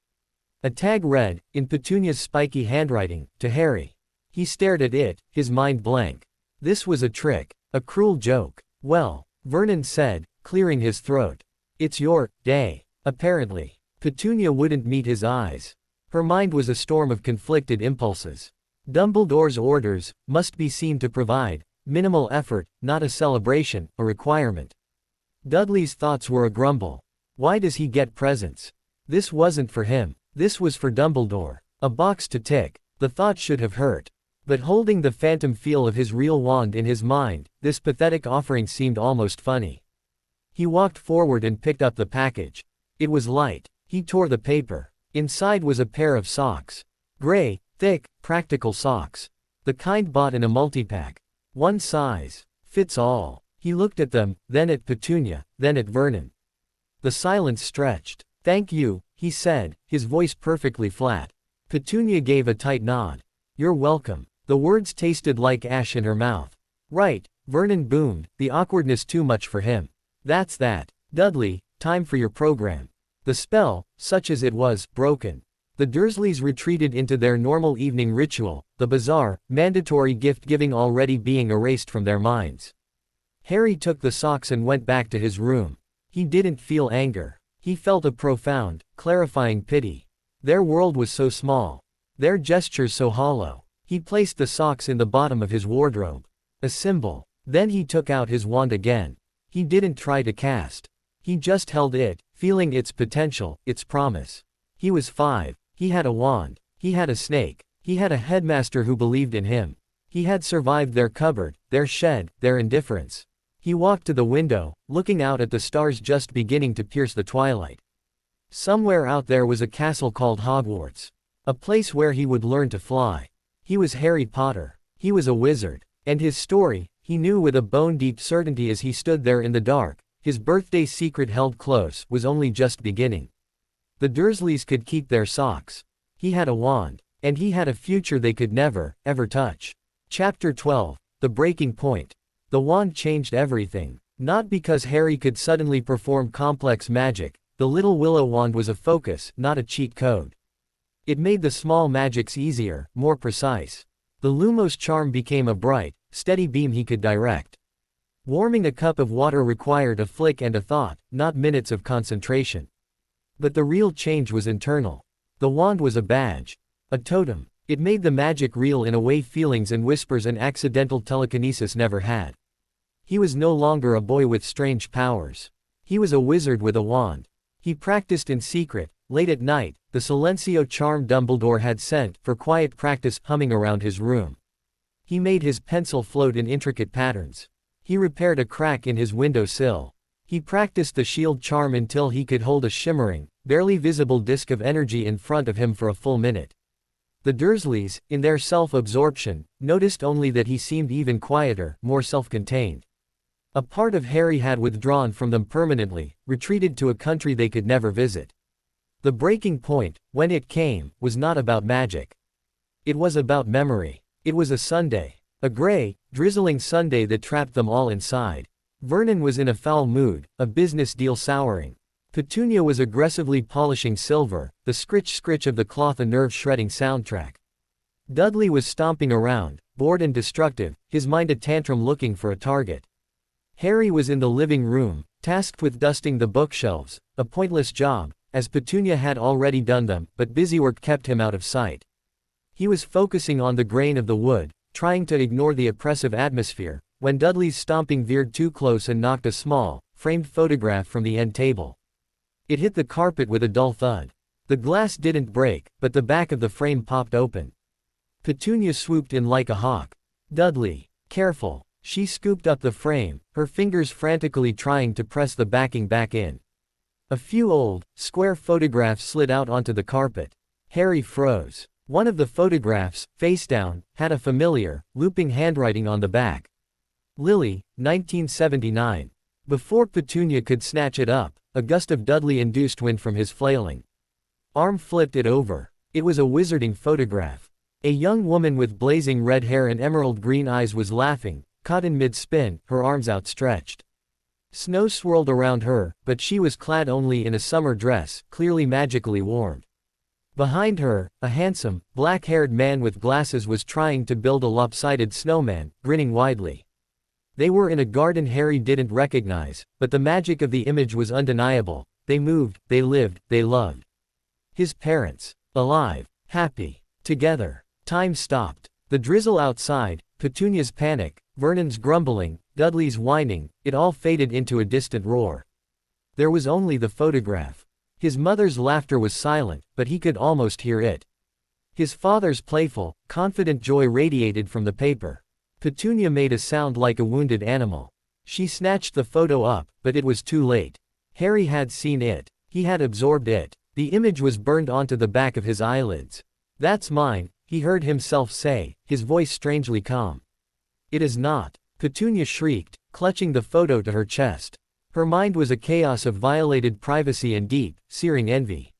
A tag read, in Petunia's spiky handwriting, to Harry. He stared at it, his mind blank. This was a trick, a cruel joke. "Well," Vernon said, clearing his throat. "It's your day." Apparently. Petunia wouldn't meet his eyes. Her mind was a storm of conflicted impulses. Dumbledore's orders must be seen to provide minimal effort, not a celebration, a requirement. Dudley's thoughts were a grumble. Why does he get presents? This wasn't for him. This was for Dumbledore. A box to tick. The thought should have hurt. But holding the phantom feel of his real wand in his mind, this pathetic offering seemed almost funny. He walked forward and picked up the package. It was light. He tore the paper. Inside was a pair of socks. Gray, thick, practical socks. The kind bought in a multipack. One size fits all. He looked at them, then at Petunia, then at Vernon. The silence stretched. "Thank you," he said, his voice perfectly flat. Petunia gave a tight nod. "You're welcome." The words tasted like ash in her mouth. "Right," Vernon boomed, the awkwardness too much for him. "That's that. Dudley, time for your program." The spell, such as it was, broken. The Dursleys retreated into their normal evening ritual, the bizarre, mandatory gift-giving already being erased from their minds. Harry took the socks and went back to his room. He didn't feel anger. He felt a profound, clarifying pity. Their world was so small. Their gestures so hollow. He placed the socks in the bottom of his wardrobe. A symbol. Then he took out his wand again. He didn't try to cast. He just held it, feeling its potential, its promise. He was 5. He had a wand. He had a snake. He had a headmaster who believed in him. He had survived their cupboard, their shed, their indifference. He walked to the window, looking out at the stars just beginning to pierce the twilight. Somewhere out there was a castle called Hogwarts. A place where he would learn to fly. He was Harry Potter. He was a wizard. And his story, he knew with a bone-deep certainty as he stood there in the dark, his birthday secret held close, was only just beginning. The Dursleys could keep their socks. He had a wand. And he had a future they could never, ever touch. Chapter 12. The Breaking Point. The wand changed everything. Not because Harry could suddenly perform complex magic. The little willow wand was a focus, not a cheat code. It made the small magics easier, more precise. The Lumos charm became a bright, steady beam he could direct. Warming a cup of water required a flick and a thought, not minutes of concentration. But the real change was internal. The wand was a badge. A totem. It made the magic real in a way feelings and whispers and accidental telekinesis never had. He was no longer a boy with strange powers. He was a wizard with a wand. He practiced in secret, late at night, the Silencio charm Dumbledore had sent for quiet practice humming around his room. He made his pencil float in intricate patterns. He repaired a crack in his window sill. He practiced the shield charm until he could hold a shimmering, barely visible disk of energy in front of him for a full minute. The Dursleys, in their self-absorption, noticed only that he seemed even quieter, more self-contained. A part of Harry had withdrawn from them permanently, retreated to a country they could never visit. The breaking point, when it came, was not about magic. It was about memory. It was a Sunday. A gray, drizzling Sunday that trapped them all inside. Vernon was in a foul mood, a business deal souring. Petunia was aggressively polishing silver, the scritch-scritch of the cloth a nerve-shredding soundtrack. Dudley was stomping around, bored and destructive, his mind a tantrum looking for a target. Harry was in the living room, tasked with dusting the bookshelves, a pointless job, as Petunia had already done them, but busywork kept him out of sight. He was focusing on the grain of the wood, trying to ignore the oppressive atmosphere, when Dudley's stomping veered too close and knocked a small, framed photograph from the end table. It hit the carpet with a dull thud. The glass didn't break, but the back of the frame popped open. Petunia swooped in like a hawk. "Dudley, careful." She scooped up the frame, her fingers frantically trying to press the backing back in. A few old, square photographs slid out onto the carpet. Harry froze. One of the photographs, face down, had a familiar, looping handwriting on the back. Lily, 1979. Before Petunia could snatch it up, a gust of Dudley-induced wind from his flailing arm flipped it over. It was a wizarding photograph. A young woman with blazing red hair and emerald green eyes was laughing, caught in mid-spin, her arms outstretched. Snow swirled around her, but she was clad only in a summer dress, clearly magically warmed. Behind her, a handsome, black-haired man with glasses was trying to build a lopsided snowman, grinning widely. They were in a garden Harry didn't recognize, but the magic of the image was undeniable. They moved, they lived, they loved. His parents. Alive. Happy. Together. Time stopped. The drizzle outside, Petunia's panic, Vernon's grumbling, Dudley's whining, it all faded into a distant roar. There was only the photograph. His mother's laughter was silent, but he could almost hear it. His father's playful, confident joy radiated from the paper. Petunia made a sound like a wounded animal. She snatched the photo up, but it was too late. Harry had seen it. He had absorbed it. The image was burned onto the back of his eyelids. "That's mine," he heard himself say, his voice strangely calm. "It is not," Petunia shrieked, clutching the photo to her chest. Her mind was a chaos of violated privacy and deep, searing envy.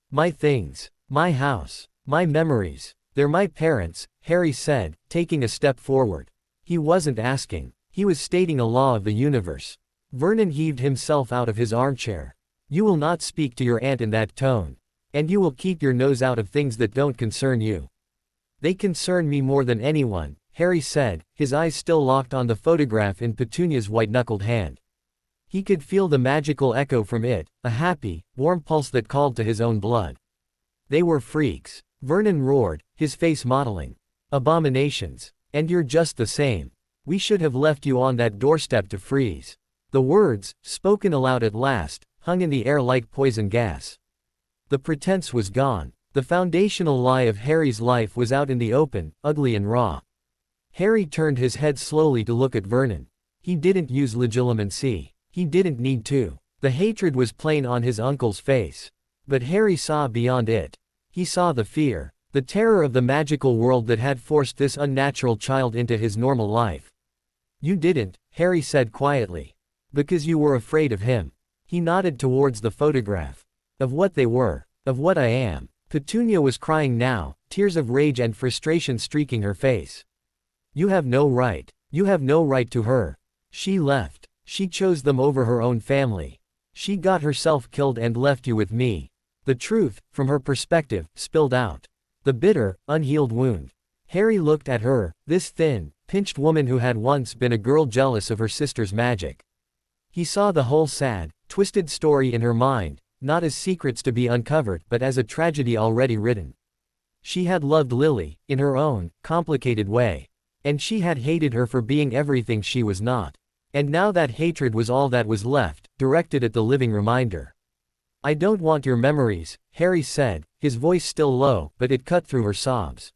"My things. My house. My memories. They're my parents," Harry said, taking a step forward. He wasn't asking. He was stating a law of the universe. Vernon heaved himself out of his armchair. "You will not speak to your aunt in that tone. And you will keep your nose out of things that don't concern you." "They concern me more than anyone," Harry said, his eyes still locked on the photograph in Petunia's white-knuckled hand. He could feel the magical echo from it, a happy, warm pulse that called to his own blood. "They were freaks," Vernon roared, his face mottling. "Abominations. And you're just the same. We should have left you on that doorstep to freeze." The words, spoken aloud at last, hung in the air like poison gas. The pretense was gone. The foundational lie of Harry's life was out in the open, ugly and raw. Harry turned his head slowly to look at Vernon. He didn't use Legilimens. He didn't need to. The hatred was plain on his uncle's face. But Harry saw beyond it. He saw the fear, the terror of the magical world that had forced this unnatural child into his normal life. "You didn't," Harry said quietly. "Because you were afraid of him." He nodded towards the photograph. "Of what they were. Of what I am." Petunia was crying now, tears of rage and frustration streaking her face. "You have no right. You have no right to her. She left. She chose them over her own family. She got herself killed and left you with me." The truth, from her perspective, spilled out. The bitter, unhealed wound. Harry looked at her, this thin, pinched woman who had once been a girl jealous of her sister's magic. He saw the whole sad, twisted story in her mind, not as secrets to be uncovered but as a tragedy already written. She had loved Lily, in her own, complicated way. And she had hated her for being everything she was not. And now that hatred was all that was left, directed at the living reminder. "I don't want your memories," Harry said, his voice still low, but it cut through her sobs.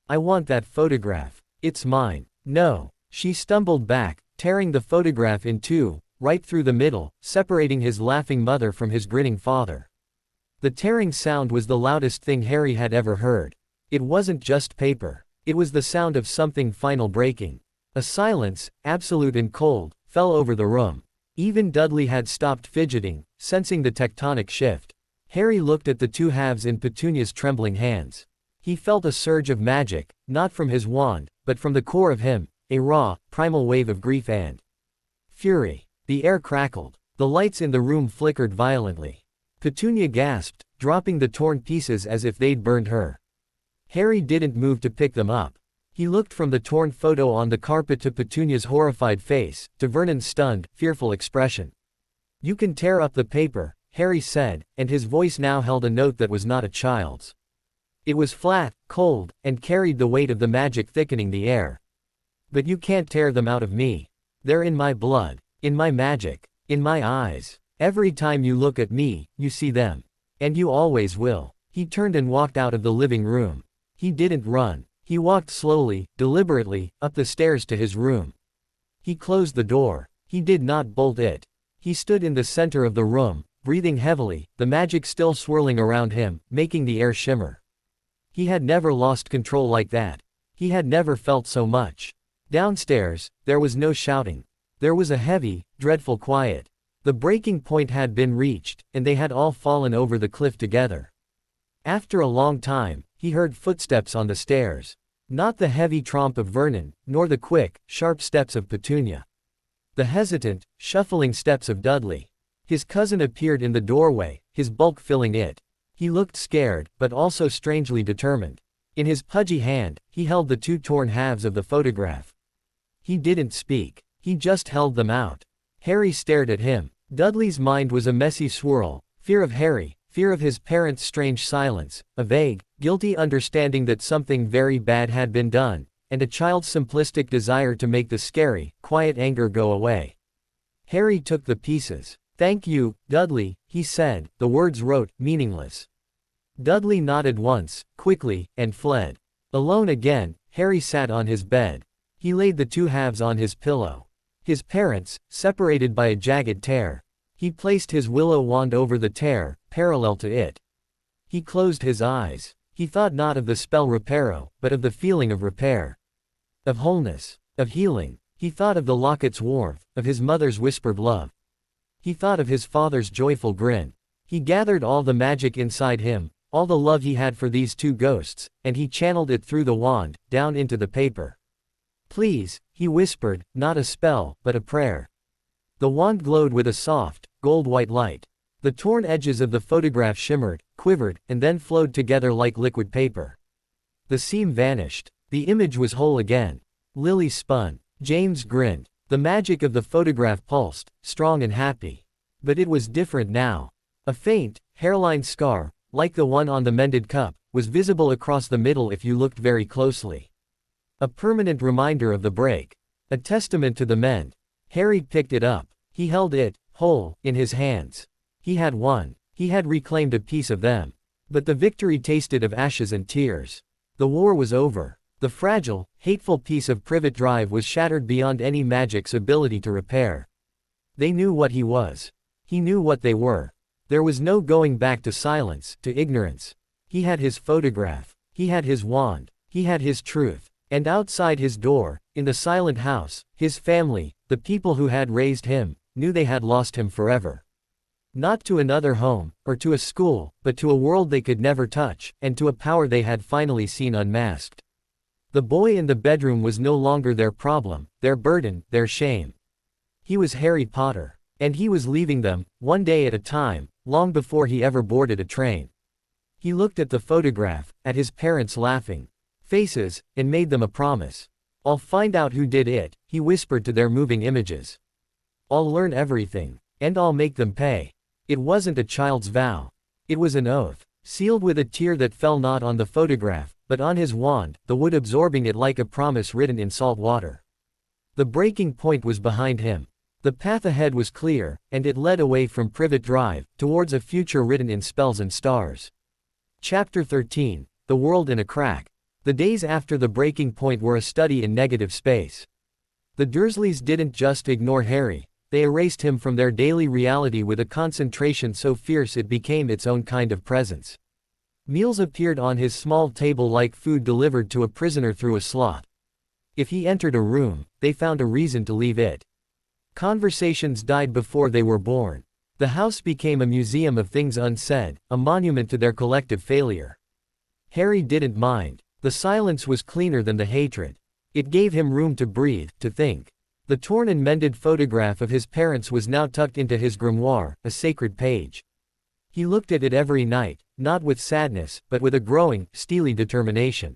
"I want that photograph. It's mine." "No." She stumbled back, tearing the photograph in two, right through the middle, separating his laughing mother from his grinning father. The tearing sound was the loudest thing Harry had ever heard. It wasn't just paper. It was the sound of something final breaking. A silence, absolute and cold, fell over the room. Even Dudley had stopped fidgeting, sensing the tectonic shift. Harry looked at the two halves in Petunia's trembling hands. He felt a surge of magic, not from his wand, but from the core of him, a raw, primal wave of grief and fury. The air crackled. The lights in the room flickered violently. Petunia gasped, dropping the torn pieces as if they'd burned her. Harry didn't move to pick them up. He looked from the torn photo on the carpet to Petunia's horrified face, to Vernon's stunned, fearful expression. "You can tear up the paper," Harry said, and his voice now held a note that was not a child's. It was flat, cold, and carried the weight of the magic thickening the air. "But you can't tear them out of me. They're in my blood, in my magic, in my eyes. Every time you look at me, you see them. And you always will." He turned and walked out of the living room. He didn't run. He walked slowly, deliberately, up the stairs to his room. He closed the door. He did not bolt it. He stood in the center of the room, breathing heavily, the magic still swirling around him, making the air shimmer. He had never lost control like that. He had never felt so much. Downstairs, there was no shouting. There was a heavy, dreadful quiet. The breaking point had been reached, and they had all fallen over the cliff together. After a long time, he heard footsteps on the stairs. Not the heavy tramp of Vernon, nor the quick, sharp steps of Petunia. The hesitant, shuffling steps of Dudley. His cousin appeared in the doorway, his bulk filling it. He looked scared, but also strangely determined. In his pudgy hand, he held the two torn halves of the photograph. He didn't speak. He just held them out. Harry stared at him. Dudley's mind was a messy swirl, fear of Harry, fear of his parents' strange silence, a vague, guilty understanding that something very bad had been done, and a child's simplistic desire to make the scary, quiet anger go away. Harry took the pieces. "Thank you, Dudley," he said, the words rote, meaningless. Dudley nodded once, quickly, and fled. Alone again, Harry sat on his bed. He laid the two halves on his pillow. His parents, separated by a jagged tear. He placed his willow wand over the tear, parallel to it. He closed his eyes. He thought not of the spell reparo, but of the feeling of repair. Of wholeness. Of healing. He thought of the locket's warmth, of his mother's whispered love. He thought of his father's joyful grin. He gathered all the magic inside him, all the love he had for these two ghosts, and he channeled it through the wand, down into the paper. "Please," he whispered, not a spell, but a prayer. The wand glowed with a soft, gold-white light. The torn edges of the photograph shimmered, quivered, and then flowed together like liquid paper. The seam vanished. The image was whole again. Lily spun. James grinned. The magic of the photograph pulsed, strong and happy. But it was different now. A faint, hairline scar, like the one on the mended cup, was visible across the middle if you looked very closely. A permanent reminder of the break. A testament to the mend. Harry picked it up. He held it, whole, in his hands. He had won. He had reclaimed a piece of them. But the victory tasted of ashes and tears. The war was over. The fragile, hateful piece of Privet Drive was shattered beyond any magic's ability to repair. They knew what he was. He knew what they were. There was no going back to silence, to ignorance. He had his photograph. He had his wand. He had his truth. And outside his door, in the silent house, his family, the people who had raised him, knew they had lost him forever. Not to another home, or to a school, but to a world they could never touch, and to a power they had finally seen unmasked. The boy in the bedroom was no longer their problem, their burden, their shame. He was Harry Potter. And he was leaving them, one day at a time, long before he ever boarded a train. He looked at the photograph, at his parents' laughing faces, and made them a promise. "I'll find out who did it," he whispered to their moving images. "I'll learn everything. And I'll make them pay." It wasn't a child's vow. It was an oath, sealed with a tear that fell not on the photograph, but on his wand, the wood absorbing it like a promise written in salt water. The breaking point was behind him. The path ahead was clear, and it led away from Privet Drive, towards a future written in spells and stars. Chapter 13. The World in a Crack. The days after the breaking point were a study in negative space. The Dursleys didn't just ignore Harry, they erased him from their daily reality with a concentration so fierce it became its own kind of presence. Meals appeared on his small table like food delivered to a prisoner through a slot. If he entered a room, they found a reason to leave it. Conversations died before they were born. The house became a museum of things unsaid, a monument to their collective failure. Harry didn't mind. The silence was cleaner than the hatred. It gave him room to breathe, to think. The torn and mended photograph of his parents was now tucked into his grimoire, a sacred page. He looked at it every night, not with sadness, but with a growing, steely determination.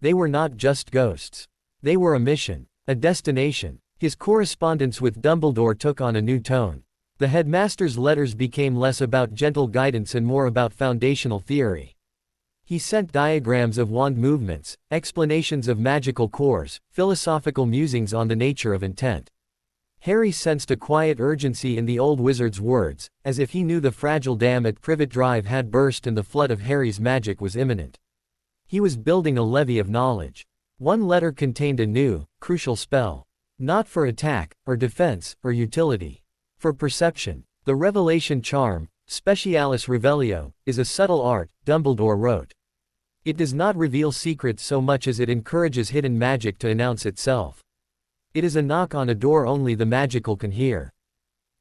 They were not just ghosts. They were a mission, a destination. His correspondence with Dumbledore took on a new tone. The headmaster's letters became less about gentle guidance and more about foundational theory. He sent diagrams of wand movements, explanations of magical cores, philosophical musings on the nature of intent. Harry sensed a quiet urgency in the old wizard's words, as if he knew the fragile dam at Privet Drive had burst and the flood of Harry's magic was imminent. He was building a levee of knowledge. One letter contained a new, crucial spell. Not for attack, or defense, or utility. For perception. The revelation charm, Specialis Revelio, is a subtle art, Dumbledore wrote. It does not reveal secrets so much as it encourages hidden magic to announce itself. It is a knock on a door only the magical can hear.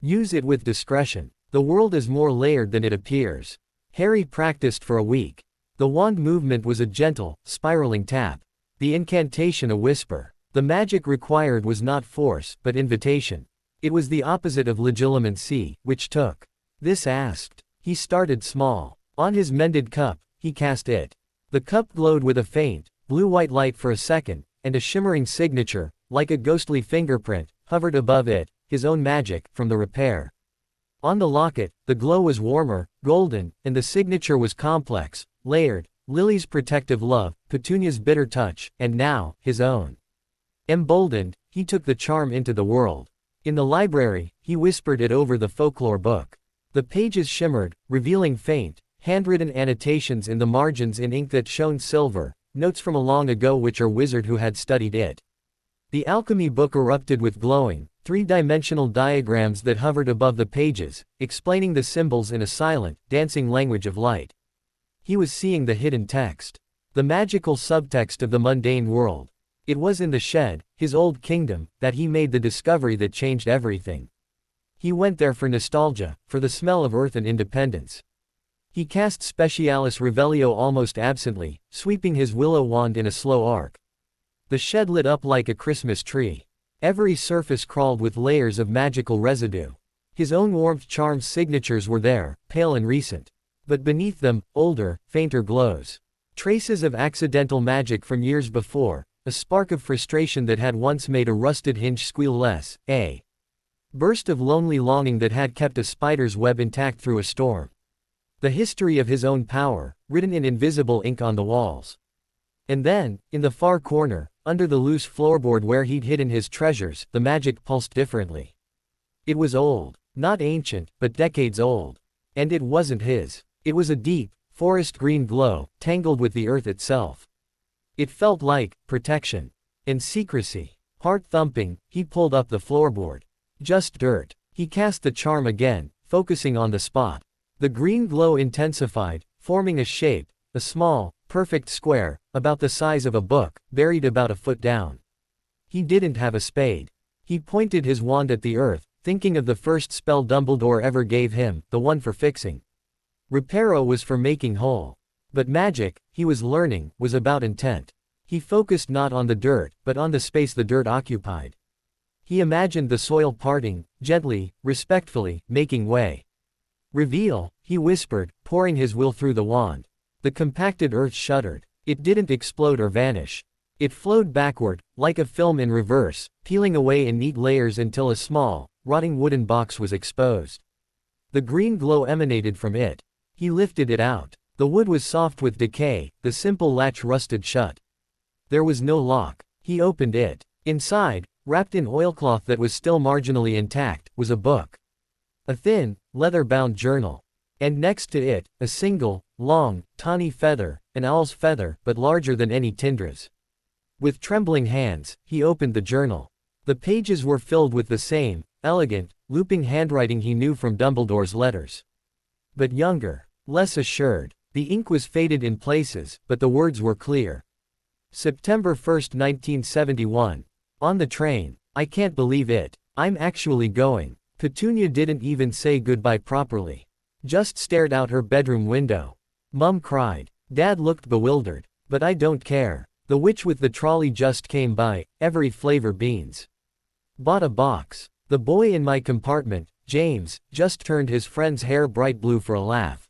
Use it with discretion. The world is more layered than it appears. Harry practiced for a week. The wand movement was a gentle, spiraling tap. The incantation a whisper. The magic required was not force, but invitation. It was the opposite of Legilimens, which took. This asked. He started small. On his mended cup, he cast it. The cup glowed with a faint, blue-white light for a second, and a shimmering signature, like a ghostly fingerprint, hovered above it, his own magic, from the repair. On the locket, the glow was warmer, golden, and the signature was complex, layered, Lily's protective love, Petunia's bitter touch, and now, his own. Emboldened, he took the charm into the world. In the library, he whispered it over the folklore book. The pages shimmered, revealing faint, handwritten annotations in the margins in ink that shone silver, notes from a long ago which a wizard who had studied it. The alchemy book erupted with glowing, three-dimensional diagrams that hovered above the pages, explaining the symbols in a silent, dancing language of light. He was seeing the hidden text. The magical subtext of the mundane world. It was in the shed, his old kingdom, that he made the discovery that changed everything. He went there for nostalgia, for the smell of earth and independence. He cast Specialis Revelio almost absently, sweeping his willow wand in a slow arc. The shed lit up like a Christmas tree. Every surface crawled with layers of magical residue. His own warmth charm's signatures were there, pale and recent. But beneath them, older, fainter glows. Traces of accidental magic from years before, a spark of frustration that had once made a rusted hinge squeal less, a burst of lonely longing that had kept a spider's web intact through a storm. The history of his own power, written in invisible ink on the walls. And then, in the far corner, under the loose floorboard where he'd hidden his treasures, the magic pulsed differently. It was old, not ancient, but decades old. And it wasn't his. It was a deep, forest green glow, tangled with the earth itself. It felt like protection and secrecy. Heart thumping, he pulled up the floorboard. Just dirt. He cast the charm again, focusing on the spot. The green glow intensified, forming a shape, a small, perfect square, about the size of a book, buried about a foot down. He didn't have a spade. He pointed his wand at the earth, thinking of the first spell Dumbledore ever gave him, the one for fixing. Reparo was for making whole. But magic, he was learning, was about intent. He focused not on the dirt, but on the space the dirt occupied. He imagined the soil parting, gently, respectfully, making way. Reveal, he whispered, pouring his will through the wand. The compacted earth shuddered. It didn't explode or vanish. It flowed backward, like a film in reverse, peeling away in neat layers until a small, rotting wooden box was exposed. The green glow emanated from it. He lifted it out. The wood was soft with decay, the simple latch rusted shut. There was no lock. He opened it. Inside, wrapped in oilcloth that was still marginally intact, was a book. A thin, leather-bound journal. And next to it, a single, long, tawny feather, an owl's feather, but larger than any Tindra's. With trembling hands, he opened the journal. The pages were filled with the same, elegant, looping handwriting he knew from Dumbledore's letters. But younger, less assured. The ink was faded in places, but the words were clear. September 1, 1971. On the train. I can't believe it. I'm actually going. Petunia didn't even say goodbye properly. Just stared out her bedroom window. Mum cried. Dad looked bewildered. But I don't care. The witch with the trolley just came by, every flavor beans. Bought a box. The boy in my compartment, James, just turned his friend's hair bright blue for a laugh.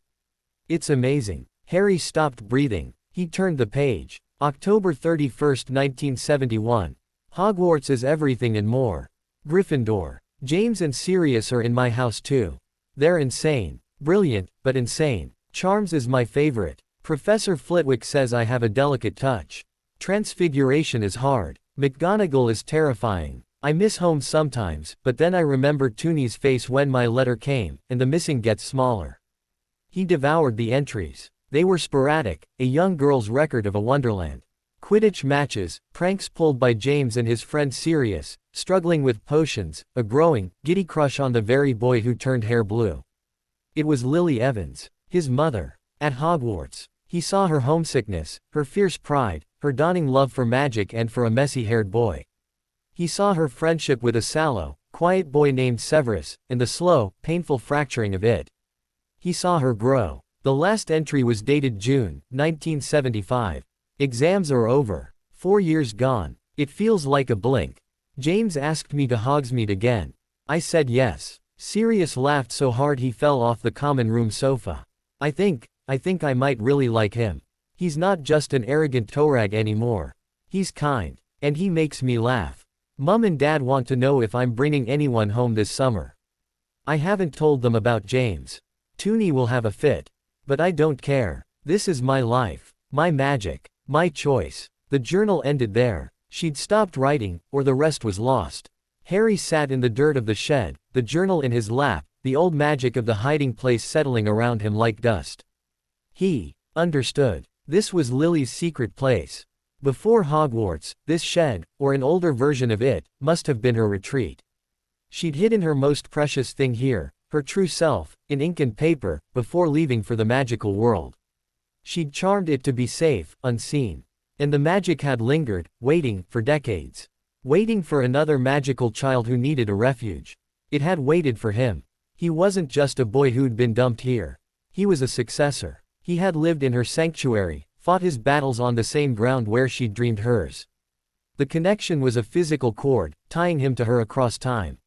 It's amazing. Harry stopped breathing. He turned the page. October 31st, 1971. Hogwarts is everything and more. Gryffindor. James and Sirius are in my house too. They're insane. Brilliant, but insane. Charms is my favorite. Professor Flitwick says I have a delicate touch. Transfiguration is hard. McGonagall is terrifying. I miss home sometimes, but then I remember Toonie's face when my letter came, and the missing gets smaller. He devoured the entries. They were sporadic, a young girl's record of a wonderland. Quidditch matches, pranks pulled by James and his friend Sirius, struggling with potions, a growing, giddy crush on the very boy who turned hair blue. It was Lily Evans, his mother. At Hogwarts, he saw her homesickness, her fierce pride, her dawning love for magic and for a messy-haired boy. He saw her friendship with a sallow, quiet boy named Severus, and the slow, painful fracturing of it. He saw her grow. The last entry was dated June, 1975. Exams are over. 4 years gone. It feels like a blink. James asked me to Hogsmeade again. I said yes. Sirius laughed so hard he fell off the common room sofa. I think I might really like him. He's not just an arrogant toad anymore. He's kind. And he makes me laugh. Mum and Dad want to know if I'm bringing anyone home this summer. I haven't told them about James. Toonie will have a fit. But I don't care. This is my life. My magic. My choice. The journal ended there. She'd stopped writing, or the rest was lost. Harry sat in the dirt of the shed, the journal in his lap, the old magic of the hiding place settling around him like dust. He understood. This was Lily's secret place. Before Hogwarts, this shed, or an older version of it, must have been her retreat. She'd hidden her most precious thing here, her true self, in ink and paper, before leaving for the magical world. She'd charmed it to be safe, unseen. And the magic had lingered, waiting, for decades. Waiting for another magical child who needed a refuge. It had waited for him. He wasn't just a boy who'd been dumped here. He was a successor. He had lived in her sanctuary, fought his battles on the same ground where she'd dreamed hers. The connection was a physical cord, tying him to her across time.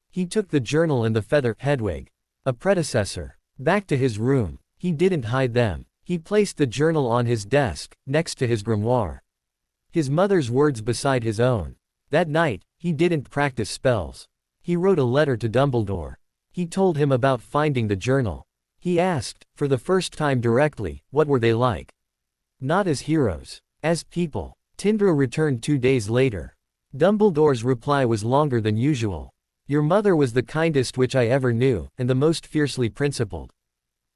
He took the journal and the feather Hedwig, a predecessor, back to his room. He didn't hide them. He placed the journal on his desk, next to his grimoire. His mother's words beside his own. That night, he didn't practice spells. He wrote a letter to Dumbledore. He told him about finding the journal. He asked, for the first time directly, what were they like? Not as heroes. As people. Tyndra returned 2 days later. Dumbledore's reply was longer than usual. Your mother was the kindest witch I ever knew, and the most fiercely principled.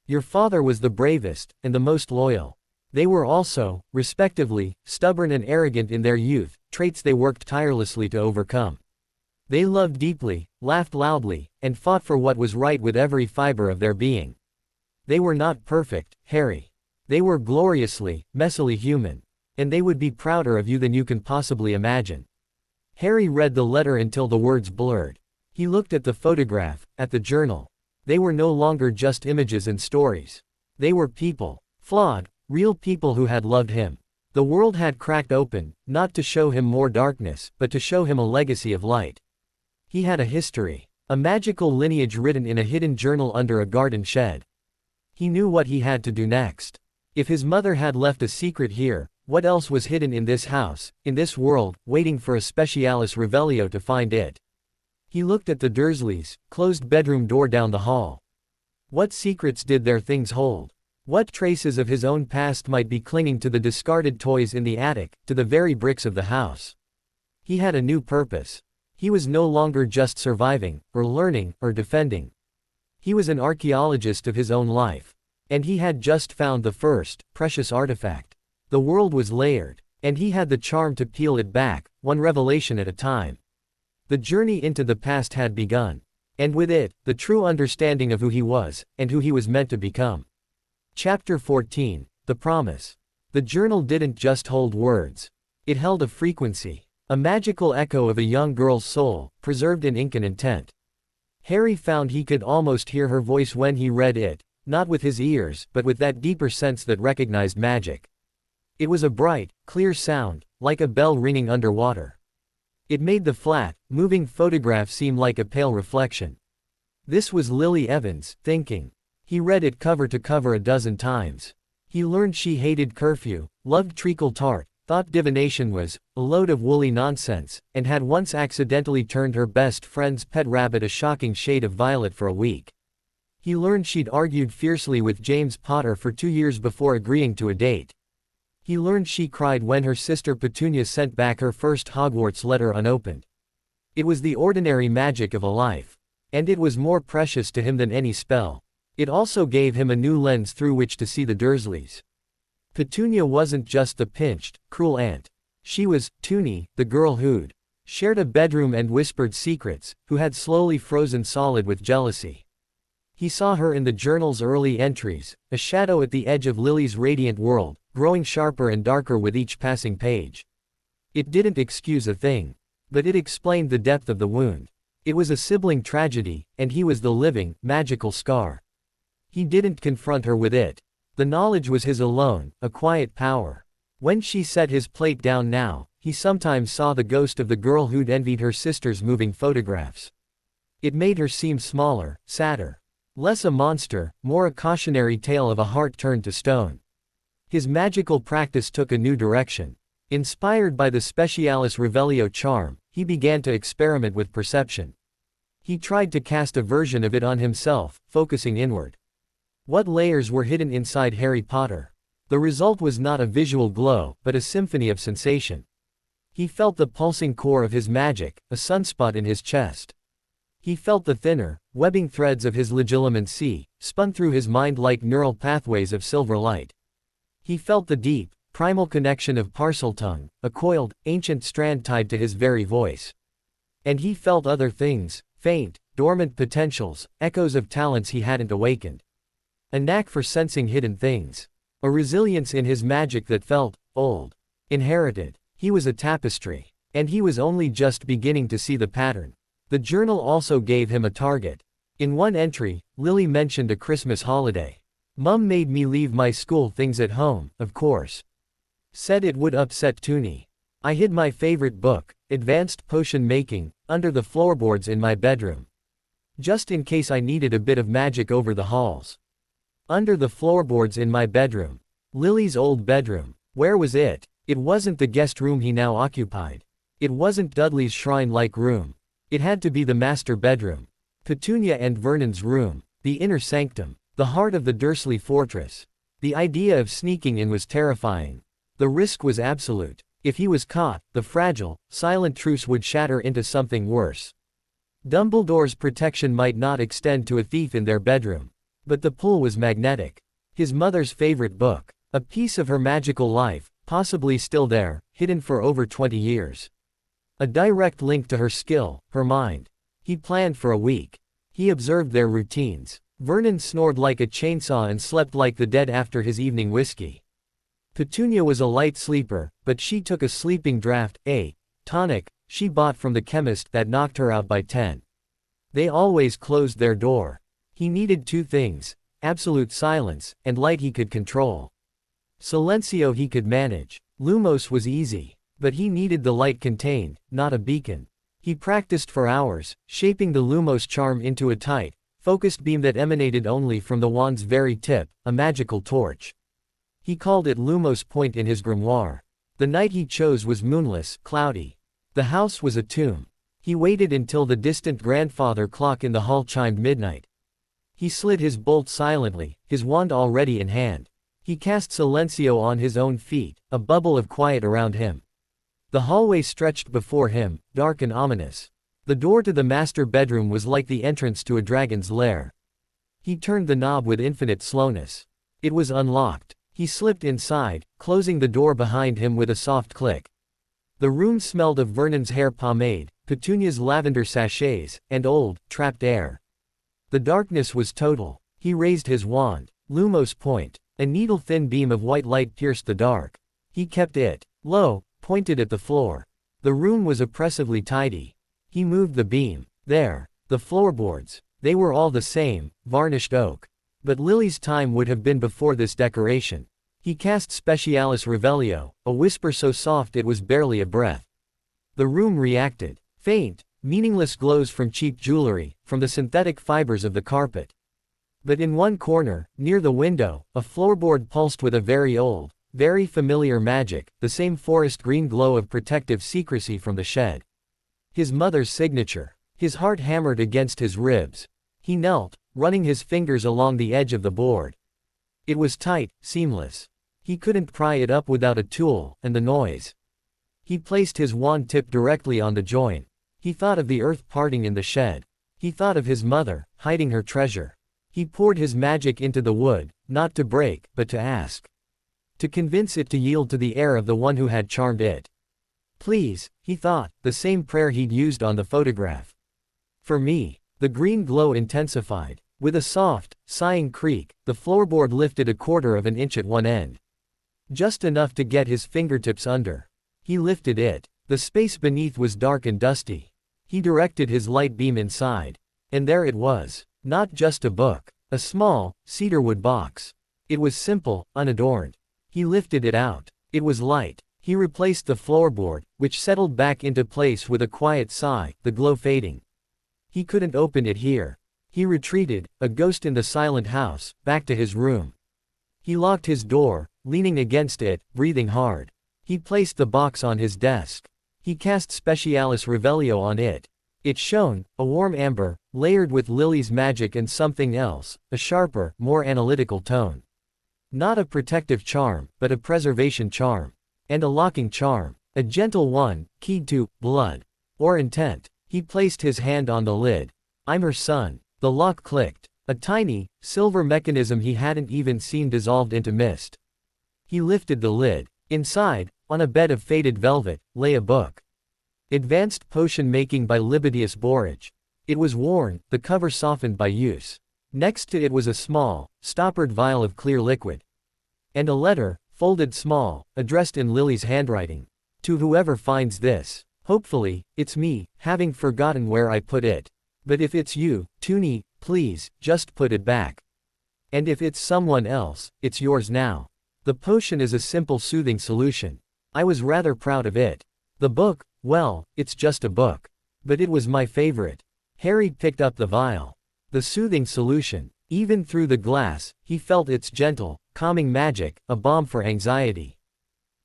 Your father was the bravest, and the most loyal. They were also, respectively, stubborn and arrogant in their youth, traits they worked tirelessly to overcome. They loved deeply, laughed loudly, and fought for what was right with every fiber of their being. They were not perfect, Harry. They were gloriously, messily human. And they would be prouder of you than you can possibly imagine. Harry read the letter until the words blurred. He looked at the photograph, at the journal. They were no longer just images and stories. They were people. Flawed, real people who had loved him. The world had cracked open, not to show him more darkness, but to show him a legacy of light. He had a history. A magical lineage written in a hidden journal under a garden shed. He knew what he had to do next. If his mother had left a secret here, what else was hidden in this house, in this world, waiting for a Specialis Revelio to find it? He looked at the Dursleys' closed bedroom door down the hall. What secrets did their things hold? What traces of his own past might be clinging to the discarded toys in the attic, to the very bricks of the house? He had a new purpose. He was no longer just surviving, or learning, or defending. He was an archaeologist of his own life. And he had just found the first, precious artifact. The world was layered, and he had the charm to peel it back, one revelation at a time. The journey into the past had begun. And with it, the true understanding of who he was, and who he was meant to become. Chapter 14, The Promise. The journal didn't just hold words. It held a frequency. A magical echo of a young girl's soul, preserved in ink and intent. Harry found he could almost hear her voice when he read it, not with his ears, but with that deeper sense that recognized magic. It was a bright, clear sound, like a bell ringing underwater. It made the flat, moving photograph seem like a pale reflection. This was Lily Evans, thinking. He read it cover to cover a dozen times. He learned she hated curfew, loved treacle tart, thought divination was a load of woolly nonsense, and had once accidentally turned her best friend's pet rabbit a shocking shade of violet for a week. He learned she'd argued fiercely with James Potter for 2 years before agreeing to a date. He learned she cried when her sister Petunia sent back her first Hogwarts letter unopened. It was the ordinary magic of a life. And it was more precious to him than any spell. It also gave him a new lens through which to see the Dursleys. Petunia wasn't just the pinched, cruel aunt. She was Toonie, the girl who'd shared a bedroom and whispered secrets, who had slowly frozen solid with jealousy. He saw her in the journal's early entries, a shadow at the edge of Lily's radiant world, growing sharper and darker with each passing page. It didn't excuse a thing. But it explained the depth of the wound. It was a sibling tragedy, and he was the living, magical scar. He didn't confront her with it. The knowledge was his alone, a quiet power. When she set his plate down now, he sometimes saw the ghost of the girl who'd envied her sister's moving photographs. It made her seem smaller, sadder. Less a monster, more a cautionary tale of a heart turned to stone. His magical practice took a new direction. Inspired by the Specialis Revelio charm, he began to experiment with perception. He tried to cast a version of it on himself, focusing inward. What layers were hidden inside Harry Potter? The result was not a visual glow, but a symphony of sensation. He felt the pulsing core of his magic, a sunspot in his chest. He felt the thinner, webbing threads of his Legilimens sea, spun through his mind like neural pathways of silver light. He felt the deep, primal connection of Parseltongue, a coiled, ancient strand tied to his very voice. And he felt other things, faint, dormant potentials, echoes of talents he hadn't awakened. A knack for sensing hidden things. A resilience in his magic that felt old. Inherited. He was a tapestry. And he was only just beginning to see the pattern. The journal also gave him a target. In one entry, Lily mentioned a Christmas holiday. Mum made me leave my school things at home, of course. Said it would upset Toonie. I hid my favorite book, Advanced Potion Making, under the floorboards in my bedroom. Just in case I needed a bit of magic over the halls. Under the floorboards in my bedroom. Lily's old bedroom. Where was it? It wasn't the guest room he now occupied. It wasn't Dudley's shrine-like room. It had to be the master bedroom. Petunia and Vernon's room. The inner sanctum. The heart of the Dursley fortress. The idea of sneaking in was terrifying. The risk was absolute. If he was caught, the fragile, silent truce would shatter into something worse. Dumbledore's protection might not extend to a thief in their bedroom. But the pull was magnetic. His mother's favorite book. A piece of her magical life, possibly still there, hidden for over 20 years. A direct link to her skill, her mind. He planned for a week. He observed their routines. Vernon snored like a chainsaw and slept like the dead after his evening whiskey. Petunia was a light sleeper, but she took a sleeping draught, a tonic, she bought from the chemist that knocked her out by 10. They always closed their door. He needed 2 things, absolute silence, and light he could control. Silencio he could manage. Lumos was easy. But he needed the light contained, not a beacon. He practiced for hours, shaping the Lumos charm into a tight, focused beam that emanated only from the wand's very tip, a magical torch. He called it Lumos Point in his grimoire. The night he chose was moonless, cloudy. The house was a tomb. He waited until the distant grandfather clock in the hall chimed midnight. He slid his bolt silently, his wand already in hand. He cast Silencio on his own feet, a bubble of quiet around him. The hallway stretched before him, dark and ominous. The door to the master bedroom was like the entrance to a dragon's lair. He turned the knob with infinite slowness. It was unlocked. He slipped inside, closing the door behind him with a soft click. The room smelled of Vernon's hair pomade, Petunia's lavender sachets, and old, trapped air. The darkness was total. He raised his wand. Lumos Point. A needle-thin beam of white light pierced the dark. He kept it low, pointed at the floor. The room was oppressively tidy. He moved the beam. There. The floorboards. They were all the same, varnished oak. But Lily's time would have been before this decoration. He cast Specialis Revelio, a whisper so soft it was barely a breath. The room reacted. Faint, meaningless glows from cheap jewelry, from the synthetic fibers of the carpet. But in one corner, near the window, a floorboard pulsed with a very old, very familiar magic, the same forest green glow of protective secrecy from the shed. His mother's signature. His heart hammered against his ribs. He knelt, running his fingers along the edge of the board. It was tight, seamless. He couldn't pry it up without a tool, and the noise. He placed his wand tip directly on the joint. He thought of the earth parting in the shed. He thought of his mother, hiding her treasure. He poured his magic into the wood, not to break, but to ask. To convince it to yield to the air of the one who had charmed it. Please, he thought, the same prayer he'd used on the photograph. For me. The green glow intensified. With a soft, sighing creak, the floorboard lifted a quarter of an inch at one end. Just enough to get his fingertips under. He lifted it. The space beneath was dark and dusty. He directed his light beam inside. And there it was. Not just a book. A small, cedarwood box. It was simple, unadorned. He lifted it out. It was light. He replaced the floorboard, which settled back into place with a quiet sigh, the glow fading. He couldn't open it here. He retreated, a ghost in the silent house, back to his room. He locked his door, leaning against it, breathing hard. He placed the box on his desk. He cast Specialis Revelio on it. It shone, a warm amber, layered with Lily's magic and something else, a sharper, more analytical tone. Not a protective charm, but a preservation charm. And a locking charm. A gentle one, keyed to blood. Or intent. He placed his hand on the lid. I'm her son. The lock clicked. A tiny, silver mechanism he hadn't even seen dissolved into mist. He lifted the lid. Inside, on a bed of faded velvet, lay a book. Advanced Potion Making by Libedius Borage. It was worn, the cover softened by use. Next to it was a small, stoppered vial of clear liquid. And a letter, folded small, addressed in Lily's handwriting. To whoever finds this. Hopefully, it's me, having forgotten where I put it. But if it's you, Toonie, please, just put it back. And if it's someone else, it's yours now. The potion is a simple soothing solution. I was rather proud of it. The book, well, it's just a book. But it was my favorite. Harry picked up the vial. The soothing solution. Even through the glass, he felt its gentle, calming magic, a balm for anxiety.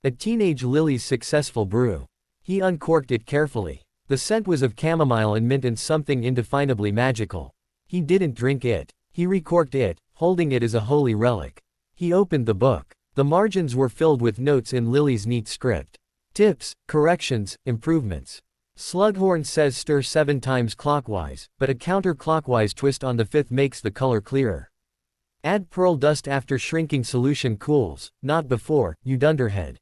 A teenage Lily's successful brew. He uncorked it carefully. The scent was of chamomile and mint and something indefinably magical. He didn't drink it. He recorked it, holding it as a holy relic. He opened the book. The margins were filled with notes in Lily's neat script. Tips, corrections, improvements. Slughorn says stir 7 times clockwise, but a counterclockwise twist on the 5th makes the color clearer. Add pearl dust after shrinking solution cools, not before, you dunderhead.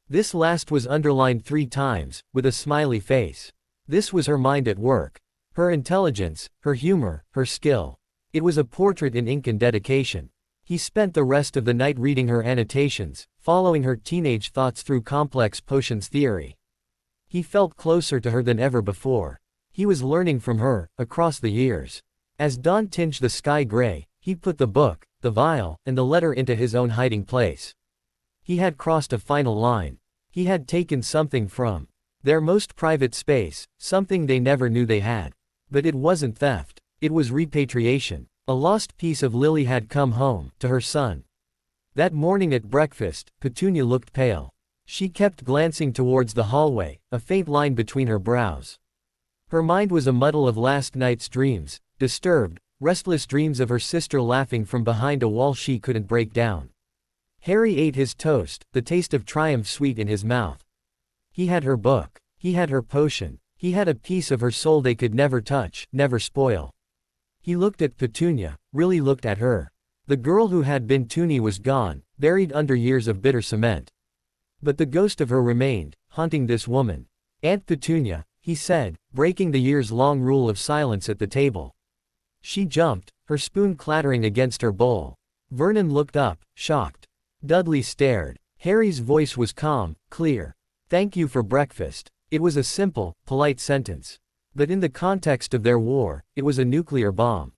This last was underlined 3 times, with a smiley face. This was her mind at work. Her intelligence, her humor, her skill. It was a portrait in ink and dedication. He spent the rest of the night reading her annotations, following her teenage thoughts through complex potions theory. He felt closer to her than ever before. He was learning from her, across the years. As dawn tinged the sky gray, he put the book, the vial, and the letter into his own hiding place. He had crossed a final line. He had taken something from their most private space, something they never knew they had. But it wasn't theft. It was repatriation. A lost piece of Lily had come home, to her son. That morning at breakfast, Petunia looked pale. She kept glancing towards the hallway, a faint line between her brows. Her mind was a muddle of last night's dreams, disturbed, restless dreams of her sister laughing from behind a wall she couldn't break down. Harry ate his toast, the taste of triumph sweet in his mouth. He had her book. He had her potion. He had a piece of her soul they could never touch, never spoil. He looked at Petunia, really looked at her. The girl who had been Toonie was gone, buried under years of bitter cement. But the ghost of her remained, haunting this woman. Aunt Petunia, he said, breaking the years-long rule of silence at the table. She jumped, her spoon clattering against her bowl. Vernon looked up, shocked. Dudley stared. Harry's voice was calm, clear. Thank you for breakfast. It was a simple, polite sentence. But in the context of their war, it was a nuclear bomb.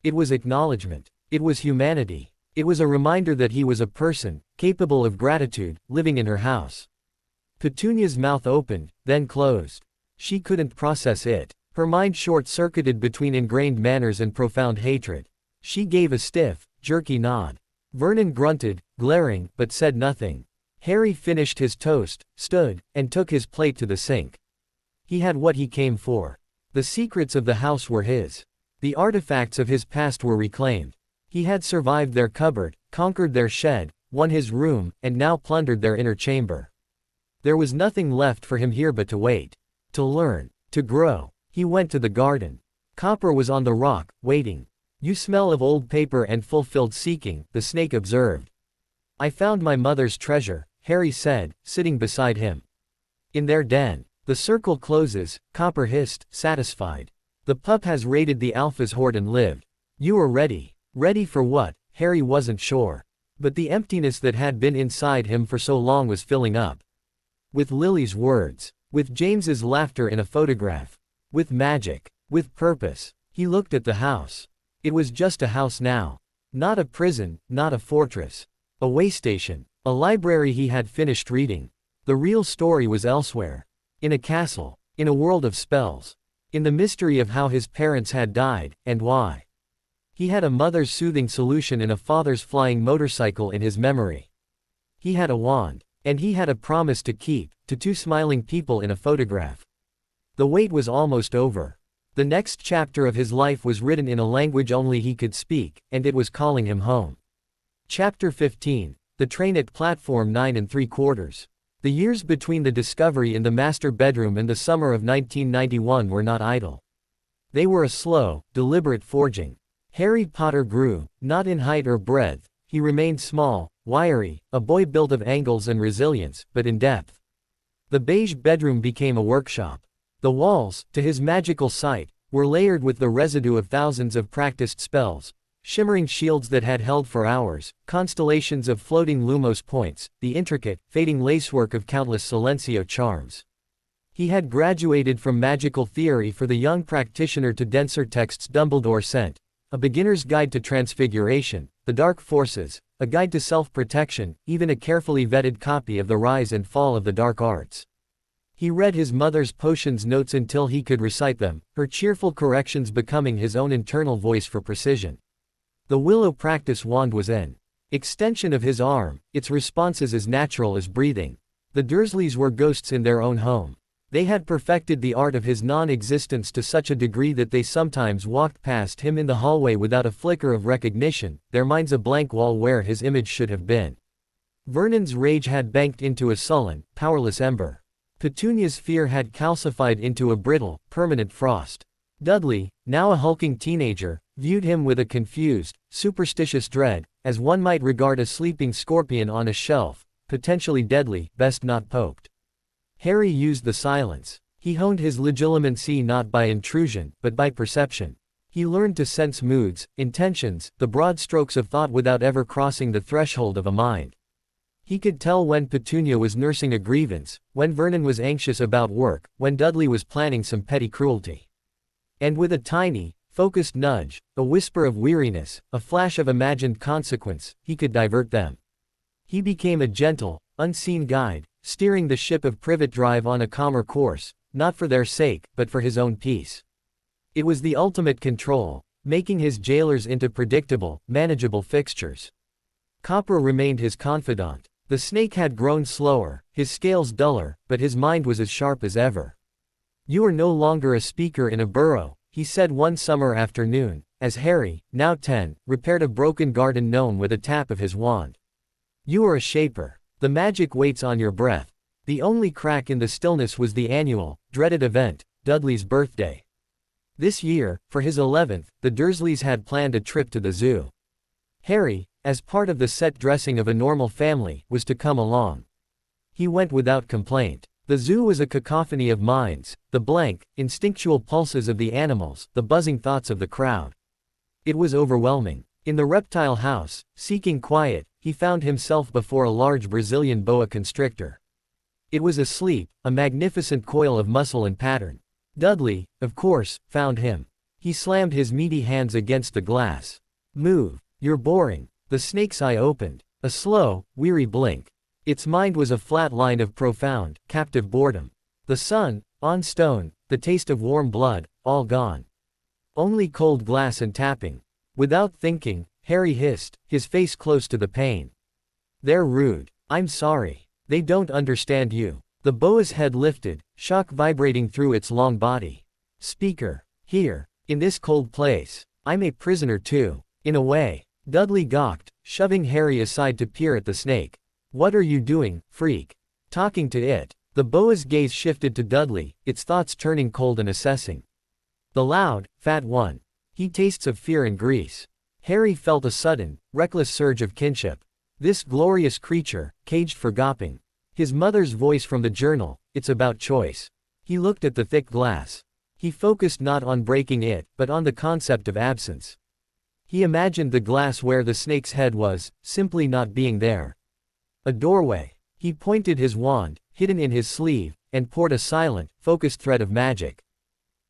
It was acknowledgement. It was humanity. It was a reminder that he was a person, capable of gratitude, living in her house. Petunia's mouth opened, then closed. She couldn't process it. Her mind short-circuited between ingrained manners and profound hatred. She gave a stiff, jerky nod. Vernon grunted, glaring, but said nothing. Harry finished his toast, stood, and took his plate to the sink. He had what he came for. The secrets of the house were his. The artifacts of his past were reclaimed. He had survived their cupboard, conquered their shed, won his room, and now plundered their inner chamber. There was nothing left for him here but to wait. To learn. To grow. He went to the garden. Copper was on the rock, waiting. "You smell of old paper and fulfilled seeking," the snake observed. "I found my mother's treasure," Harry said, sitting beside him. "In their den. The circle closes," Copper hissed, satisfied. "The pup has raided the Alpha's hoard and lived. You are ready." Ready for what? Harry wasn't sure. But the emptiness that had been inside him for so long was filling up. With Lily's words. With James's laughter in a photograph. With magic. With purpose. He looked at the house. It was just a house now. Not a prison, not a fortress. A way station. A library he had finished reading. The real story was elsewhere. In a castle. In a world of spells. In the mystery of how his parents had died, and why. He had a mother's soothing solution in a father's flying motorcycle in his memory. He had a wand. And he had a promise to keep, to two smiling people in a photograph. The wait was almost over. The next chapter of his life was written in a language only he could speak, and it was calling him home. Chapter 15. The train at platform 9 3/4. The years between the discovery in the master bedroom and the summer of 1991 were not idle. They were a slow, deliberate forging. Harry Potter grew, not in height or breadth. He remained small, wiry, a boy built of angles and resilience, but in depth. The beige bedroom became a workshop. The walls, to his magical sight, were layered with the residue of thousands of practiced spells, shimmering shields that had held for hours, constellations of floating Lumos points, the intricate, fading lacework of countless Silencio charms. He had graduated from magical theory for the young practitioner to denser texts Dumbledore sent. A beginner's guide to transfiguration, the dark forces, a guide to self-protection, even a carefully vetted copy of The Rise and Fall of the Dark Arts. He read his mother's potions notes until he could recite them, her cheerful corrections becoming his own internal voice for precision. The Willow practice wand was an extension of his arm, its responses as natural as breathing. The Dursleys were ghosts in their own home. They had perfected the art of his non-existence to such a degree that they sometimes walked past him in the hallway without a flicker of recognition, their minds a blank wall where his image should have been. Vernon's rage had banked into a sullen, powerless ember. Petunia's fear had calcified into a brittle, permanent frost. Dudley, now a hulking teenager, viewed him with a confused, superstitious dread, as one might regard a sleeping scorpion on a shelf, potentially deadly, best not poked. Harry used the silence. He honed his Legilimens not by intrusion, but by perception. He learned to sense moods, intentions, the broad strokes of thought without ever crossing the threshold of a mind. He could tell when Petunia was nursing a grievance, when Vernon was anxious about work, when Dudley was planning some petty cruelty. And with a tiny, focused nudge, a whisper of weariness, a flash of imagined consequence, he could divert them. He became a gentle, unseen guide, steering the ship of Privet Drive on a calmer course, not for their sake, but for his own peace. It was the ultimate control, making his jailers into predictable, manageable fixtures. Copper remained his confidant. The snake had grown slower, his scales duller, but his mind was as sharp as ever. "You are no longer a speaker in a burrow," he said one summer afternoon, as Harry, now 10, repaired a broken garden gnome with a tap of his wand. "You are a shaper. The magic waits on your breath." The only crack in the stillness was the annual, dreaded event, Dudley's birthday. This year, for his 11th, the Dursleys had planned a trip to the zoo. Harry, as part of the set dressing of a normal family, was to come along. He went without complaint. The zoo was a cacophony of minds, the blank, instinctual pulses of the animals, the buzzing thoughts of the crowd. It was overwhelming. In the reptile house, seeking quiet, he found himself before a large Brazilian boa constrictor. It was asleep, a magnificent coil of muscle and pattern. Dudley, of course, found him. He slammed his meaty hands against the glass. "Move. You're boring." The snake's eye opened. A slow, weary blink. Its mind was a flat line of profound, captive boredom. The sun, on stone, the taste of warm blood, all gone. Only cold glass and tapping. Without thinking, Harry hissed, his face close to the pane. They're rude. I'm sorry. They don't understand you. The boa's head lifted, shock vibrating through its long body. Speaker. Here, in this cold place. I'm a prisoner too. In a way. Dudley gawked, shoving Harry aside to peer at the snake. What are you doing, freak? Talking to it. The boa's gaze shifted to Dudley, its thoughts turning cold and assessing. The loud, fat one. He tastes of fear and grease. Harry felt a sudden, reckless surge of kinship. This glorious creature, caged for gawping. His mother's voice from the journal, it's about choice. He looked at the thick glass. He focused not on breaking it, but on the concept of absence. He imagined the glass where the snake's head was, simply not being there. A doorway. He pointed his wand, hidden in his sleeve, and poured a silent, focused thread of magic.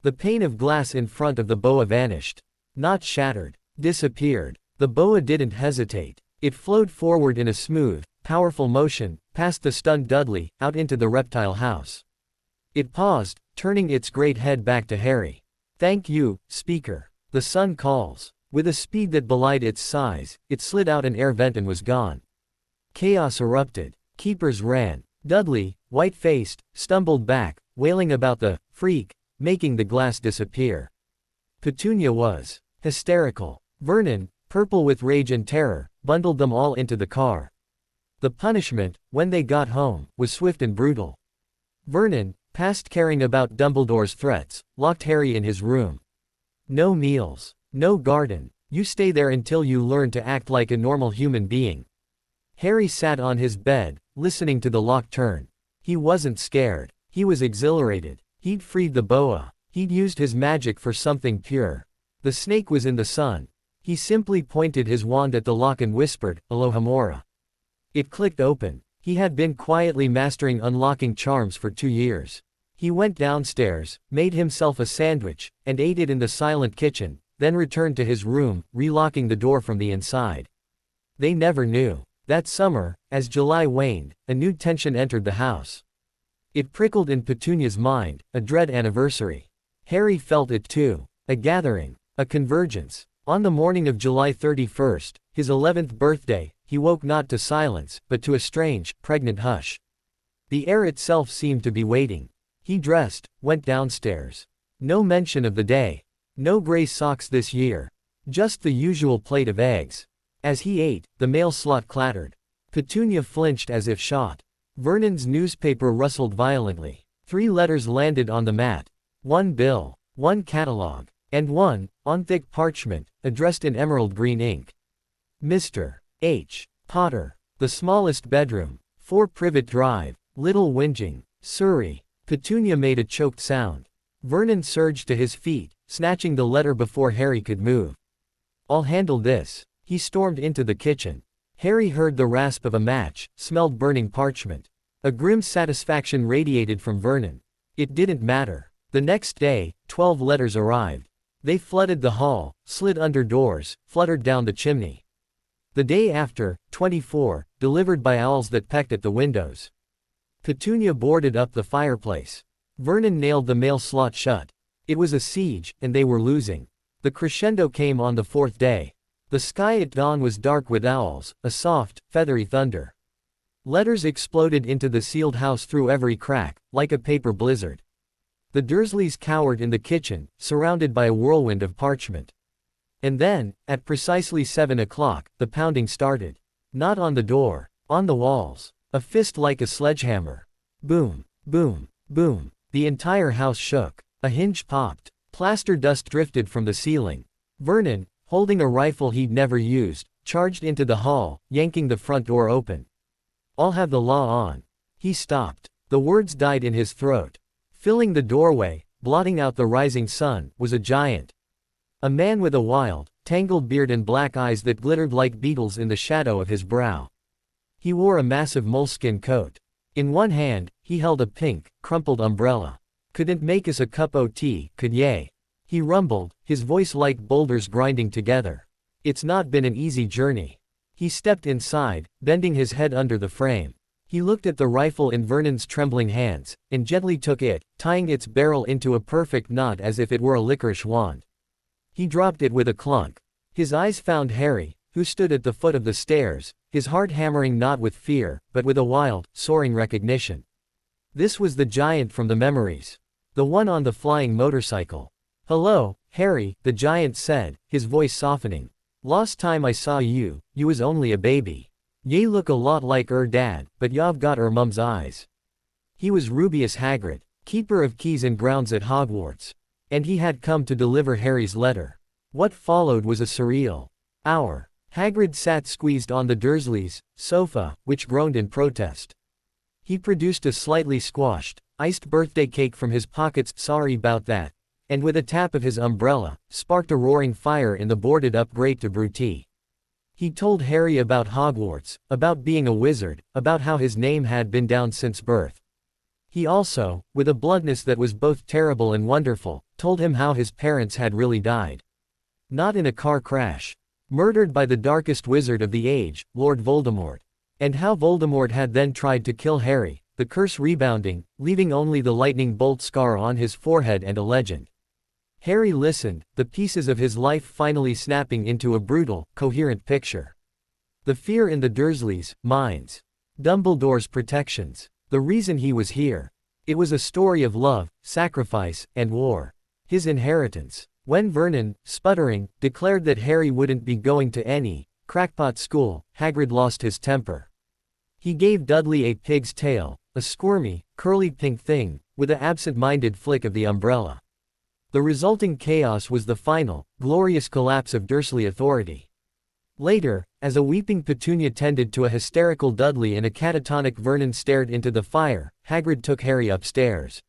The pane of glass in front of the boa vanished. Not shattered. Disappeared. The boa didn't hesitate. It flowed forward in a smooth, powerful motion, past the stunned Dudley, out into the reptile house. It paused, turning its great head back to Harry. Thank you, Speaker. The sun calls. With a speed that belied its size, it slid out an air vent and was gone. Chaos erupted. Keepers ran. Dudley, white-faced, stumbled back, wailing about the freak, making the glass disappear. Petunia was hysterical. Vernon, purple with rage and terror, bundled them all into the car. The punishment, when they got home, was swift and brutal. Vernon, past caring about Dumbledore's threats, locked Harry in his room. No meals. No garden. You stay there until you learn to act like a normal human being. Harry sat on his bed, listening to the lock turn. He wasn't scared. He was exhilarated. He'd freed the boa. He'd used his magic for something pure. The snake was in the sun. He simply pointed his wand at the lock and whispered, Alohomora. It clicked open. He had been quietly mastering unlocking charms for 2 years. He went downstairs, made himself a sandwich, and ate it in the silent kitchen, then returned to his room, relocking the door from the inside. They never knew. That summer, as July waned, a new tension entered the house. It prickled in Petunia's mind, a dread anniversary. Harry felt it too. A gathering. A convergence. On the morning of July 31st, his 11th birthday, he woke not to silence, but to a strange, pregnant hush. The air itself seemed to be waiting. He dressed, went downstairs. No mention of the day. No gray socks this year. Just the usual plate of eggs. As he ate, the mail slot clattered. Petunia flinched as if shot. Vernon's newspaper rustled violently. 3 letters landed on the mat. 1 bill, 1 catalog, and 1, on thick parchment, addressed in emerald green ink. Mr. H. Potter. The smallest bedroom. 4 Privet Drive, Little Whinging, Surrey. Petunia made a choked sound. Vernon surged to his feet, snatching the letter before Harry could move. I'll handle this. He stormed into the kitchen. Harry heard the rasp of a match, smelled burning parchment. A grim satisfaction radiated from Vernon. It didn't matter. The next day, 12 letters arrived. They flooded the hall, slid under doors, fluttered down the chimney. The day after, 24, delivered by owls that pecked at the windows. Petunia boarded up the fireplace. Vernon nailed the mail slot shut. It was a siege, and they were losing. The crescendo came on the 4th day. The sky at dawn was dark with owls, a soft, feathery thunder. Letters exploded into the sealed house through every crack, like a paper blizzard. The Dursleys cowered in the kitchen, surrounded by a whirlwind of parchment. And then, at precisely 7 o'clock, the pounding started. Not on the door, on the walls. A fist like a sledgehammer. Boom, boom, boom. The entire house shook. A hinge popped. Plaster dust drifted from the ceiling. Vernon, holding a rifle he'd never used, charged into the hall, yanking the front door open. I'll have the law on. He stopped. The words died in his throat. Filling the doorway, blotting out the rising sun, was a giant. A man with a wild, tangled beard and black eyes that glittered like beetles in the shadow of his brow. He wore a massive moleskin coat. In one hand, he held a pink, crumpled umbrella. Couldn't make us a cup o' tea, could ye? He rumbled, his voice like boulders grinding together. It's not been an easy journey. He stepped inside, bending his head under the frame. He looked at the rifle in Vernon's trembling hands, and gently took it, tying its barrel into a perfect knot as if it were a licorice wand. He dropped it with a clunk. His eyes found Harry, who stood at the foot of the stairs, his heart hammering not with fear, but with a wild, soaring recognition. This was the giant from the memories. The one on the flying motorcycle. "Hello, Harry," the giant said, his voice softening. "Last time I saw you, you was only a baby. Ye look a lot like dad, but y'ave got mum's eyes." He was Rubeus Hagrid, keeper of keys and grounds at Hogwarts. And he had come to deliver Harry's letter. What followed was a surreal hour. Hagrid sat squeezed on the Dursleys' sofa, which groaned in protest. He produced a slightly squashed, iced birthday cake from his pockets, sorry about that, and with a tap of his umbrella, sparked a roaring fire in the boarded-up grate to brew tea. He told Harry about Hogwarts, about being a wizard, about how his name had been down since birth. He also, with a bluntness that was both terrible and wonderful, told him how his parents had really died. Not in a car crash. Murdered by the darkest wizard of the age, Lord Voldemort. And how Voldemort had then tried to kill Harry, the curse rebounding, leaving only the lightning bolt scar on his forehead and a legend. Harry listened, the pieces of his life finally snapping into a brutal, coherent picture. The fear in the Dursleys' minds. Dumbledore's protections. The reason he was here. It was a story of love, sacrifice, and war. His inheritance. When Vernon, sputtering, declared that Harry wouldn't be going to any crackpot school, Hagrid lost his temper. He gave Dudley a pig's tail, a squirmy, curly pink thing, with an absent-minded flick of the umbrella. The resulting chaos was the final, glorious collapse of Dursley authority. Later, as a weeping Petunia tended to a hysterical Dudley and a catatonic Vernon stared into the fire, Hagrid took Harry upstairs.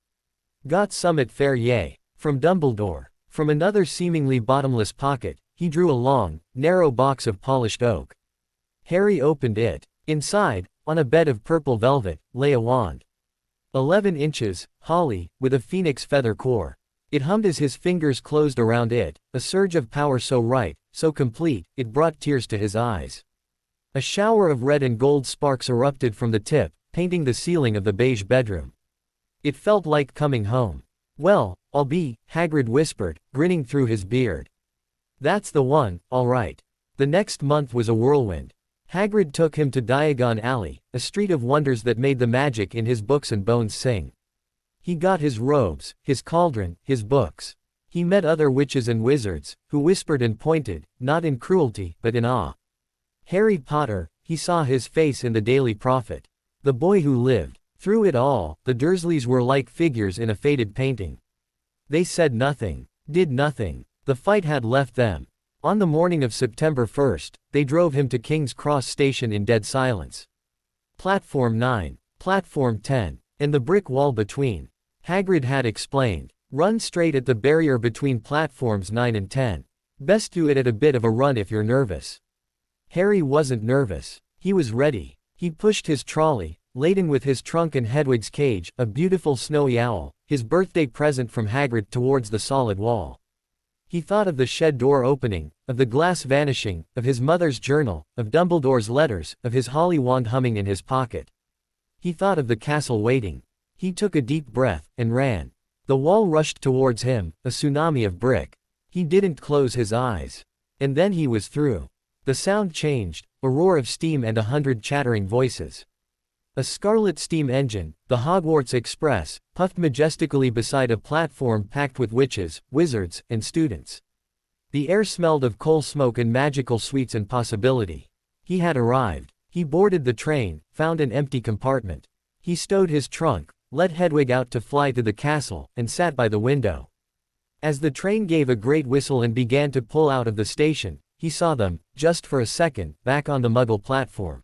"Got some at fair yay?" from Dumbledore. From another seemingly bottomless pocket, he drew a long, narrow box of polished oak. Harry opened it. Inside, on a bed of purple velvet, lay a wand. 11 inches, holly, with a phoenix feather core. It hummed as his fingers closed around it, a surge of power so right, so complete, it brought tears to his eyes. A shower of red and gold sparks erupted from the tip, painting the ceiling of the beige bedroom. It felt like coming home. "Well, I'll be," Hagrid whispered, grinning through his beard. "That's the one, all right." The next month was a whirlwind. Hagrid took him to Diagon Alley, a street of wonders that made the magic in his books and bones sing. He got his robes, his cauldron, his books. He met other witches and wizards, who whispered and pointed, not in cruelty, but in awe. Harry Potter, he saw his face in the Daily Prophet. The boy who lived. Through it all, the Dursleys were like figures in a faded painting. They said nothing, did nothing. The fight had left them. On the morning of September 1st, they drove him to King's Cross Station in dead silence. Platform 9, Platform 10, and the brick wall between. Hagrid had explained. Run straight at the barrier between platforms 9 and 10. Best do it at a bit of a run if you're nervous. Harry wasn't nervous. He was ready. He pushed his trolley, laden with his trunk and Hedwig's cage, a beautiful snowy owl, his birthday present from Hagrid, towards the solid wall. He thought of the shed door opening, of the glass vanishing, of his mother's journal, of Dumbledore's letters, of his holly wand humming in his pocket. He thought of the castle waiting. He took a deep breath, and ran. The wall rushed towards him, a tsunami of brick. He didn't close his eyes. And then he was through. The sound changed, a roar of steam and 100 chattering voices. A scarlet steam engine, the Hogwarts Express, puffed majestically beside a platform packed with witches, wizards, and students. The air smelled of coal smoke and magical sweets and possibility. He had arrived. He boarded the train, found an empty compartment. He stowed his trunk, let Hedwig out to fly to the castle, and sat by the window. As the train gave a great whistle and began to pull out of the station, he saw them, just for a second, back on the Muggle platform.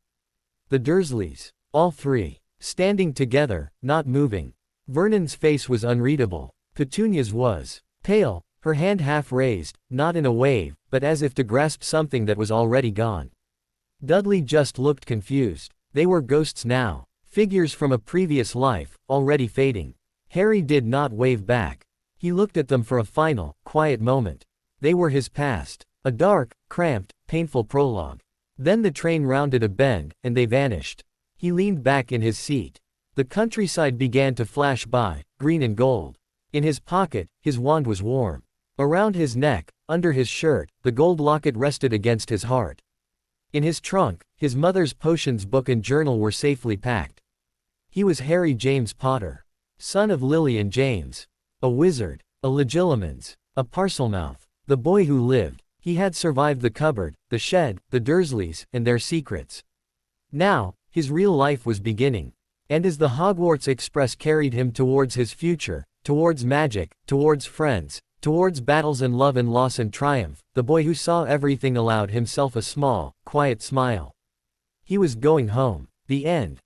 The Dursleys. All three. Standing together, not moving. Vernon's face was unreadable. Petunia's was pale, her hand half raised, not in a wave, but as if to grasp something that was already gone. Dudley just looked confused. They were ghosts now. Figures from a previous life, already fading. Harry did not wave back. He looked at them for a final, quiet moment. They were his past. A dark, cramped, painful prologue. Then the train rounded a bend, and they vanished. He leaned back in his seat. The countryside began to flash by, green and gold. In his pocket, his wand was warm. Around his neck, under his shirt, the gold locket rested against his heart. In his trunk, his mother's potions book and journal were safely packed. He was Harry James Potter, son of Lily and James. A wizard, a Legilimens, a Parselmouth. The boy who lived. He had survived the cupboard, the shed, the Dursleys, and their secrets. Now, his real life was beginning. And as the Hogwarts Express carried him towards his future, towards magic, towards friends, towards battles and love and loss and triumph, the boy who saw everything allowed himself a small, quiet smile. He was going home. The end.